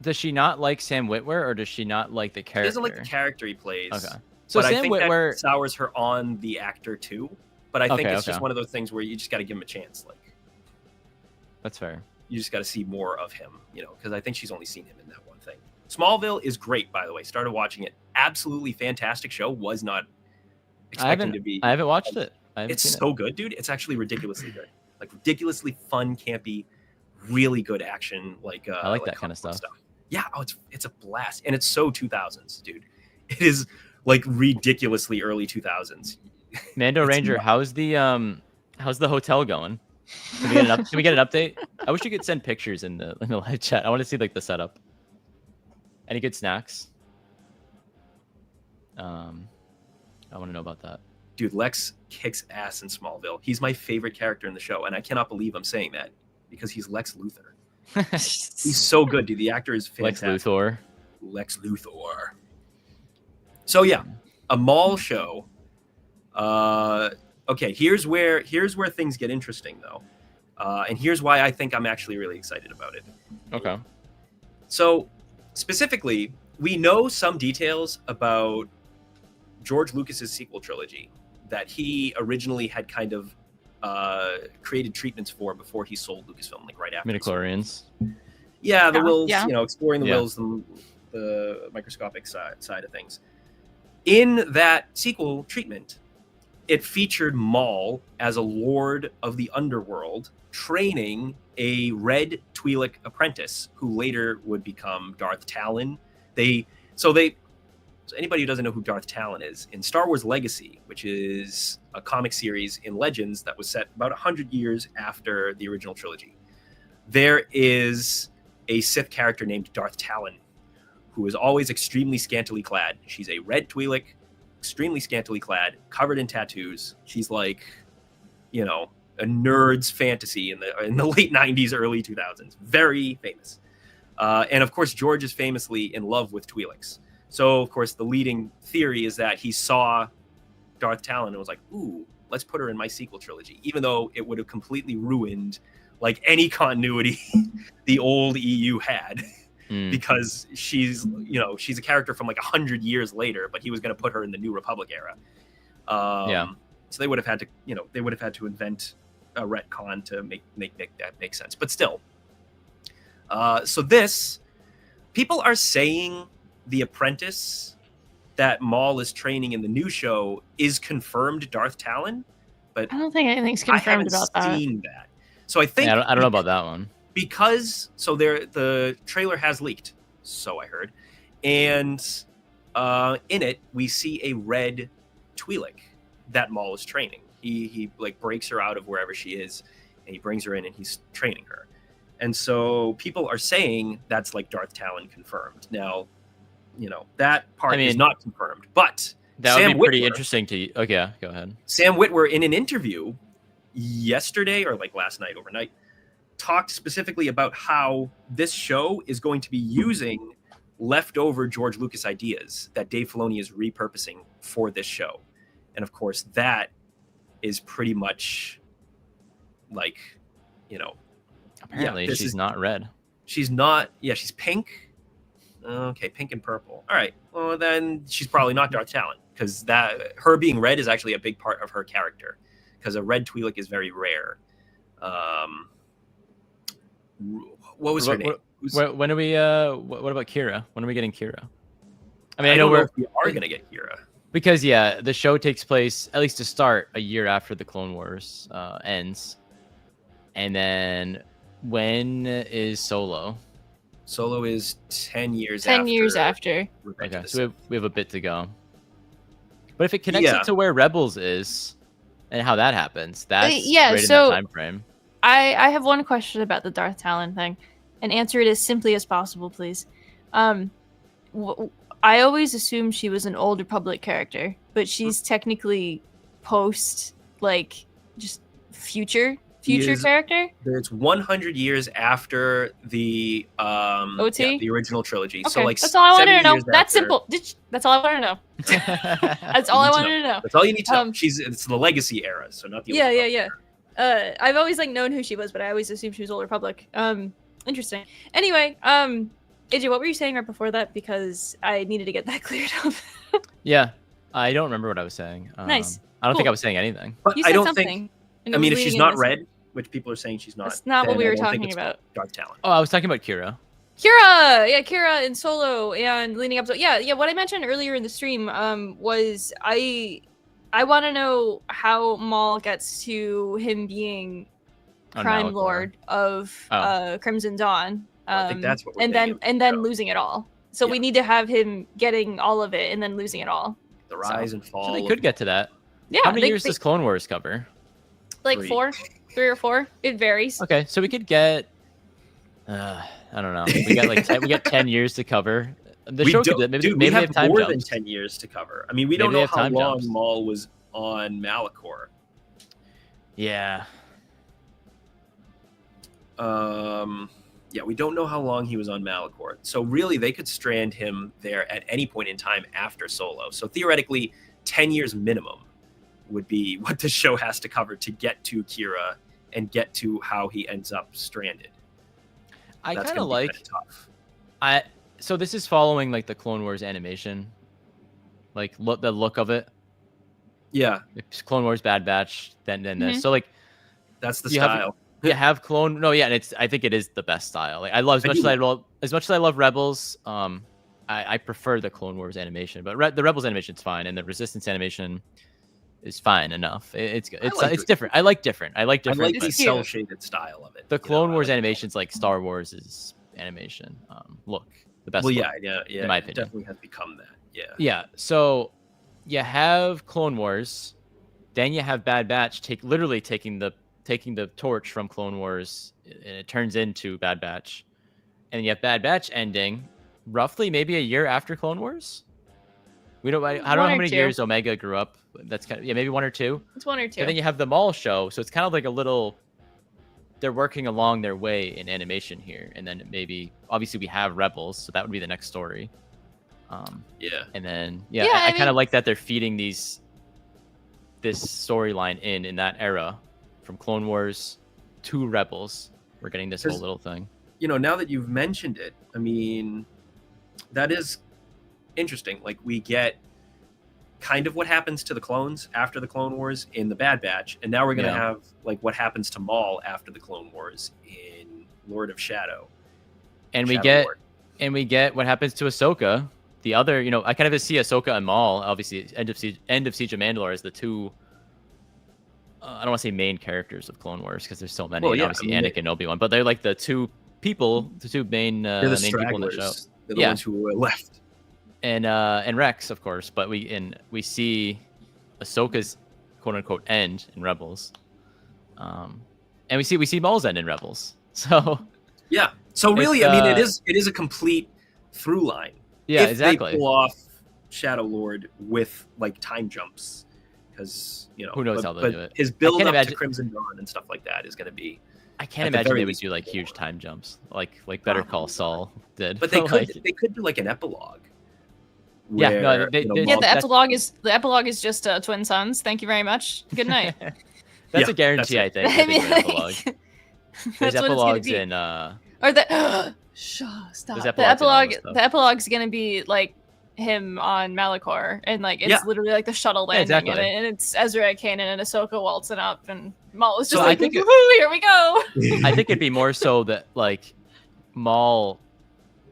Does she not like Sam Witwer, or does she not like the character? She doesn't like the character he plays. Okay. So but Sam I think Witwer that sours her on the actor too. But I think it's okay. just one of those things where you just got to give him a chance. Like, that's fair. You just got to see more of him, you know, because I think she's only seen him in that one thing. Smallville is great, by the way. Started watching it. Absolutely fantastic show. Was not expecting to be. I haven't watched it. It's so good, dude. It's actually ridiculously good. Like ridiculously fun, campy, really good action. Like I like that kind of stuff. Yeah, it's a blast, and it's so 2000s, dude. It is like ridiculously early 2000s. Mando Ranger, how's the hotel going? Can we get an update? I wish you could send pictures in the live chat. I want to see like the setup. Any good snacks? I want to know about that. Dude, Lex kicks ass in Smallville. He's my favorite character in the show, and I cannot believe I'm saying that because he's Lex Luthor. He's so good, dude. The actor is fantastic. Lex Luthor. So yeah, a mall show. Okay, here's where things get interesting though, and here's why I think I'm actually really excited about it. Okay. So specifically, we know some details about George Lucas's sequel trilogy that he originally had kind of created treatments for before he sold Lucasfilm, like right after. Midichlorians. Yeah, the wills. Yeah. You know, exploring the wills, the microscopic side of things. In that sequel treatment, it featured Maul as a lord of the underworld training a red Twi'lek apprentice who later would become Darth Talon. So anybody who doesn't know who Darth Talon is, in Star Wars Legacy, which is a comic series in Legends that was set about 100 years after the original trilogy, there is a Sith character named Darth Talon who is always extremely scantily clad. She's a red Twi'lek, extremely scantily clad, covered in tattoos. She's like, you know, a nerd's fantasy in the late 90s, early 2000s. Very famous. And of course, George is famously in love with Twi'leks. So, of course, the leading theory is that he saw Darth Talon and was like, ooh, let's put her in my sequel trilogy, even though it would have completely ruined like any continuity the old EU had. Because she's a character from like 100 years later, but he was going to put her in the New Republic era. So they would have had to, invent a retcon to make that make sense. But still, so people are saying the apprentice that Maul is training in the new show is confirmed Darth Talon, but I don't think anything's confirmed about that. I haven't seen that. So I think I don't know about that one. Because the trailer has leaked, so I heard, and in it we see a red Twi'lek that Maul is training. He like breaks her out of wherever she is, and he brings her in, and he's training her. And so people are saying that's like Darth Talon confirmed. Now, you know, that part is not confirmed, but that would be pretty interesting to. Okay, go ahead. Sam Witwer in an interview yesterday or like last night, overnight, talked specifically about how this show is going to be using leftover George Lucas ideas that Dave Filoni is repurposing for this show. And of course, that is pretty much like, you know, apparently she's not red. She's not. Yeah, she's pink. Okay, pink and purple. All right. Well, then she's probably not Darth Talon, because that her being red is actually a big part of her character, because a red Twi'lek is very rare. What was her name? When are we? What about Kira? When are we getting Kira? I mean, I know we are going to get Kira because the show takes place, at least to start, a year after the Clone Wars ends, and then when is Solo? Solo is 10 years. 10 years after. Okay, so we have a bit to go. But if it connects it to where Rebels is and how that happens, that's right in that time frame. I have one question about the Darth Talon thing, and answer it as simply as possible, please. I always assumed she was an Old Republic character, but she's technically post, like, just future character. It's 100 years after the OT? The original trilogy. Okay. So like that's all I wanted to know. That's simple. That's all I wanted to know. That's all I wanted to know. That's all you need to know. It's the Legacy era, so not the yeah. I've always like known who she was, but I always assumed she was Old Republic. Interesting. Anyway, AJ, what were you saying right before that? Because I needed to get that cleared up. Yeah, I don't remember what I was saying. Nice. I don't think I was saying anything. But You I said don't something. think. and I it mean, was if she's leading not into red, which people are saying she's not, That's not what then we I were don't think talking it's about. Darth Talon. Oh, I was talking about Kira. Kira and Solo and leading up to what I mentioned earlier in the stream was I want to know how Maul gets to him being Crime Lord of Crimson Dawn. I think that's what we're and then losing it all. So we need to have him getting all of it and then losing it all. The rise and fall. So they could get to that. Yeah. How many years does Clone Wars cover? Like 3. 3 or 4. It varies. Okay, so we could get. I don't know. We got like 10, we got 10 years to cover. The show could maybe we have time more jumps. than 10 years to cover. I mean, we don't know how long jumps. Maul was on Malachor. Yeah. Yeah, we don't know how long he was on Malachor. So really, they could strand him there at any point in time after Solo. So theoretically, 10 years minimum would be what the show has to cover to get to Kira and get to how he ends up stranded. I That's kind of gonna be like. kinda tough. So this is following like the Clone Wars animation, like the look of it. Yeah, It's Clone Wars, Bad Batch, then this. So like that's the style. have Clone. No, yeah, and I think it is the best style. Like I love as much as I love Rebels. I prefer the Clone Wars animation, but the Rebels animation is fine, and the Resistance animation is fine enough. It's different. I like different. I like the cell shaded style of it. The Clone Wars animation's like Star Wars' animation. Look, the best. Well, look, yeah. In my opinion, it definitely has become that. Yeah. Yeah. So you have Clone Wars, then you have Bad Batch literally taking the torch from Clone Wars, and it turns into Bad Batch, and you have Bad Batch ending roughly maybe a year after Clone Wars. I don't know how many years Omega grew up. That's kind of maybe 1 or 2. It's 1 or 2. And then you have the Maul show, so it's kind of like a little. They're working along their way in animation here, and then maybe obviously we have Rebels, so that would be the next story. And then I kind of like that they're feeding this storyline in that era, from Clone Wars to Rebels. We're getting this whole little thing. Now that you've mentioned it, I mean, that is interesting. Like, we get kind of what happens to the clones after the Clone Wars in the Bad Batch, and now we're going to have like what happens to Maul after the Clone Wars in Lord of Shadow. And we get what happens to Ahsoka. The other, I kind of see Ahsoka and Maul, obviously, end of Siege of Mandalore as the two. I don't want to say main characters of Clone Wars because there's so many. Obviously, Anakin and Obi-Wan, but they're like the two people, the two main people in the show. They're the ones who were left. And Rex, of course, but we see Ahsoka's quote unquote end in Rebels, and we see Maul's end in Rebels. So yeah, so really, I mean, it is a complete through line. Yeah, if exactly. They pull off Shadow Lord with like time jumps, because who knows how they'll do it. His build up to Crimson Dawn and stuff like that is going to be. I can't imagine they would do like huge time jumps, like Better Call Saul did. But they could do like an epilogue. Where, the epilogue is just twin sons. Thank you very much. Good night. That's a guarantee, I think. I mean, epilogue. There's epilogues in or the stop. The epilogue's gonna be like him on Malachor, and like it's literally like the shuttle landing in it, and it's Ezra, Kanan, and Ahsoka waltzing up, and Maul is just here we go. I think it'd be more so that like Maul,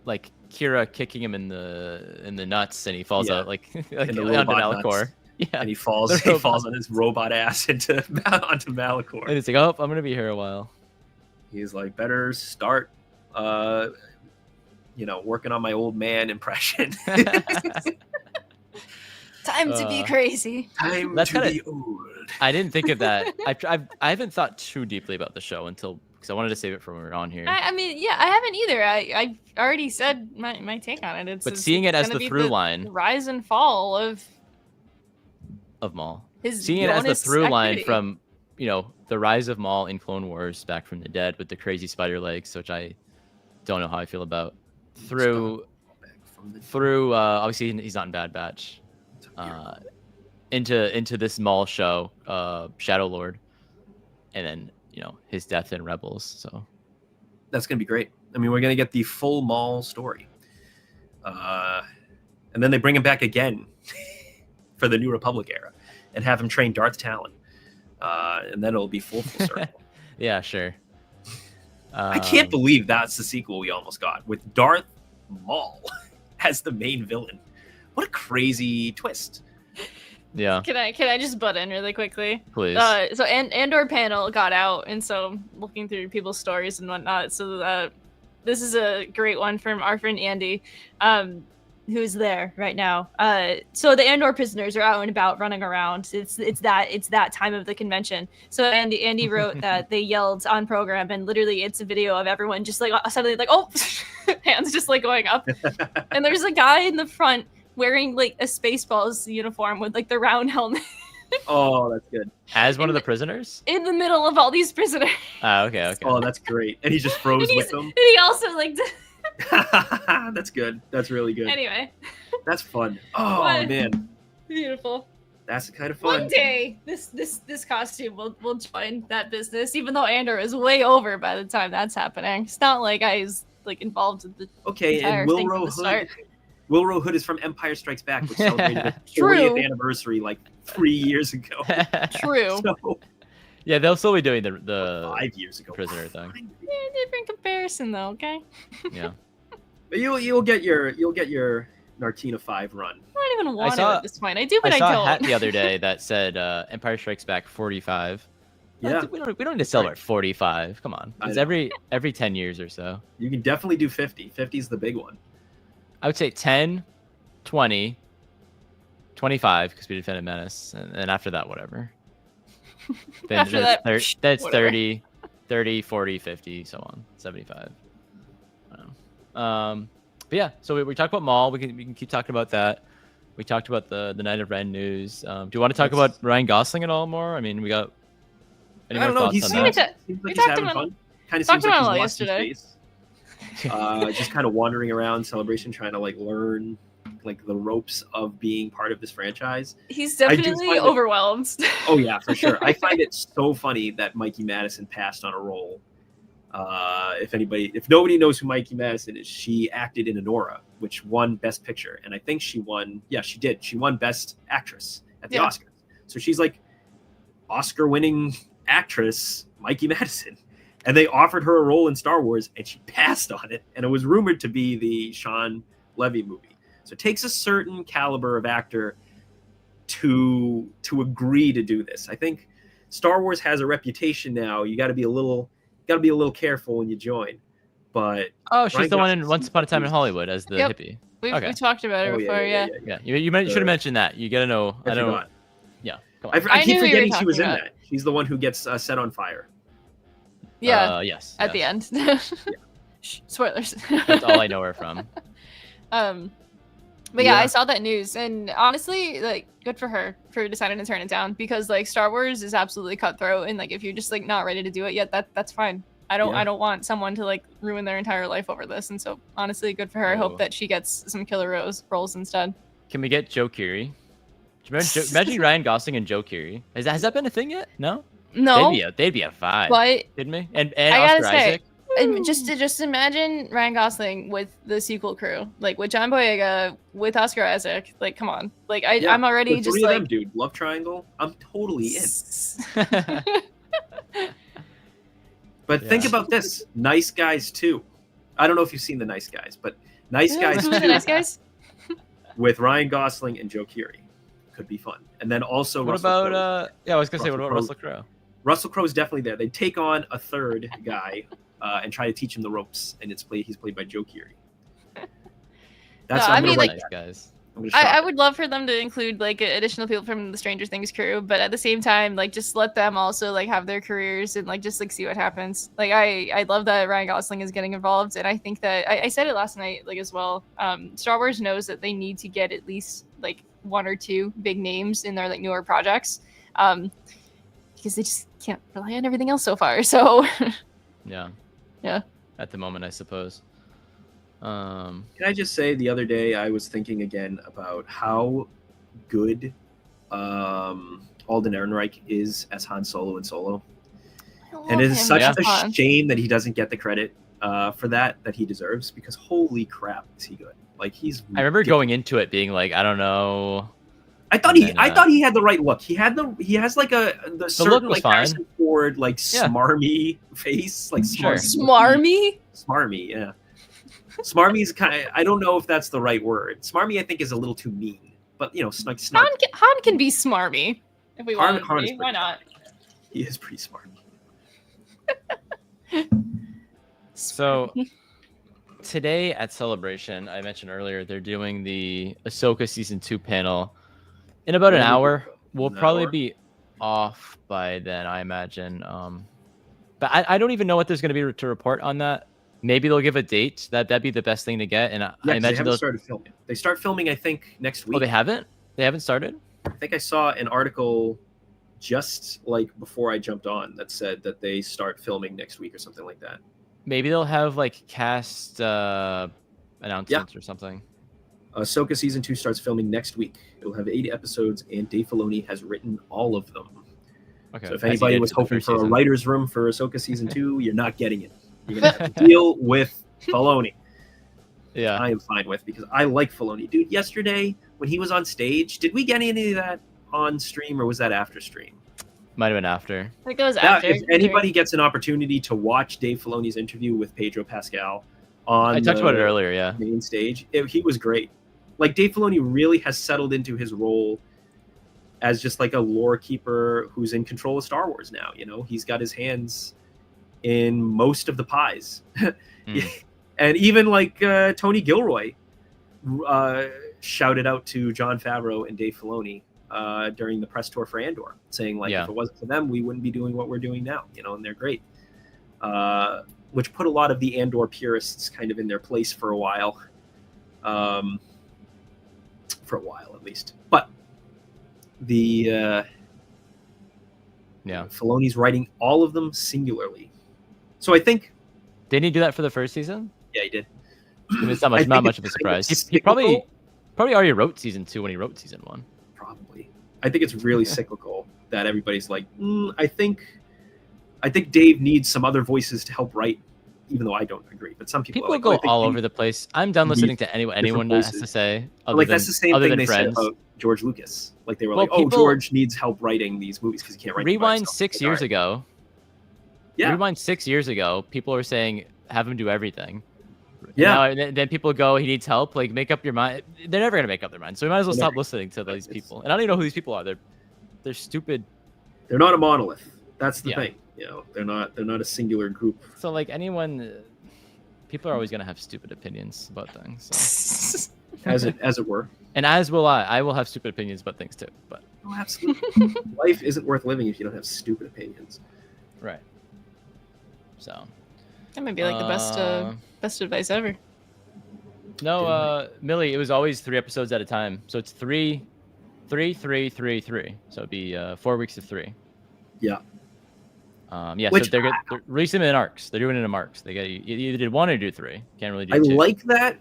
like Kira kicking him in the nuts, and he falls out like onto Malachor. Yeah, and he falls on his robot ass onto Malachor. And it's like, oh, I'm gonna be here a while. He's like, better start, working on my old man impression. Time to be crazy. Time to be old. I didn't think of that. I haven't thought too deeply about the show because I wanted to save it for when we were on here. I mean, yeah, I haven't either. I already said my take on it. Seeing it as the through line, rise and fall of Maul. Seeing it as the through line from the rise of Maul in Clone Wars back from the dead with the crazy spider legs, which I don't know how I feel about. Through obviously he's not in Bad Batch. Into this Maul show, Shadow Lord, and then his death in Rebels. So that's gonna be great. I mean, we're gonna get the full Maul story, and then they bring him back again for the New Republic era, and have him train Darth Talon, and then it'll be full circle. Yeah, sure. I can't believe that's the sequel we almost got with Darth Maul as the main villain. What a crazy twist! Yeah. Can I just butt in really quickly? Please. So Andor panel got out, and so looking through people's stories and whatnot. So this is a great one from our friend Andy, who's there right now. So the Andor prisoners are out and about running around. It's that time of the convention. So Andy wrote that they yelled on program, and literally it's a video of everyone just like suddenly like, oh, hands just like going up, and there's a guy in the front wearing like a Spaceballs uniform with like the round helmet. Oh, that's good. As one of the prisoners? In the middle of all these prisoners. Oh, okay. Oh, that's great. And he just froze with them. And he also like that's good. That's really good. Anyway. That's fun. Oh man. Beautiful. That's kind of fun. One day this costume will join that business, even though Andor is way over by the time that's happening. It's not like I was like involved in the entire thing from the start. Wilro Hood is from Empire Strikes Back, which celebrated the 40th anniversary like 3 years ago. True. So, yeah, they'll still be doing the 5 years ago prisoner thing. Yeah, different comparison though, okay? Yeah. But you'll get your Nartina 5 run. I don't even want it at this point. I do, but I don't. I saw a hat the other day that said Empire Strikes Back 45. Yeah. We don't need to celebrate 45. Come on. It's every 10 years or so. You can definitely do 50. 50 is the big one. I would say 10, 20, 25 because we defended Menace, and after that, whatever. Then After that, that's whatever. 30, 40, 50, so on, 75. I don't know. But yeah, so we talked about Maul. We can keep talking about that. We talked about the Knight of Ren news. Do you want to talk about Ryan Gosling at all more? I mean, we got. Any more thoughts on that? Seems like he's having fun. Kind of seems like he's lost his face. Just kind of wandering around Celebration, trying to like learn like the ropes of being part of this franchise. He's definitely overwhelmed. Oh yeah, for sure. I find it so funny that Mikey Madison passed on a role. If nobody knows who Mikey Madison is, she acted in Anora, which won Best Picture, and I think she won. Yeah, she did. She won Best Actress at the Oscars. So she's like Oscar-winning actress Mikey Madison. And they offered her a role in Star Wars, and she passed on it. And it was rumored to be the Sean Levy movie. So it takes a certain caliber of actor to agree to do this. I think Star Wars has a reputation now. You got to be a little careful when you join. But she's the one in Once Upon a Time in Hollywood as the hippie. We talked about it before. Yeah. You should have mentioned that. You gotta know. I don't. Yeah. Come on. I keep forgetting she was in that. She's the one who gets set on fire. Yeah. Yes. At the end. Spoilers. That's all I know her from. But yeah, I saw that news, and honestly, like, good for her for deciding to turn it down, because like Star Wars is absolutely cutthroat, and like if you're just like not ready to do it yet, that's fine. I don't want someone to like ruin their entire life over this, and so honestly, good for her. I hope that she gets some killer roles instead. Can we get Joe Keery? Imagine Ryan Gosling and Joe Keery. Has that been a thing yet? No. They'd be a vibe. But didn't we? And Oscar Isaac. Just imagine Ryan Gosling with the sequel crew, like with John Boyega, with Oscar Isaac. Like, come on. Like, I'm already just like, them, dude, love triangle. I'm totally in. But think about this: Nice Guys 2. I don't know if you've seen the Nice Guys, but Nice Guys 2. Nice Guys with Ryan Gosling and Joe Keery could be fun. And then also, what about I was gonna say, what about Russell Crowe? Russell Crowe's definitely there. They take on a third guy. And try to teach him the ropes, and he's played by Joe Keery. That's Nice Guys. I would love for them to include like additional people from the Stranger Things crew, but at the same time, like just let them also like have their careers and like just like see what happens. Like I love that Ryan Gosling is getting involved, and I think that I said it last night like as well. Star Wars knows that they need to get at least like one or two big names in their like newer projects, because they just can't rely on everything else so far. So yeah. At the moment, I suppose. Can I just say, the other day I was thinking again about how good Alden Ehrenreich is as Han Solo in Solo. And it is such a shame that he doesn't get the credit for that he deserves, because holy crap, is he good. Like, he's I remember going into it being like, I don't know. I thought he had the right look. He has like the certain like Harrison Ford like smarmy face, like smarmy, yeah. Smarmy is kind of, I don't know if that's the right word. Smarmy, I think, is a little too mean, but you know, snug. Han can be smarmy if we want to be. Why not? He is pretty smarmy. So today at Celebration, I mentioned earlier, they're doing the Ahsoka Season 2 panel. In about an hour, we'll probably be off by then, I imagine. But I don't even know what there's going to be to report on that. Maybe they'll give a date. That'd be the best thing to get. And I imagine they'll started filming. They start filming, I think, next week. Oh, they haven't? They haven't started? I think I saw an article just like before I jumped on that said that they start filming next week or something like that. Maybe they'll have like cast announcements or something. Ahsoka Season 2 starts filming next week. It will have 8 episodes, and Dave Filoni has written all of them. Okay. So if anybody was hoping for a writer's room for Ahsoka Season 2, you're not getting it. You're going to have to deal with Filoni. Yeah. I am fine with, because I like Filoni. Dude, yesterday, when he was on stage, did we get any of that on stream, or was that after stream? Might have been after. It goes after. If anybody gets an opportunity to watch Dave Filoni's interview with Pedro Pascal on I talked about it earlier, main stage, he was great. Like, Dave Filoni really has settled into his role as just like a lore keeper who's in control of Star Wars now. You know, he's got his hands in most of the pies. And even like Tony Gilroy shouted out to Jon Favreau and Dave Filoni during the press tour for Andor, saying like, if it wasn't for them, we wouldn't be doing what we're doing now, you know, and they're great. Which put a lot of the Andor purists kind of in their place for a while. At least. But the Filoni's writing all of them singularly. So I think, didn't he do that for the first season? Yeah, he did. It's not much of a surprise. He probably already wrote Season 2 when he wrote Season 1. Probably. I think it's really cyclical that everybody's like, I think Dave needs some other voices to help write, even though I don't agree. But some people go all over the place. I'm done listening to anyone has to say. That's the same thing they said about George Lucas. Like, they were George needs help writing these movies because he can't write. Rewind 6 years ago. Yeah. Rewind 6 years ago. People were saying have him do everything. Yeah. Now, then people go, he needs help. Like, make up your mind. They're never gonna make up their mind. So we might as well stop listening to these people. And I don't even know who these people are. They're stupid. They're not a monolith. That's the thing. You know, they're not a singular group. So like people are always gonna have stupid opinions about things. So. as it were. And as will I. I will have stupid opinions about things too. But absolutely. Life isn't worth living if you don't have stupid opinions. Right. So. That might be like the best advice ever. No, Millie, it was always 3 episodes at a time. So it's 3. So it'd be 4 weeks of 3. Yeah. So they're releasing them in arcs. They're doing it in arcs. They either did 1 or do 3. Can't really do 2. I like that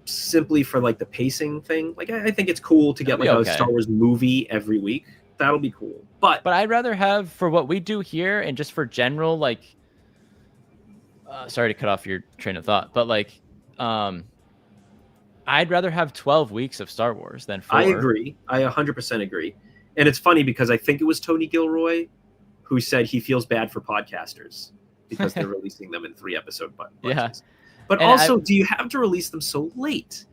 simply for like the pacing thing. Like, I think it's cool to get like a Star Wars movie every week. That'll be cool. But I'd rather have, for what we do here and just for general, like, sorry to cut off your train of thought, but like, I'd rather have 12 weeks of Star Wars than 4. I agree. I 100% agree. And it's funny because I think it was Tony Gilroy who said he feels bad for podcasters because they're releasing them in 3 episode bunches. Yeah. But and also, do you have to release them so late?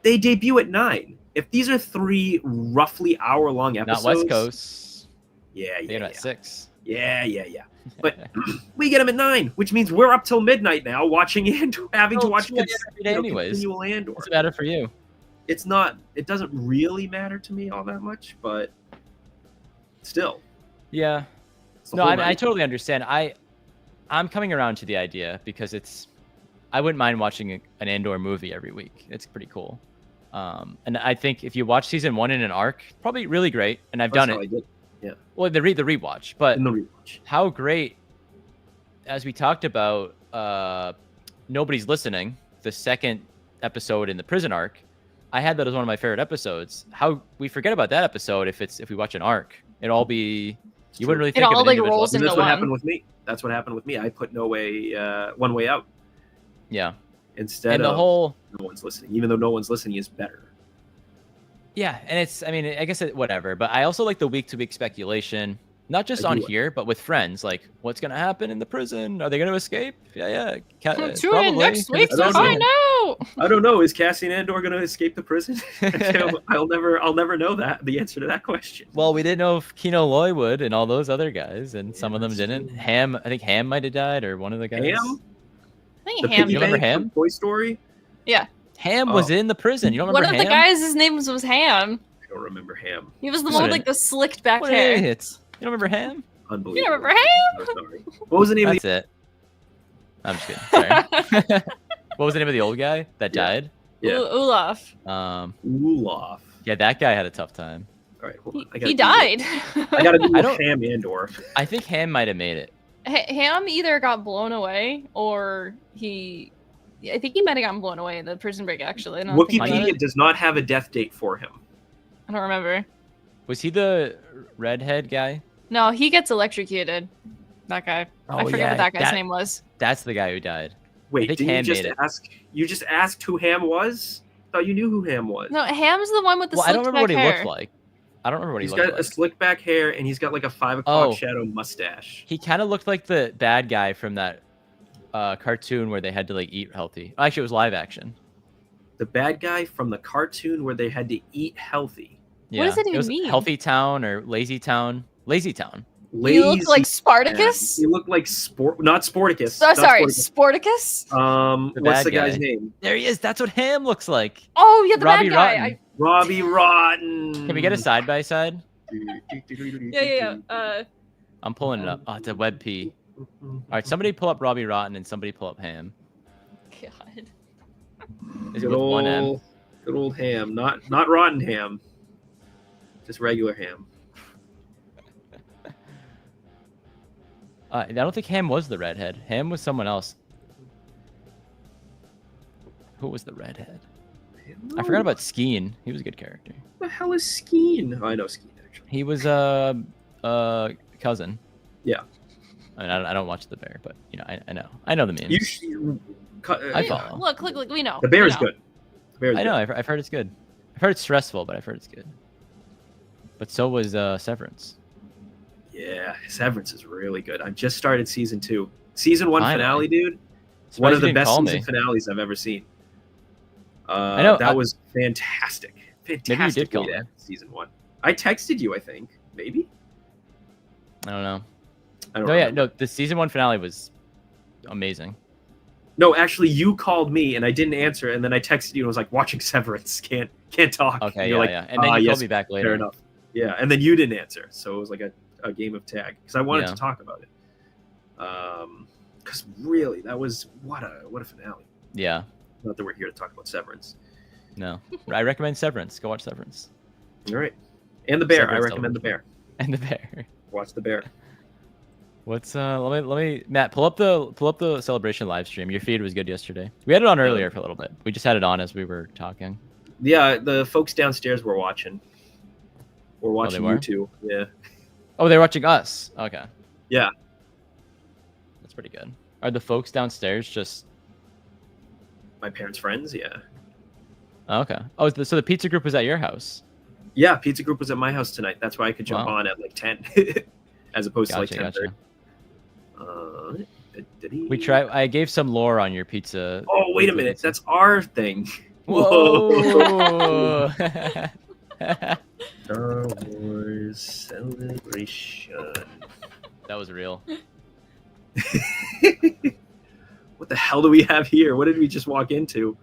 They debut at 9. If these are 3 roughly hour-long episodes... Not West Coast. Yeah. At 6. Yeah. But we get them at 9, which means we're up till midnight now watching Andor, having to watch continual Andor. What's the matter for you? It's not... It doesn't really matter to me all that much, but still. Yeah. No, I totally understand. I'm coming around to the idea because I wouldn't mind watching an Andor movie every week. It's pretty cool. And I think if you watch season 1 in an arc, probably really great. And I've done it. I did. Yeah. Well, the rewatch, but in the rewatch, how great, as we talked about, Nobody's Listening, the 2nd episode in the prison arc. I had that as one of my favorite episodes. How we forget about that episode if we watch an arc. It'd all be You wouldn't really think of all an like individual. rolls into That's what one. happened with me. That's what happened with me. I put No Way, One Way Out. Yeah. Instead And the of whole No One's Listening, even though No One's Listening is better. Yeah, and it's, I mean, I guess whatever, but I also like the week-to-week speculation, not just on here, but with friends, like, what's going to happen in the prison? Are they going to escape? Yeah. Tune in next week to find out. I don't know. Is Cassian Andor going to escape the prison? I'll never know the answer to that question. Well, we didn't know if Kino Loy would and all those other guys, and some of them didn't. True. Ham, I think Ham might have died, or one of the guys. Ham? I think The Ham. piggy You remember bank Ham? from Toy Story? Yeah. Ham was in the prison. You don't remember One Ham? of the guys, his name was Ham. I don't remember Ham. He was the one with like the slicked back What hair. idiots. You don't remember Ham? Unbelievable. You don't remember Ham? I'm sorry. What was the name of That's it. I'm just kidding. Sorry. What was the name of the old guy that died? Yeah. Olaf. Olaf. Yeah, that guy had a tough time. All right, hold on. He died. I got to do I don't- Ham Andor. I think Ham might have made it. Ham either got blown away or I think he might have gotten blown away in the prison break, actually. I don't think about Wikipedia it. does not have a death date for him. I don't remember. Was he the redhead guy? No, he gets electrocuted. That guy. I forget what that guy's name was. That's the guy who died. Wait, think did you Ham just made it. ask? You just asked who Ham was? Thought you knew who Ham was. No, Ham's the one with the Well, I don't slicked remember what back he hair. looked like. I don't remember what He's he looked got like. a slick back hair and he's got like a 5 o'clock Oh. shadow mustache. He kind of looked like the bad guy from that cartoon where they had to like eat healthy. Actually, it was live action. The bad guy from the cartoon where they had to eat healthy. Yeah. does that even it was mean? Healthy Town or Lazy Town? Lazy Town. He looked like Lazy Spartacus? Man. He looked like not Sporticus. Oh, not sorry, Sporticus. Sporticus? The What's bad the guy's guy. name? There he is. That's what Ham looks like. Oh, yeah, the Robbie bad guy. Rotten. Robbie Rotten. Can we get a side by side? Yeah. I'm pulling it up. Oh, it's a web P. All right, somebody pull up Robbie Rotten and somebody pull up Ham. God. Is it Good with one M? old Ham, not rotten ham, just regular ham. I don't think Ham was the redhead. Ham was someone else. Who was the redhead? I forgot about Skeen. He was a good character. What the hell is Skeen? Oh, I know Skeen actually. He was cousin. Yeah. I mean, I don't watch The Bear, but you know, I know the memes. I follow. Look, we know. The bear we is know. good. The bear is I know. good. I've heard it's good. I've heard it's stressful, but I've heard it's good. But so was Severance. Yeah, Severance is really good. I just started season 2. Season 1 Finally. finale, dude. Surprised One of you the didn't best call season me. finales I've ever seen. I know. That was fantastic. Maybe you did call me. Season 1. I texted you, I think. Maybe. I don't know. I don't No, yeah, remember. no. The season 1 finale was amazing. No, actually, you called me and I didn't answer, and then I texted you and was like, "Watching Severance, can't talk." Okay, and yeah, you're like, yeah. And then you yes, called me back later. fair enough. Yeah, and then you didn't answer, so it was like a game of tag because I wanted Yeah. to talk about it. Because really, that was what a finale. Yeah. Not that we're here to talk about Severance. No. I recommend Severance. Go watch Severance. All right, and the bear. I Severance recommend the bear. And The Bear. Watch the bear. What's let me Matt, pull up the celebration live stream. Your feed was good yesterday. We had it on earlier for a little bit. We just had it on as we were talking. Yeah, the folks downstairs were watching. We're watching were? you two. Yeah. Oh, they're watching us. Okay. Yeah. That's pretty good. Are the folks downstairs just My parents' friends. Yeah. oh, okay. Oh, so the pizza group was at your house. Yeah, pizza group was at my house tonight. That's why I could jump Wow. on at like 10, as opposed to like 10:30. Gotcha. We I gave some lore on your pizza. Oh, wait a minute. That's our thing. Whoa. Star Wars Celebration. That was real. What the hell do we have here? What did we just walk into?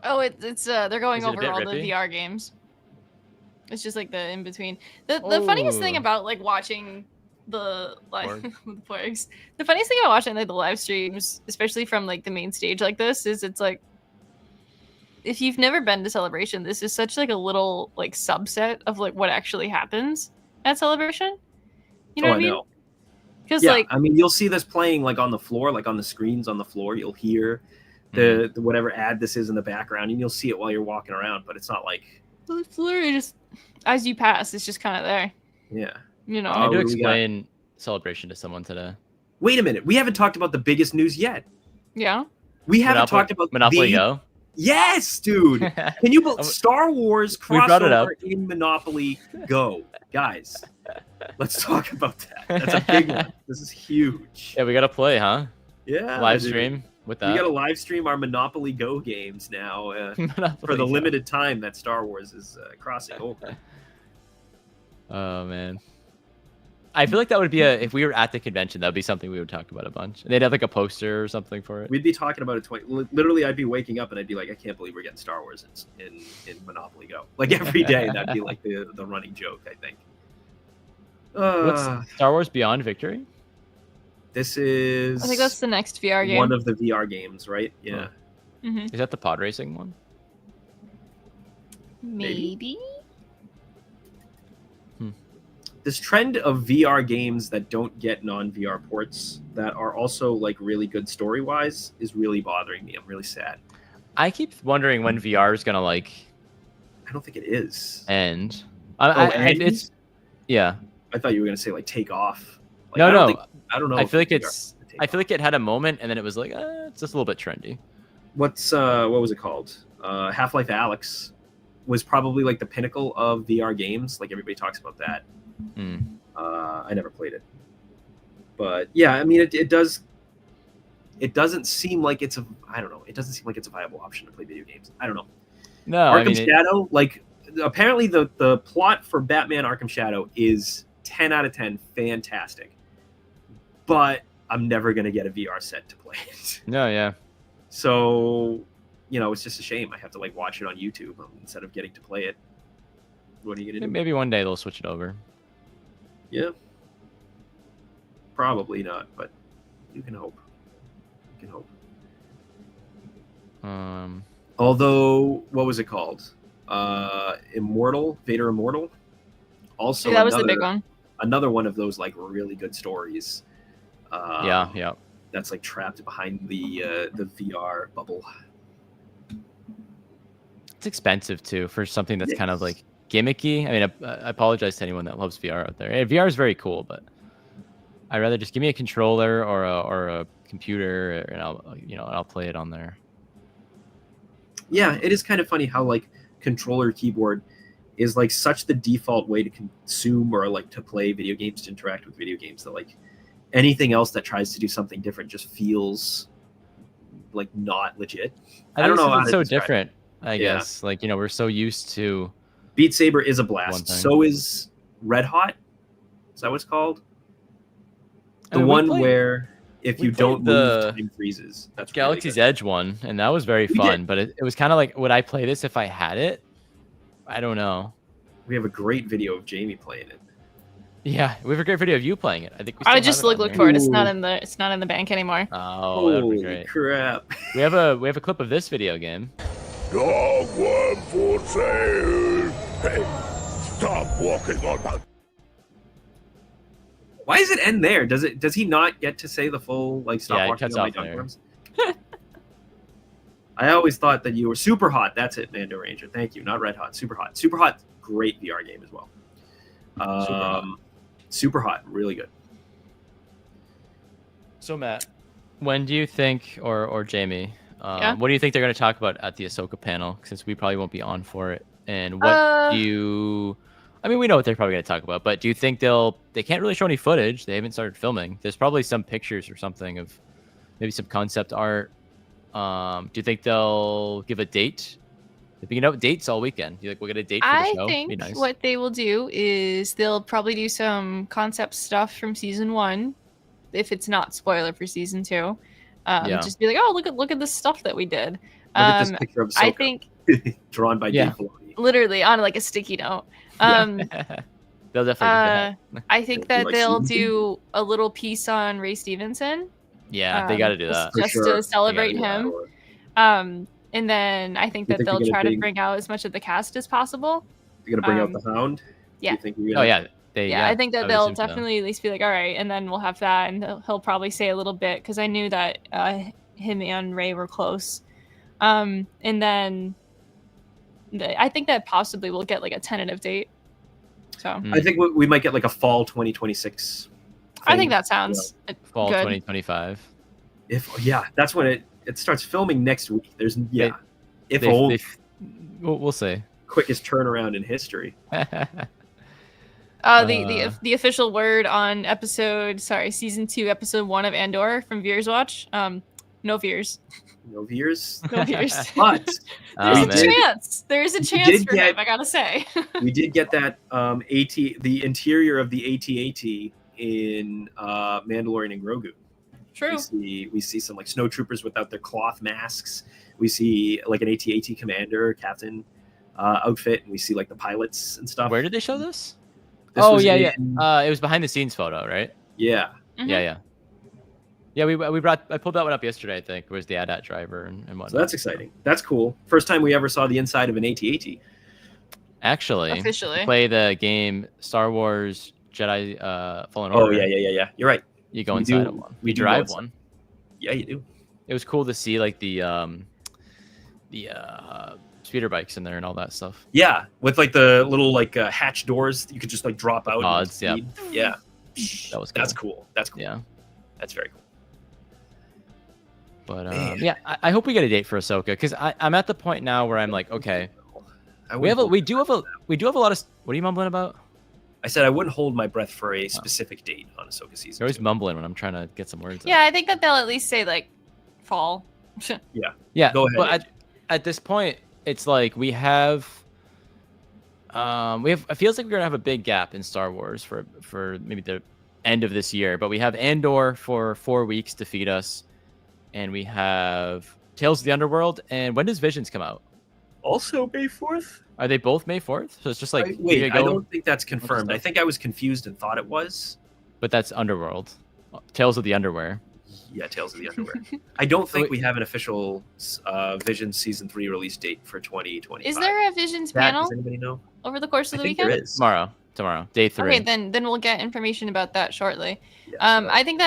Oh, it's they're going Is it a over bit all rippy? the VR games. It's just like the in between. The funniest thing Oh. about like watching the Porg. the porgs, the funniest thing about watching like the live streams, especially from like the main stage like this, is it's like if you've never been to Celebration, this is such like a little like subset of like what actually happens at Celebration. You know what I mean? Because Yeah, like I mean, you'll see this playing like on the floor, like on the screens on the floor. You'll hear the whatever ad this is in the background, and you'll see it while you're walking around. But it's not like It's literally just as you pass, it's just kind of there. Yeah. You know. I had to explain Celebration to someone today. Wait a minute. We haven't talked about the biggest news yet. Yeah. We haven't talked about Monopoly Go. Yes, dude. Can you believe Star Wars crossover in Monopoly Go? Guys, let's talk about that. That's a big one. This is huge. Yeah, we got to play, huh? Yeah. Live stream with that. We got to live stream our Monopoly Go games now for the limited time that Star Wars is crossing over. Oh, man. I feel like that would be if we were at the convention, that would be something we would talk about a bunch. They'd have like a poster or something for it. We'd be talking about it. Literally, I'd be waking up and I'd be like, I can't believe we're getting Star Wars in Monopoly Go. Like every day, that'd be like the running joke, I think. What's Star Wars Beyond Victory? This is... I think that's the next VR game. One of the VR games, right? Yeah. Oh. Mm-hmm. Is that the pod racing one? Maybe? This trend of VR games that don't get non-VR ports that are also like really good story-wise is really bothering me. I'm really sad. I keep wondering when VR is gonna like. I don't think it is. End. It's. Yeah. I thought you were gonna say like take off. Like, no. I don't know. I feel like it's. I feel like it had a moment and then it was like, it's just a little bit trendy. What was it called? Half-Life Alyx was probably like the pinnacle of VR games. Like everybody talks about that. I never played it, but yeah, I mean, it does. It doesn't seem like it's a. I don't know. It doesn't seem like it's a viable option to play video games. I don't know. No, Arkham Shadow. Like apparently the plot for Batman Arkham Shadow is 10 out of 10, fantastic. But I'm never gonna get a VR set to play it. No, yeah. So, it's just a shame. I have to like watch it on YouTube instead of getting to play it. What are you gonna do? Maybe one day they'll switch it over. Yeah. Probably not, but you can hope. You can hope. Although, what was it called? Vader Immortal. Also, that was the big one. Another one of those like really good stories. Yeah. That's like trapped behind the VR bubble. It's expensive too for something that's kind of like gimmicky. I mean, I apologize to anyone that loves VR out there. VR is very cool, but I'd rather just give me a controller or a computer, and I'll play it on there. Yeah, it is kind of funny how like controller keyboard is like such the default way to consume or like to play video games, to interact with video games, that like anything else that tries to do something different just feels like not legit. I don't know. It's so different, I guess. Like, we're so used to. Beat Saber is a blast. So is Red Hot. Is that what it's called? The one where if you don't move, time freezes. That's Galaxy's really Edge one, and that was very fun. But it was kind of like, would I play this if I had it? I don't know. We have a great video of Jamie playing it. Yeah, we have a great video of you playing it. I think I just look for it. It's not in the bank anymore. Oh, that would be great. Crap. We have a clip of this video game. Dog worm for sale. Hey, stop walking on my... Why does it end there? Does he not get to say the full like stop walking on my dog worms? I always thought that you were Super Hot. That's it, Mando Ranger. Thank you. Not Red Hot. Super Hot. Super Hot. Great VR game as well. Super Hot. Really good. So Matt, when do you think, or Jamie, what do you think they're going to talk about at the Ahsoka panel? Since we probably won't be on for it. And what do you... I mean, we know what they're probably going to talk about, but do you think they can't really show any footage? They haven't started filming. There's probably some pictures or something of maybe some concept art. Do you think they'll give a date? If you know dates all weekend, do you think we'll get a date for the show? I think what they will do is they'll probably do some concept stuff from season 1, if it's not spoiler for season 2. Just be like, oh, look at this stuff that we did. Look at this picture of Ahsoka. I think drawn by Dave Filoni. Literally on like a sticky note. They'll definitely do that. I think that they'll do a little piece on Ray Stevenson. Yeah, they got to do that. Just to celebrate him. And then I think that they'll try to bring out as much of the cast as possible. You're going to bring out the Hound? Yeah. I think that they'll definitely at least be like, all right, and then we'll have that, and he'll probably say a little bit, because I knew that him and Ray were close. And then I think that possibly we'll get like a tentative date. So I think we might get like a fall 2026. I think that sounds fall good. 2025. That's when it starts filming next week. There's we'll see. Quickest turnaround in history. The official word on season 2, episode 1 of Andor from Veers Watch. No Veers. No Veers. No Veers. But there's a chance. There's a chance for him. I gotta say. We did get that the interior of the AT-AT in Mandalorian and Grogu. True. We see some like snowtroopers without their cloth masks. We see like an AT-AT commander, captain outfit, and we see like the pilots and stuff. Where did they show this? This it was behind the scenes photo, right? Yeah. Mm-hmm. Yeah, I pulled that one up yesterday, I think. It was the AT-AT driver and whatnot. So that's exciting. That's cool. First time we ever saw the inside of an AT-AT. Actually, officially play the game Star Wars Jedi Fallen Order. Oh yeah. You're right. You go inside of one. We drive one. Yeah, you do. It was cool to see like the speeder bikes in there and all that stuff. Yeah, with like the little like hatch doors that you could just like drop out. Pods, yeah. That was cool. That's cool. That's cool. Yeah, that's very cool. But I hope we get a date for Ahsoka because I'm at the point now where I'm like, okay, we do have a lot of. What are you mumbling about? I said I wouldn't hold my breath for a specific date on Ahsoka season. You're always 2. mumbling when I'm trying to get some words. Yeah, I think that they'll at least say like fall. Yeah. Go ahead. But at this point, it's like we have. It feels like we're gonna have a big gap in Star Wars for maybe the end of this year, but we have Andor for 4 weeks to feed us, and we have Tales of the Underworld. And when does Visions come out? Also May 4th. Are they both May 4th? So it's just like wait, I don't think that's confirmed. I think I was confused and thought it was. But that's Underworld. Tales of the Underwear. Yeah, Tales of the Underwear. I don't think we have an official Visions season 3 release date for 2025. Is there a Visions panel? Does anybody know? Over the course of the weekend? weekend? There is. Tomorrow, day 3. Okay, then we'll get information about that shortly. Yeah, I think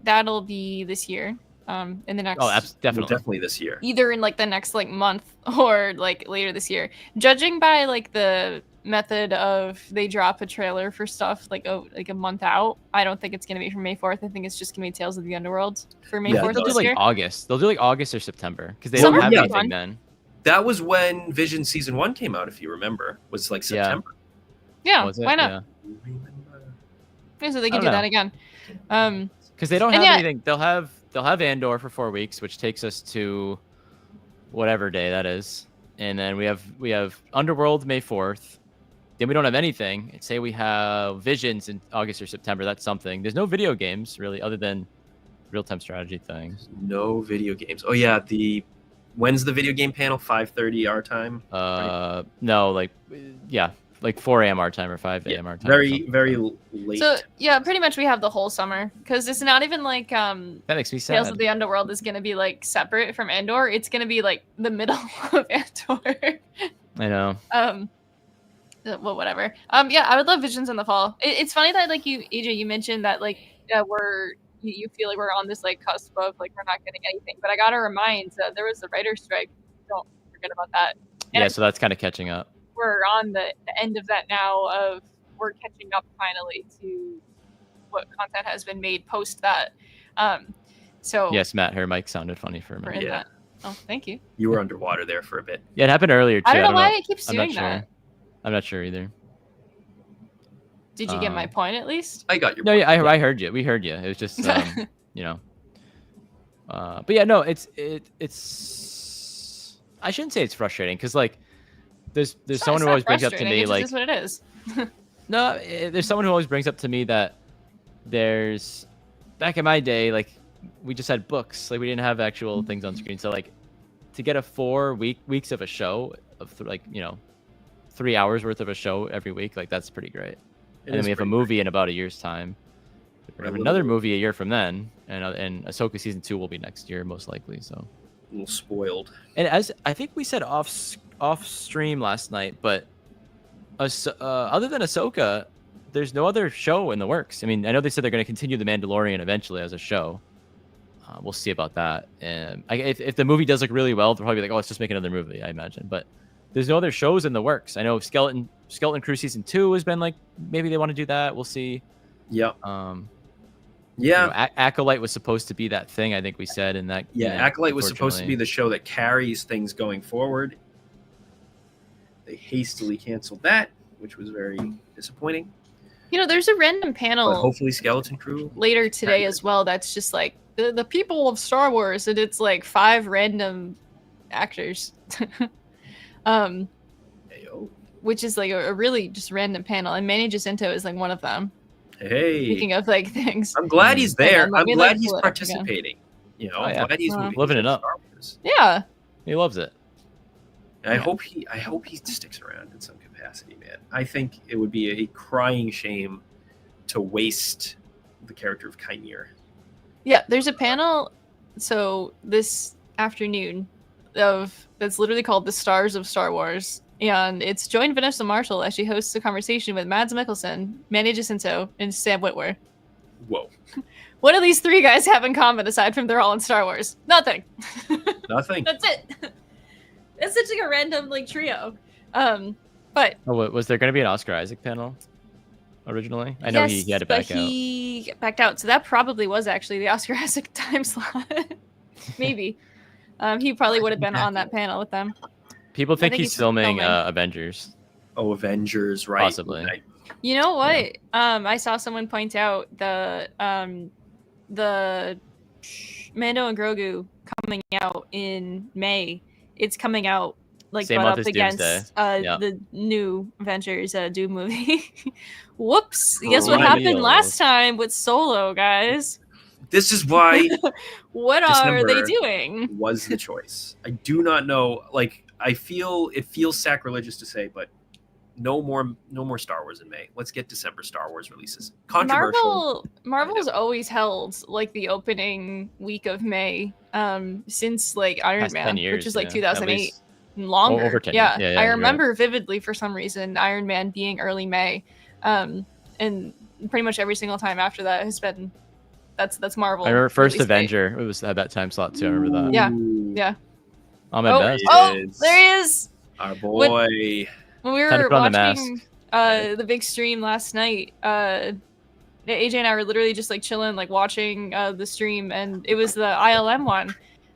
that'll be this year. In the next. Oh, definitely this year. Either in like the next like month or like later this year. Judging by like the method of they drop a trailer for stuff like a month out, I don't think it's gonna be for May 4th. I think it's just gonna be Tales of the Underworld for May 4th. They'll do this like year. August. They'll do like August or September because they don't have anything then. That was when Vision season 1 came out, if you remember. Was like September. Yeah, why not? Yeah, so they can do that again. Because they don't have anything. They'll have Andor for 4 weeks, which takes us to whatever day that is, and then we have Underworld May 4th. Then we don't have anything. Say we have Visions in August or September. That's something. There's no video games really, other than real-time strategy things. No video games. Oh yeah, when's the video game panel? 5:30 our time. Right? No, like 4 a.m. our time or 5 a.m. our time. Very late. So yeah, pretty much we have the whole summer because it's not even like that makes me sad. Tales of the Underworld is gonna be like separate from Andor. It's gonna be like the middle of Andor. I know. Well, whatever. Yeah, I would love Visions in the fall. It's funny that like AJ, you mentioned that like you feel like we're on this like cusp of like we're not getting anything, but I gotta remind there was a writer's strike. Don't forget about that. And so that's kind of catching up. We're on the end of that now. We're catching up finally to what content has been made post that. So yes, Matt, her mic sounded funny for a minute. Yeah. Oh, thank you. You were underwater there for a bit. Yeah, it happened earlier too. I don't know why it keeps doing that. I'm not sure either. Did you get my point at least? I got your point. Yeah, I heard you. We heard you. It was just but yeah, no, it's I shouldn't say it's frustrating because like there's someone who always brings up to me it's like just what it is. No, there's someone who always brings up to me that there's back in my day like we just had books, like we didn't have actual things on screen, so like to get a 4 weeks of a show of 3 hours worth of a show every week, like that's pretty great. And then we have a movie in about a year's time. We have another movie a year from then, and Ahsoka season 2 will be next year most likely. So a little spoiled. And as I think we said off stream last night, but other than Ahsoka, there's no other show in the works. I mean, I know they said they're going to continue The Mandalorian eventually as a show. We'll see about that. And if the movie does look really well, they'll probably be like, oh, let's just make another movie, I imagine. But there's no other shows in the works. I know Skeleton Crew season 2 has been like, maybe they want to do that. We'll see. Yep. Yeah. You know, Acolyte was supposed to be that thing. I think we said in that. Yeah, Acolyte was supposed to be the show that carries things going forward. They hastily canceled that, which was very disappointing. You know, there's a random panel. But hopefully, Skeleton Crew later today as well. That's just like the people of Star Wars, and it's like 5 random actors. Which is like a really just random panel, and Manny Jacinto is like one of them. Hey, speaking of like things, I'm glad he's there. I'm glad he's participating. You know, I'm glad he's living it up. Yeah, he loves it. I hope he sticks around in some capacity, man. I think it would be a crying shame to waste the character of Chimera. Yeah, there's a panel. So this afternoon that's literally called "The Stars of Star Wars." And it's join Vanessa Marshall as she hosts a conversation with Mads Mikkelsen, Manny Jacinto, and Sam Witwer. Whoa. What do these 3 guys have in common aside from they're all in Star Wars? Nothing. Nothing. That's it. It's such like a random like trio. But was there going to be an Oscar Isaac panel originally? I know he had to back out. He backed out, so that probably was actually the Oscar Isaac time slot. Maybe. He probably would have been on that panel with them. People think he's filming Avengers. Oh, Avengers, right? Possibly. You know what? Yeah. I saw someone point out the Mando and Grogu coming out in May. It's coming out like same butt month up as against Doomsday. The new Avengers Doom movie. Whoops! Guess what happened last time with Solo, guys? This is why. What are they doing? Was the choice? I do not know. Like, I feel it feels sacrilegious to say, but no more Star Wars in May. Let's get December Star Wars releases. Controversial. Marvel's always held like the opening week of May, since like Iron Man, which is like 2008, and longer. Over 10 yeah. Yeah, I remember vividly for some reason Iron Man being early May, and pretty much every single time after that has been that's Marvel. I remember first Avenger. It was at that time slot too. I remember that. Yeah. Best. Oh, there he is. Our boy. When we were watching the big stream last night, AJ and I were literally just like chilling, like watching the stream, and it was the ILM one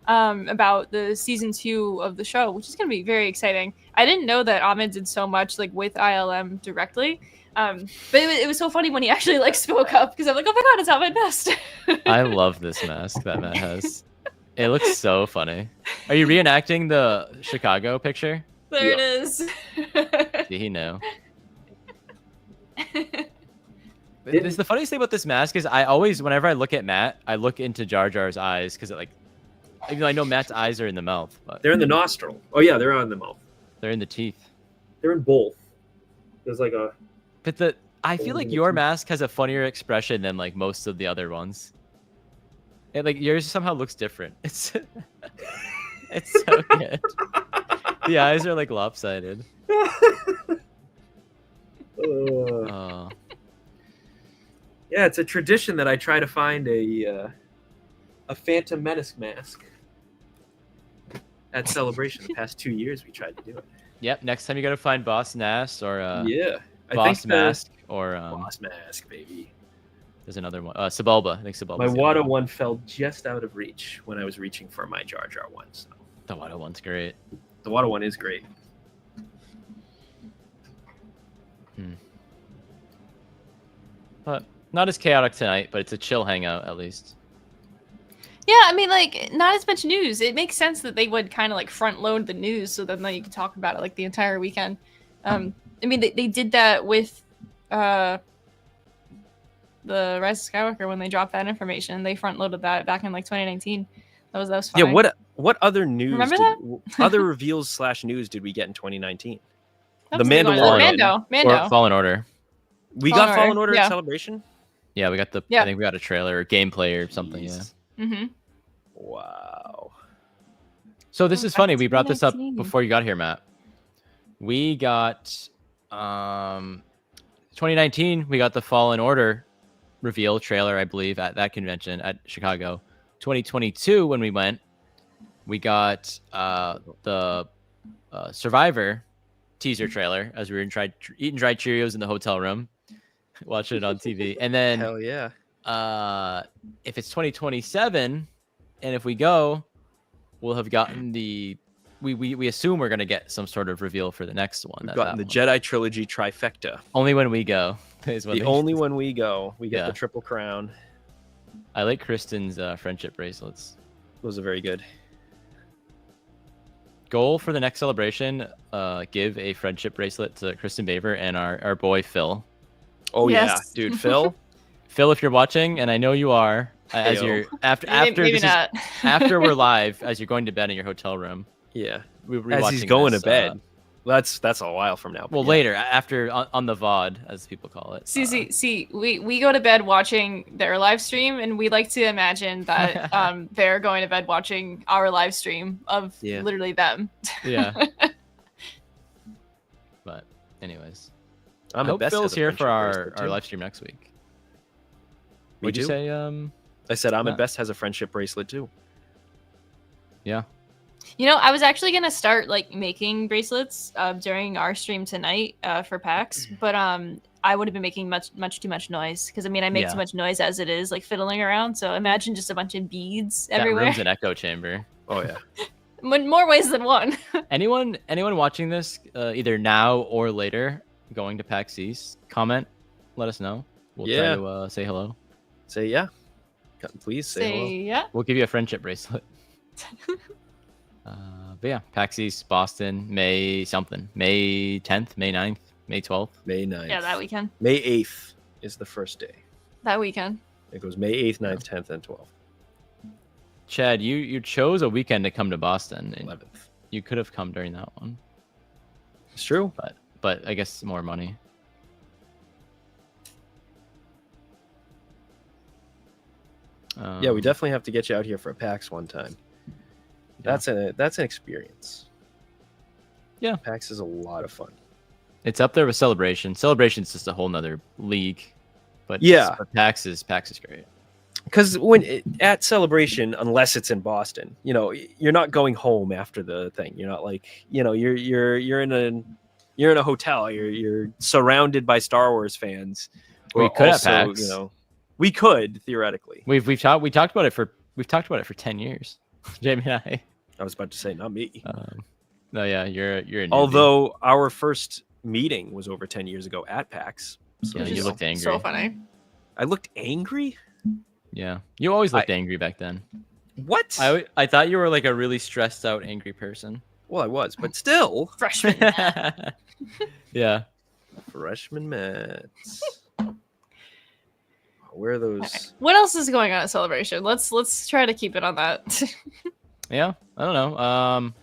about the season 2 of the show, which is going to be very exciting. I didn't know that Ahmed did so much like with ILM directly, but it was so funny when he actually like spoke up, because I'm like, oh my god, it's Ahmed Best. I love this mask that Matt has. It looks so funny. Are you reenacting the Chicago picture? There it is. See, he knew. The funniest thing about this mask is I always, whenever I look at Matt, I look into Jar Jar's eyes, because it like, even though I know Matt's eyes are in the mouth, but they're in the nostril. Oh yeah, they're on the mouth. They're in the teeth. They're in both. There's like a. But I feel like your mask has a funnier expression than like most of the other ones. And like yours somehow looks different. It's so good. The eyes are like lopsided. Yeah, it's a tradition that I try to find a Phantom Menace mask at Celebration. The past 2 years we tried to do it. Yep. Next time you got to find Boss Nass or Boss Mask or Boss Mask, baby. There's another one. Sebulba. I think Sebulba. My Wada one fell just out of reach when I was reaching for my Jar Jar one. So. The Wada one's great. The Wada one is great. But not as chaotic tonight, but it's a chill hangout at least. Yeah, I mean, like, not as much news. It makes sense that they would kind of like front load the news so that then you can talk about it like the entire weekend. I mean, they did that with the Rise of Skywalker when they dropped that information. They front loaded that back in like 2019. That was fine. Yeah. What other news? Remember that? Other reveals / news did we get in 2019? That The was Mandalorian. Mando. Or Fallen Order. We got Fallen Order at Celebration. Yeah, we got the. I think we got a trailer or gameplay or something. Jeez. Yeah. Mm-hmm. Wow. So this is funny. We brought this up before you got here, Matt. We got 2019. We got the Fallen Order reveal trailer, I believe, at that convention at Chicago. 2022, when we went, we got the Survivor teaser trailer as we were eating dried Cheerios in the hotel room, watching it on TV. And then, hell yeah. If it's 2027, and if we go, we'll have gotten we assume we're gonna get some sort of reveal for the next one. We've gotten the Jedi trilogy trifecta. Only when we go. Only when we go, we get the Triple Crown. I like Kristen's friendship bracelets. Those are very good. Goal for the next celebration: give a friendship bracelet to Kristen Baver and our boy Phil. Oh yeah, dude, Phil. Phil, if you're watching, and I know you are, as you're after we're live, as you're going to bed in your hotel room. Yeah, as he's going to bed. That's a while from now. Well, later, after on the VOD, as people call it. See, we go to bed watching their live stream, and we like to imagine that they're going to bed watching our live stream of literally them. Yeah. But anyways, I hope Phil's here for our live stream next week. What'd you say? I said Ahmed Best has a friendship bracelet too. Yeah. You know, I was actually gonna start like making bracelets during our stream tonight for PAX, but I would have been making much too much noise because I mean I make too much noise as it is, like fiddling around. So imagine just a bunch of beads everywhere. That room's an echo chamber. Oh yeah. In more ways than one. anyone watching this either now or later going to PAX East, comment, let us know. We'll try to say hello. Say yeah. Please say hello. Yeah. We'll give you a friendship bracelet. But yeah, PAX East, Boston, May 10th, May 9th, May 12th. May 9th. Yeah, that weekend. May 8th is the first day. That weekend. It goes May 8th, 9th, 10th, and 12th. Chad, you chose a weekend to come to Boston. 11th. You could have come during that one. It's true. But I guess more money. Yeah, we definitely have to get you out here for a PAX one time. That's an experience. Yeah, PAX is a lot of fun. It's up there with Celebration. Celebration's just a whole nother league. But PAX is great. Because at Celebration, unless it's in Boston, you're not going home after the thing. You're not like, you're in a hotel. You're surrounded by Star Wars fans. We could have PAX. We could theoretically. We talked about it for 10 years. Jamie and I. I was about to say, not me. No, yeah, you're a Although our first meeting was over 10 years ago at PAX. So you looked angry. So funny. I looked angry? Yeah. You always looked angry back then. What? I thought you were like a really stressed out, angry person. Well, I was, but still. Freshman Matt. Yeah. Freshman Matt. Where are those? Okay. What else is going on at Celebration? Let's try to keep it on that. Yeah, I don't know.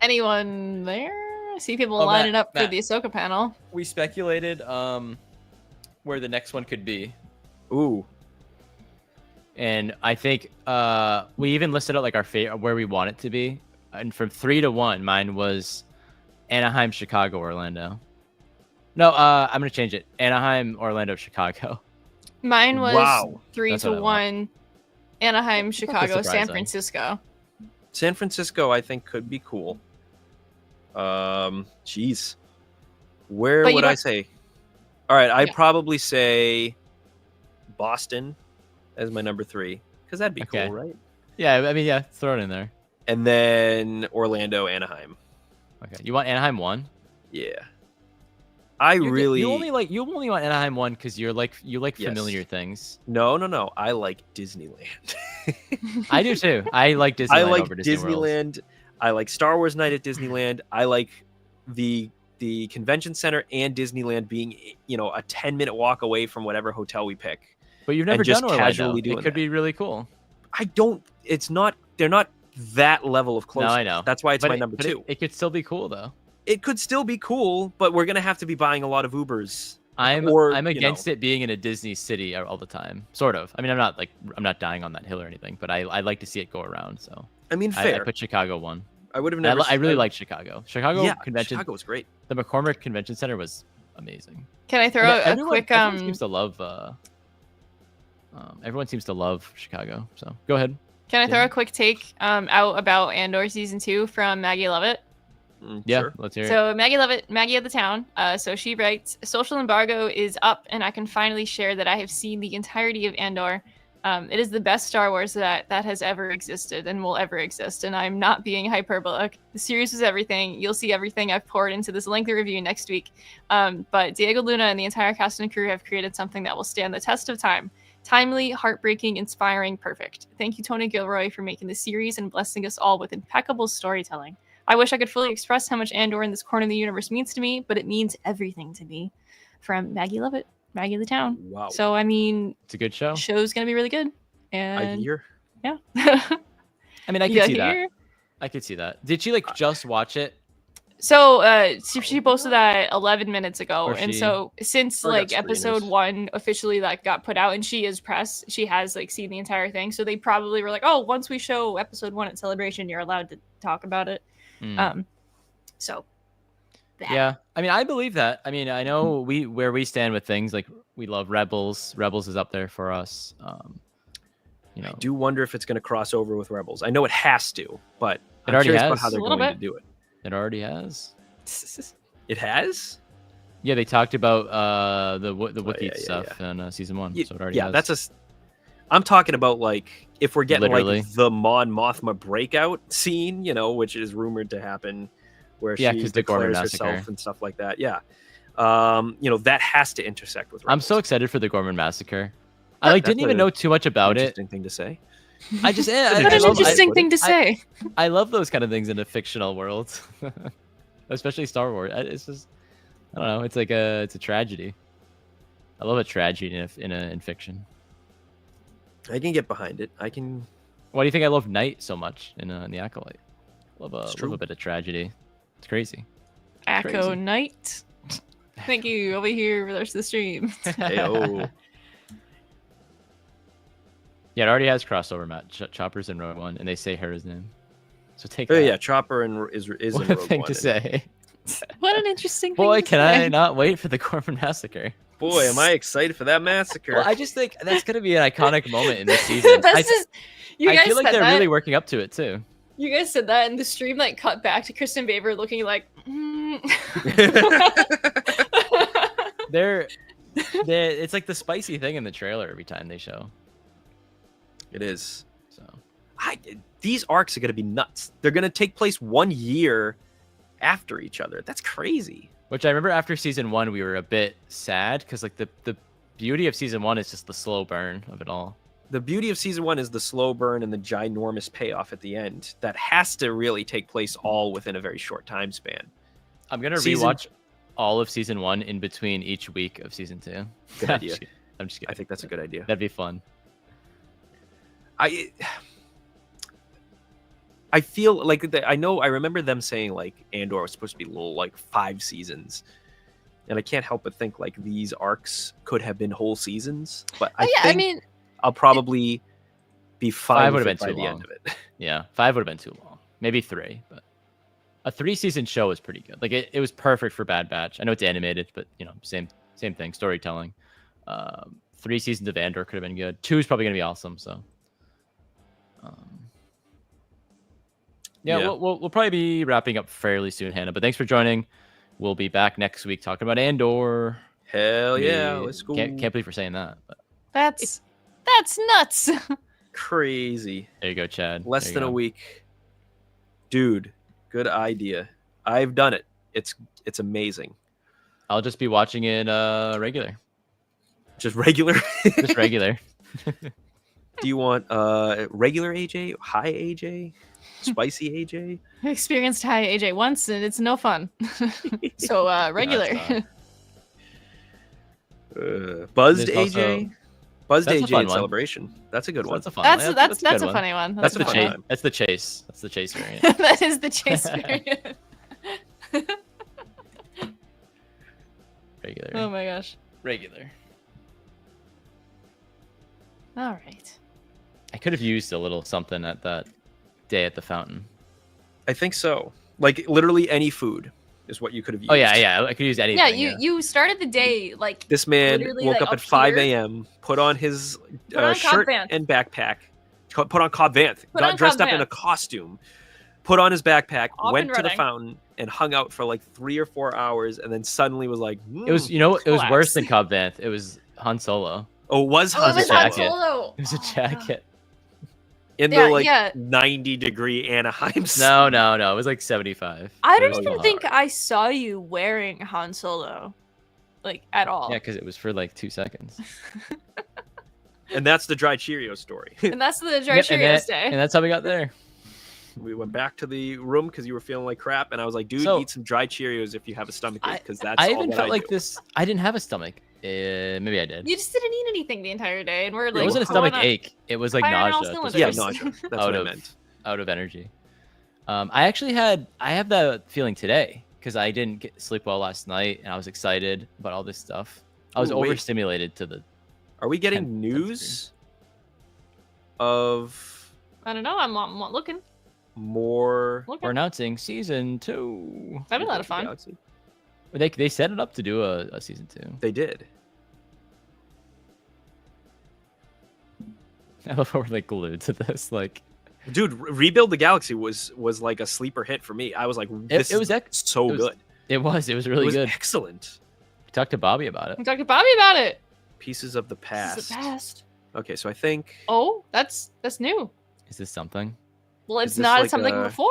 Anyone there? I see people lining up for the Ahsoka panel. We speculated where the next one could be. Ooh. And I think we even listed out like our favorite where we want it to be. And from 3 to 1, mine was Anaheim, Chicago, Orlando. No, I'm gonna change it. Anaheim, Orlando, Chicago. Mine was 3 That's to 1. Anaheim, Chicago, San Francisco. San Francisco, I think, could be cool. Jeez. Where would I say? All right, I'd probably say Boston as my number 3, because that'd be cool, right? Yeah, I mean, yeah, throw it in there. And then Orlando, Anaheim. Okay, you want Anaheim 1? Yeah. You only want Anaheim 1 because you like familiar things. No. I like Disneyland. I do too. I like Disneyland. I like over Disneyland. I like Star Wars Night at Disneyland. I like the convention center and Disneyland being a 10-minute walk away from whatever hotel we pick. But you've never done Orlando. Casually doing it could be really cool. I don't. It's not. They're not that level of close. No, I know. That's why it's my number 2. It could still be cool though. It could still be cool, but we're gonna have to be buying a lot of Ubers. I'm against it being in a Disney city all the time. Sort of. I mean, I'm not dying on that hill or anything, but I like to see it go around. So I mean, fair. I put Chicago 1. I would have never. I really like Chicago. Convention. Chicago was great. The McCormick Convention Center was amazing. Can I throw a quick? Everyone seems to love. Everyone seems to love Chicago. So go ahead. Can I throw a quick take out about Andor season 2 from Maggie Lovett? Yeah, Sure. let's hear it. So Maggie Lovett, Maggie of the Town. So she writes, social embargo is up, and I can finally share that I have seen the entirety of Andor. It is the best Star Wars that has ever existed and will ever exist, and I'm not being hyperbolic. The series was everything. You'll see everything I've poured into this lengthy review next week. But Diego Luna and the entire cast and crew have created something that will stand the test of time. Timely, heartbreaking, inspiring, perfect. Thank you, Tony Gilroy, for making the series and blessing us all with impeccable storytelling. I wish I could fully express how much Andor in this corner of the universe means to me, but it means everything to me. From Maggie Lovett, Maggie of the Town. Wow. So, I mean, It's a good show. the show's going to be really good. And I hear. yeah. I mean, I could see hear? that. I could see that. Did she like just watch it? So she posted that 11 minutes ago, Or and she- so since Or got like episode screeners. 1 officially like got put out, and she is press, she has like seen the entire thing. So they probably were like, oh, once we show episode 1 at Celebration, you're allowed to talk about it. Mm. So that. Yeah, I mean, I believe that. I mean, I know where we stand with things. Like, we love Rebels. Rebels is up there for us. You know, I do wonder if it's going to cross over with Rebels. I know it has to, but I'm already curious has. about how they're A little going to bit. do it. it already has. It has? Yeah, they talked about the Wookiee yeah, stuff in season 1, Yeah, so it already yeah, has. that's a. I'm talking about like if we're getting Literally. like the Mon Mothma breakout scene, you know, which is rumored to happen, where Yeah, she 'cause the Gorman declares herself massacre. and stuff like that. Yeah, you know, that has to intersect with. I'm so Rebels. excited for the Gorman massacre. I like That's didn't even a know too much about it. Interesting thing to say. I just What I an love- interesting thing to say. I love those kind of things in a fictional world, especially Star Wars. It's just, I don't know. It's like it's a tragedy. I love a tragedy in fiction. I can get behind it. I can. Why do you think I love Knight so much in the Acolyte? Love It's love true. a bit of tragedy. It's crazy. Echo crazy. Knight. Thank you. Over here for the rest of the stream. Heyo. Yeah, it already has crossover, Matt. Chopper's in Rogue One, and they say Hera's name. So take Oh that. yeah, Chopper is What in a Rogue thing One, to and- say. What an interesting Boy, thing to can say. I not wait for the Gorman massacre. Boy, am I excited for that massacre! Well, I just think that's gonna be an iconic moment in this season. That's just, you I guys feel like said they're that. really working up to it too. You guys said that, and the stream like cut back to Kristen Baver looking like. They're it's like the spicy thing in the trailer every time they show. It is. So These arcs are going to be nuts. They're going to take place 1 year after each other. That's crazy. which I remember after season 1 we were a bit sad because like the beauty of season 1 is just the slow burn of it all. The beauty of season 1 is the slow burn and the ginormous payoff at the end. That has to really take place all within a very short time span. I'm gonna Season- rewatch all of season 1 in between each week of season 2. Good idea. I'm just kidding. I think that's a good idea. That'd be fun. I feel like I remember them saying like Andor was supposed to be little like 5 seasons, and I can't help but think like these arcs could have been whole seasons. But I think I'll probably be fine 5 with would it have been by too the long. end of it. Yeah, 5 would have been too long. Maybe 3, but a 3-season show is pretty good. Like it was perfect for Bad Batch. I know it's animated, but you know, same thing, storytelling. 3 seasons of Andor could have been good. 2 is probably gonna be awesome. So, Yeah. We'll probably be wrapping up fairly soon, Hannah. But thanks for joining. We'll be back next week talking about Andor. Hell yeah, let's go. Can't believe we're saying that. But That's nuts. Crazy. there you go, Chad. Less There you than a go. week. Dude, good idea. I've done it. It's amazing. I'll just be watching it regular. Just regular. Just regular. Do you want regular AJ, high AJ, spicy AJ? I experienced high AJ once, and it's no fun. So regular. it's Buzzed There's also- AJ? Buzzed That's a AJ fun in one. Celebration. That's a good one. That's a fun. That's one. that's a good a one. funny one. That's a the fun chase. one. That's the chase. That's the chase variant. That is the chase period. Regular. Oh my gosh. Regular. All right. I could have used a little something at that day at the fountain. I think so. Like literally any food is what you could have used. Oh yeah. I could use anything. Yeah, you started the day like This man Literally, woke like, up up at 5 here. a.m., put on his Put on shirt Cobb Vanth. and backpack, put on Cobb Vanth, Put got on dressed Cobb up in Vanth. a costume, put on his backpack, Off went and to the running. fountain, and hung out for like 3 or 4 hours, and then suddenly was like, It was, you know, it was Relax. worse than Cobb Vanth. It was Han Solo. oh, it was Oh, Han it was Solo. Han Jacket. Solo. It was a jacket. in Yeah, the like yeah. 90-degree Anaheim. No, no, no. It was like 75. I It don't was even hot. think I saw you wearing Han Solo, like at all. Yeah, because it was for like 2 seconds. And that's the dry Cheerio story. And that's the Dry Yep, Cheerios day. and that's how we got there. We went back to the room because you were feeling like crap, and I was like, dude, So- eat some dry Cheerios if you have a stomach ache, because that's I all even that felt I like do. this. I didn't have a stomach. Maybe I did. You just didn't eat anything the entire day, and we're like, It wasn't a going stomach on- ache. It was like firing all nausea. cylinders. Yeah, Just nausea. That's out what I of- meant. out of energy. I have that feeling today because I didn't sleep well last night, and I was excited about all this stuff. I was Ooh, wait. overstimulated to the. Are we getting 10 news of I don't know. I'm looking. more? Looking. We're announcing season 2. That'd be a lot of fun. Galaxy? They set it up to do a season 2. They did. I love how we're like glued to this. Like Dude, Rebuild the Galaxy was like a sleeper hit for me. I was like, this it was is so it was good. It was really it was good. excellent. We talked to Bobby about it. We talked to Bobby about it. Pieces of the This past. is the past. Okay, so I think Oh, that's new. Is this something? Well, Is it's this not like something a- before.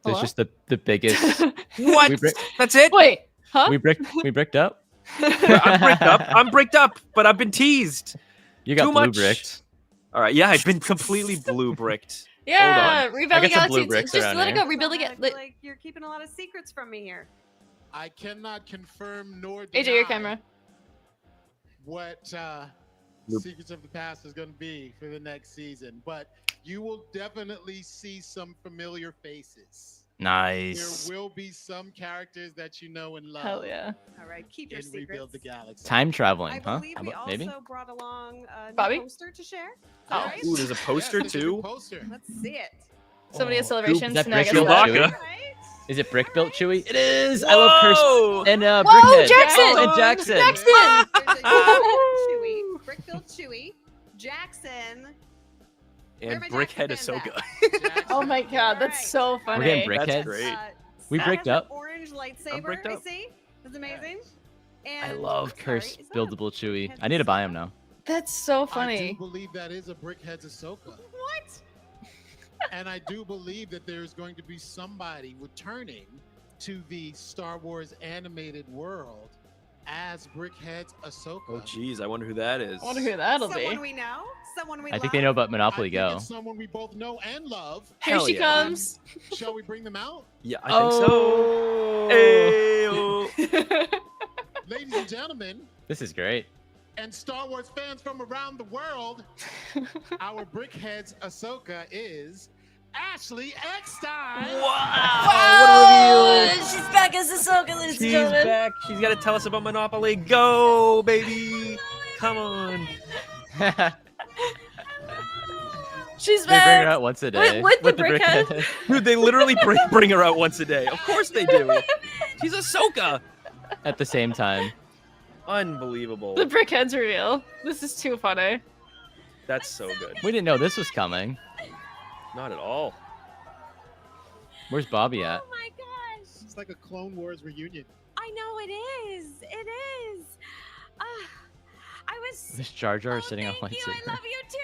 There's Hello? just the biggest. what? We brick- That's it. Wait, huh? we bricked up. I'm bricked up. I'm bricked up, but I've been teased. You got Too blue much. bricked. All right, yeah, I've been completely blue bricked. Yeah, Hold rebuild the I got some blue galaxy. bricks Just around let it here. go. Rebuild the I feel galaxy. like you're keeping a lot of secrets from me here. I cannot confirm nor deny AJ, your camera. what Nope. Secrets of the Past is going to be for the next season, but you will definitely see some familiar faces. Nice. There will be some characters that you know and love. Hell yeah. All right, keep your In Rebuild secrets. the Galaxy. Time I traveling, huh? believe How we about- also maybe. brought along a new Bobby? poster to share. Oh. All right, Ooh, there's a poster Yes, there's a too. Poster. let's see it. Somebody at Oh, celebrations. is that and I brick guess built that- Chewie? All right. Is it brick built Chewie? It is. I love Whoa! Kirsten and Whoa, Brickhead. Jackson! Oh, and Jackson. Jackson! There's a Chewie, brick-built Chewie, Jackson. And Where my Brickhead Jackson Ahsoka. Jackson. Oh my god, that's so We're funny. getting brickheads. That's great. We Sam bricked has an up. Orange lightsaber. bricked I up. see. That's amazing. I And love I'm sorry, Cursed is that a buildable Chewie. Brickhead's I need to buy him Ahsoka? now. That's so I do funny. believe that is a Brickhead's Ahsoka. What? And I do believe that there's going to be somebody returning to the Star Wars animated world as Brickhead's Ahsoka. Oh, geez, I wonder who that is. I wonder who that'll Someone be. we know. Someone we I think love. they know about I Monopoly think Go. it's someone we both know and love. Here Hell she yeah. comes. Shall we bring them out? Yeah, I think so. Oh. Ayo. Ladies and gentlemen, This is great. and Star Wars fans from around the world, our Brickhead's Ahsoka is Ashley Eckstein. Wow! She's back as Ahsoka, ladies and She's gentlemen. back. She's got to tell us about Monopoly Go, baby. Come on. She's They bring her back. out once a day. with the brickhead. Dude, they literally bring her out once a day. Of course they do. She's Ahsoka. At the same time. Unbelievable. The brickhead's reveal. This is too funny. That's so good. We didn't know this was coming. Not at all. Where's Bobby at? Oh my gosh! It's like a Clone Wars reunion. I know it is. It is. I was. This Jar Jar is sitting on thank you. I lightsaber. love you too.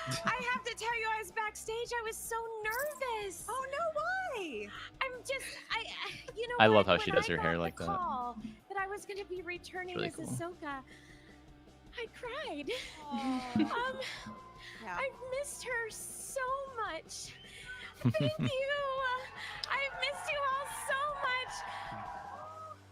I have to tell you, I was backstage. I was so nervous. Oh no, why? I'm just, you know. I what? love how When she does I her hair got like the that. call that I was going to be returning really as cool. Ahsoka, I cried. I've missed her so much. Thank you. I've missed you all so much.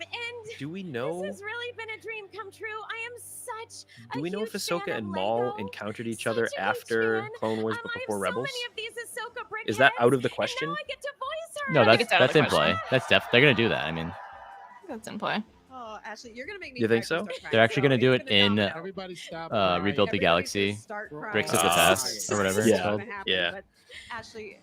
And Do we know? this has really been a dream come true. I am such Do we know if huge Ahsoka fan and of Maul Lego, encountered each such other a huge after fan. Clone Wars but I have before so Rebels? many of these Ahsoka Is that out of the brickheads, question? And now I get to voice her. No, I think it's out of that's the in question. play. That's they're gonna do that. I mean, That's in play. Oh, Ashley, you're gonna make me. You think cry so? if I start They're actually crying, gonna do it's it gonna in, domino. Everybody stop. Rebuild the Everybody's Galaxy, gonna start crying. Bricks of the Ah. Past, or whatever it's Yeah. called. Gonna happen, Yeah. But Ashley,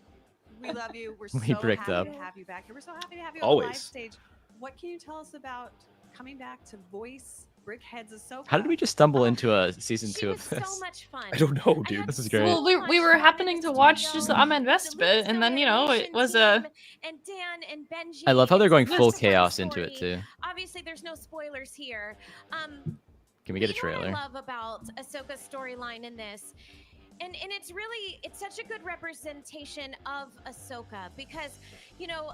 we love you. We're We so bricked happy up. to have you back here. We're so happy to have you on the live Always. stage. What can you tell us about coming back to voice Brickhead's Ahsoka. How did we just stumble into a season 2 of this? So much fun. I don't know, dude. This is great. Well, we were happening to watch just the Unvest bit, and then it was a. And Dan and Benji. I love how they're going It's full such a fun chaos into it story. too. Obviously, there's no spoilers here. Can we get a You know trailer? what I love about Ahsoka's storyline in this, and it's such a good representation of Ahsoka because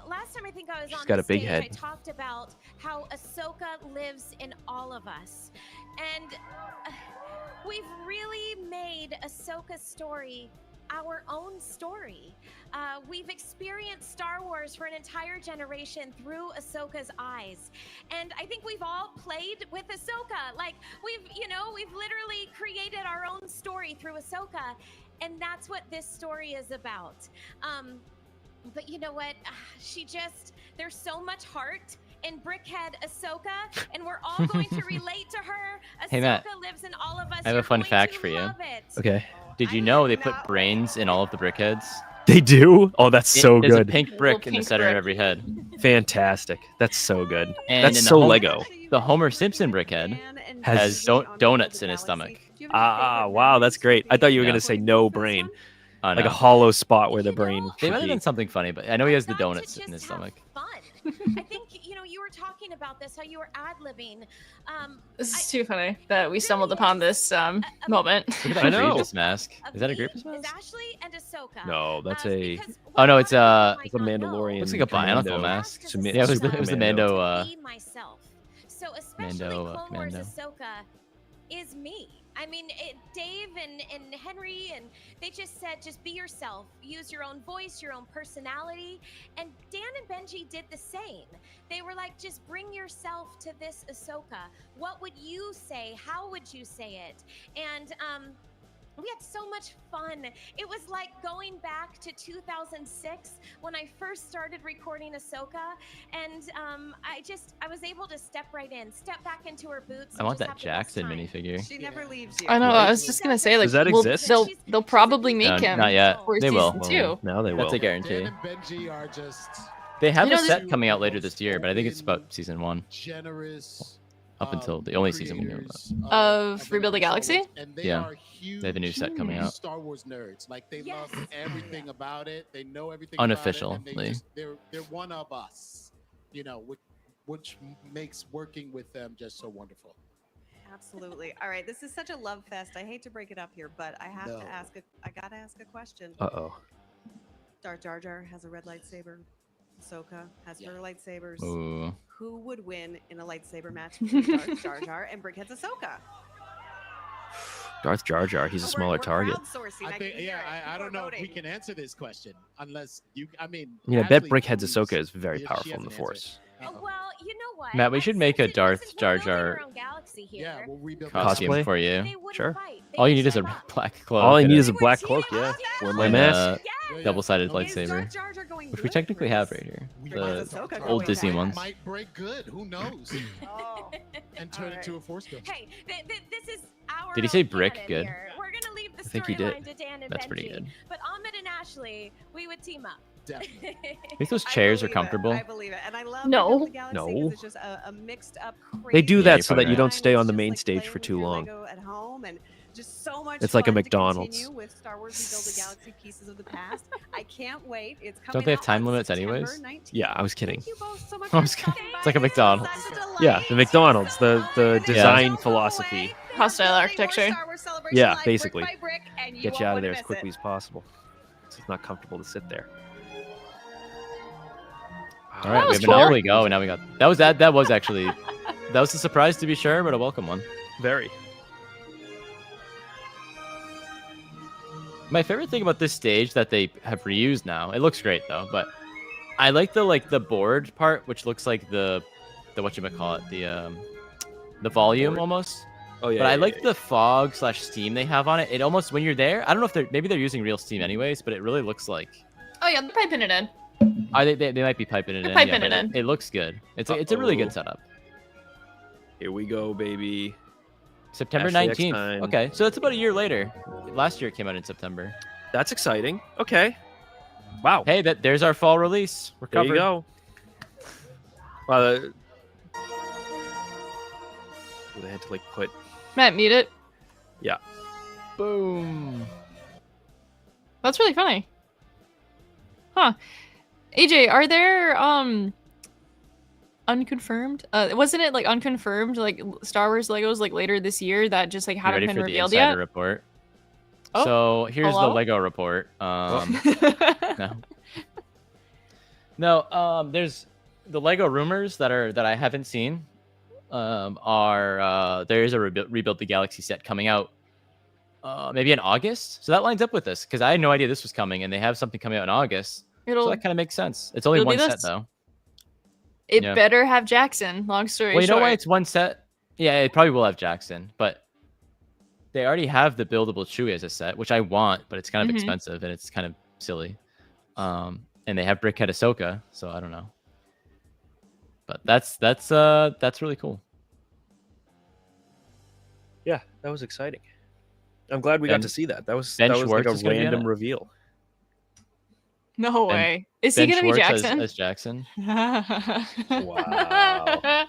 last time I think I was She's on got the a big stage, head. I talked about how Ahsoka lives in all of us, and we've really made Ahsoka's story our own story. We've experienced Star Wars for an entire generation through Ahsoka's eyes. And I think we've all played with Ahsoka. Like we've literally created our own story through Ahsoka. And that's what this story is about. But you know what? There's so much heart in Brickhead Ahsoka, and we're all going to relate to her. Ahsoka Hey, Matt, lives in all of us. I have a You're fun going fact to for you. love it. Okay. Did you know they put brains in all of the brickheads? They do? Oh, that's so There's good. a pink brick in the pink center of brick. every head. Fantastic. That's so good. And That's in the so Homer- Lego. The Homer Simpson brickhead has donuts in his stomach. Wow, that's great. I thought you were Yeah. going to say no brain. Oh, Like no. a hollow spot where the brain They should might have be. done something funny, but I know he has the Not to donuts in just his have stomach. Fun. I think you were talking about this, how you were ad-libbing. This is too funny that we stumbled upon this moment. Look at I that know. Grievous mask. Is that a me Grievous is mask? Ashley and Ahsoka. No, that's a. Because Oh, no, what it's, a lot of It's a people might not know Mandalorian. Looks like a commando. Bionicle mask. It's a mi- Yeah, it was super the commando. Mando. Be myself. So especially Mando, Clone Wars commando. Ahsoka is me. I mean, Dave and Henry, and they just said, just be yourself. Use your own voice, your own personality. And Dan and Benji did the same. They were like, just bring yourself to this Ahsoka. What would you say? How would you say it? And we had so much fun. It was like going back to 2006 when I first started recording Ahsoka, and I was able to step right in, step back into her boots. I want and that just have the best Jackson time. minifigure. She never leaves you. I know. I was just gonna say, like, Does that exist? they'll probably make him Not yet. for They will. season 2. Now they will. That's a guarantee. Dan and Benji are just They have You know, a this- set coming out later this year, but I think it's about season 1. generous. Up until the only season we know about. creators Of Rebuild the Star Galaxy? Wars, and they Yeah. are huge, They have a new set coming out. Star Wars nerds. Like they Yes. love everything about it. They know everything. Unofficially. About it, and they're one of us. Which makes working with them just so wonderful. Absolutely. All right, this is such a love fest. I hate to break it up here, but I have No. to ask. I gotta ask a question. Uh-oh. Darth Jar Jar has a red lightsaber. Ahsoka has her lightsabers. Ooh. Who would win in a lightsaber match between Darth Jar Jar and Brickhead's Ahsoka? Darth Jar Jar, he's a We're- smaller we're target. crowdsourcing. I can think, hear yeah, it. I don't People know are if we voting. can answer this question unless you. I mean, I bet Ashley Brickhead's knows Ahsoka is very if she powerful in hasn't the answered. Force. Uh-oh. Well, you know what? Matt, we should make a Darth Jar Jar Yeah, we'll rebuild costume Cosplay? for you. Sure. All you need is a black cloak. All I and need a- is a black cloak, yeah. Wear my and mask. a double-sided Is lightsaber, Darth Jar Jar going which we good technically or have is- right here. Brickhead's The Ahsoka old going Disney bad? ones. Might break good. Who knows? Oh. And turn All right. into a force ghost. Hey, this is our. Did he say own brick canon good? here. We're gonna leave the I think he did. storyline to Dan and That's Benji. pretty good. But Ahmed and Ashley, we would team up. Definitely. I think those I chairs are believe it. comfortable. I believe it, and I love No. Rebuild the Galaxy 'cause No. It's just a mixed up. They do crazy that you're so probably that you right. don't stay on the It's main just stage playing for with too your long. Lego at home, and just so much. It's like a fun to McDonald's. continue with Star Wars Rebuild the Galaxy Pieces of the Past. I can't wait. It's coming. Don't they have out time on limits September anyways? 19th. Yeah, I was kidding. Thank you both so much I was for kidding. stopping It's like a by. McDonald's. Such a delight. Yeah, the McDonald's, the Yeah. design Go philosophy. away. Hostile More architecture. Star Wars Celebration Yeah, Live, basically. brick by brick, and you Get won't you out of wanna there as miss quickly it. as possible. So it's not comfortable to sit there. All right, we was have an cool. Ollie go, and now we got that was actually that was a surprise to be sure, but a welcome one. Very. My favorite thing about this stage that they have reused now, it looks great though, but I like the board part, which looks like the whatchamacallit, the volume Board? almost. Oh yeah. But I yeah, like yeah. the fog / steam they have on it. It almost, when you're there, I don't know if maybe they're using real steam anyways, but it really looks like Oh yeah, they're piping it in. they might be piping it They're in. piping yeah, it but in. It looks good. It's a really Uh-oh. good setup. Here we go, baby. September Ashley 19th. Eckstein. Okay, so that's about a year later. Last year it came out in September. That's exciting. Okay. Wow. Hey, there's our fall release. We're There covered. you go. where they had to like put. Matt, mute it. Yeah. Boom. That's really funny. Huh. AJ, are there unconfirmed? Wasn't it like unconfirmed like Star Wars Legos like later this year that just like hadn't been revealed yet? Report. Oh, so here's hello? the Lego report. No, there's the Lego rumors that I haven't seen. There is a Rebuild the Galaxy set coming out maybe in August. So that lines up with this because I had no idea this was coming, and they have something coming out in August. So that kind of makes sense. It's only one set though. It better have Jackson. Long story short. Well, you know why it's one set? Yeah, it probably will have Jackson, but they already have the buildable Chewie as a set, which I want, but it's kind of expensive and it's kind of silly. And they have Brickhead Ahsoka, so I don't know. But that's really cool. Yeah, that was exciting. I'm glad we got to see that. That was Ben like Schwartz a random reveal. No way. Is he going to be Jackson? As Jackson. Wow.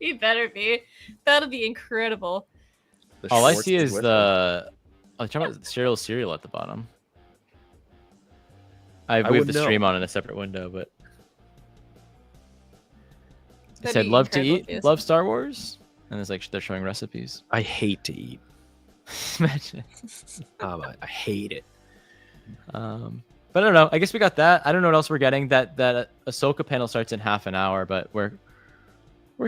He better be. That'll be incredible. All I see is the cereal at the bottom. We have the stream on in a separate window, but it said love to eat, love Star Wars, and it's like they're showing recipes. I hate to eat. Imagine. I hate it. But I don't know. I guess we got that. I don't know what else we're getting. That Ahsoka panel starts in half an hour, but we're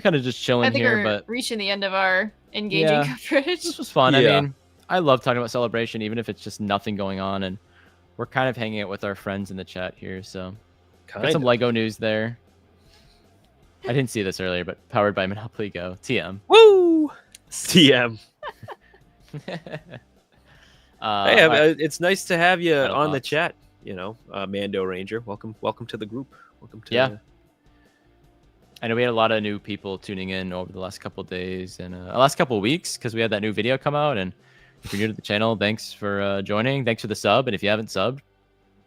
kind of just chilling here. But reaching the end of our engaging coverage. This was fun. Yeah. I mean, I love talking about Celebration, even if it's just nothing going on, and we're kind of hanging out with our friends in the chat here. So got some Lego news there. I didn't see this earlier, but powered by Monopoly Go. TM. Woo! TM. Hey, it's nice to have you on the chat. You know, Mando Ranger, welcome to the group. Welcome to. I know we had a lot of new people tuning in over the last couple of days and last couple of weeks because we had that new video come out. And if you're new to the channel, thanks for joining. Thanks for the sub. And if you haven't subbed,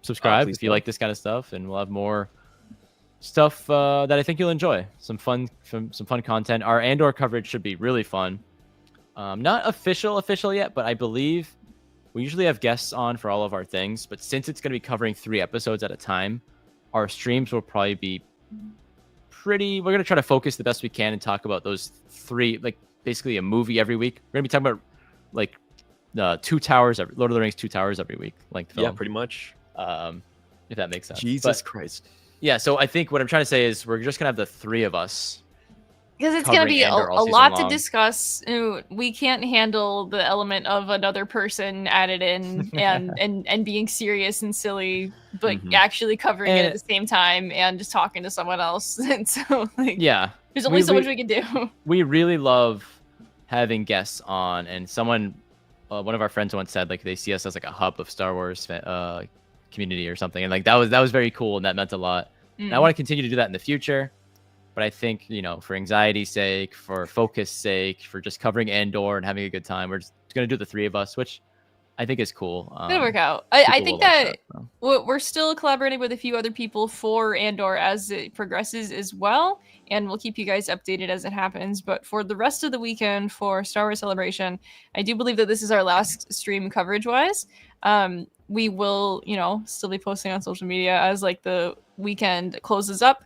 subscribe if you like this kind of stuff. And we'll have more stuff that I think you'll enjoy. Some fun content. Our Andor coverage should be really fun. Not official yet, but I believe we usually have guests on for all of our things. But since it's going to be covering 3 episodes at a time, our streams will probably be we're going to try to focus the best we can and talk about those 3, like basically a movie every week. We're going to be talking about like Two Towers, Lord of the Rings 2 Towers every week. Like film. Yeah, pretty much. If that makes sense. Jesus Christ. Yeah, so I think what I'm trying to say is we're just going to have the 3 of us. Because it's going to be a lot to discuss. We can't handle the element of another person added in and being serious and silly, but actually covering it at the same time and just talking to someone else. And so, there's only so much we can do. We really love having guests on, and someone, one of our friends once said, like, they see us as like a hub of Star Wars community or something, and like that was very cool, and that meant a lot. And I want to continue to do that in the future. But I think, for anxiety's sake, for focus sake, for just covering Andor and having a good time, we're just going to do the 3 of us, which I think is cool. It'll work out. I think that we're still collaborating with a few other people for Andor as it progresses as well. And we'll keep you guys updated as it happens. But for the rest of the weekend for Star Wars Celebration, I do believe that this is our last stream coverage-wise. We will, still be posting on social media as like the weekend closes up.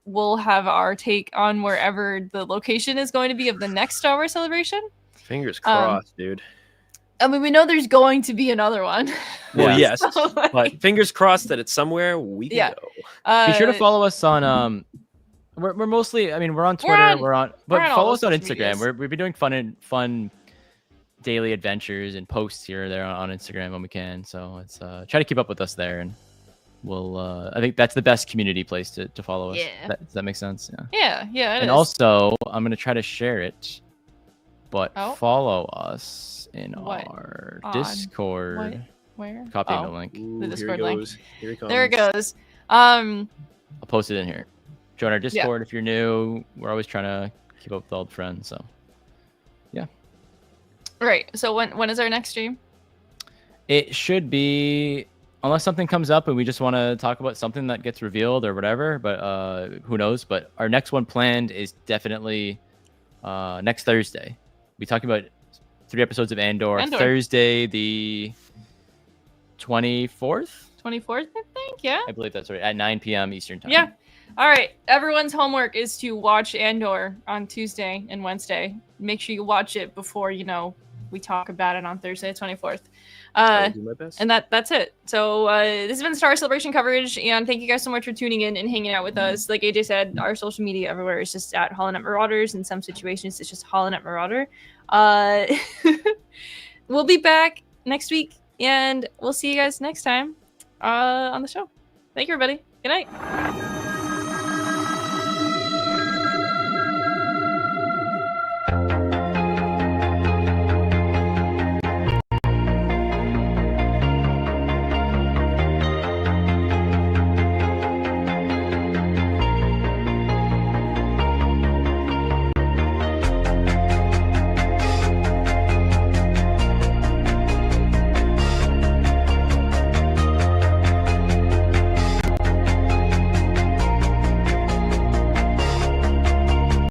We'll have our take on wherever the location is going to be of the next Star Wars Celebration. Fingers crossed, dude. I mean, we know there's going to be another one. Well, yes, but fingers crossed that it's somewhere we can go. Be sure to follow us on. We're mostly. I mean, we're on Twitter. But follow us on Instagram. We've been doing fun daily adventures and posts here or there on Instagram when we can. So it's try to keep up with us there, and we'll. I think that's the best community place to follow us. Yeah. Does that make sense? Yeah. And also, I'm gonna try to share it, but follow us in our Discord. Where? Copying the link. The Discord link. Here it comes. There it goes. I'll post it in here. Join our Discord if you're new. We're always trying to keep up with old friends. So, yeah. Right. So when is our next stream? It should be, unless something comes up and we just want to talk about something that gets revealed or whatever. But who knows? But our next one planned is definitely next Thursday. We'll be talking about 3 episodes of Andor. Thursday, the 24th? 24th, I think, yeah. I believe that's right, at 9 p.m. Eastern time. Yeah. All right. Everyone's homework is to watch Andor on Tuesday and Wednesday. Make sure you watch it before, we talk about it on Thursday, the 24th. I'll do my best. And that's it. So this has been Star Celebration coverage, and thank you guys so much for tuning in and hanging out with us. Like AJ said, our social media everywhere is just at HoloNet Marauders. In some situations, it's just HoloNet Marauder. We'll be back next week, and we'll see you guys next time on the show. Thank you, everybody. Good night.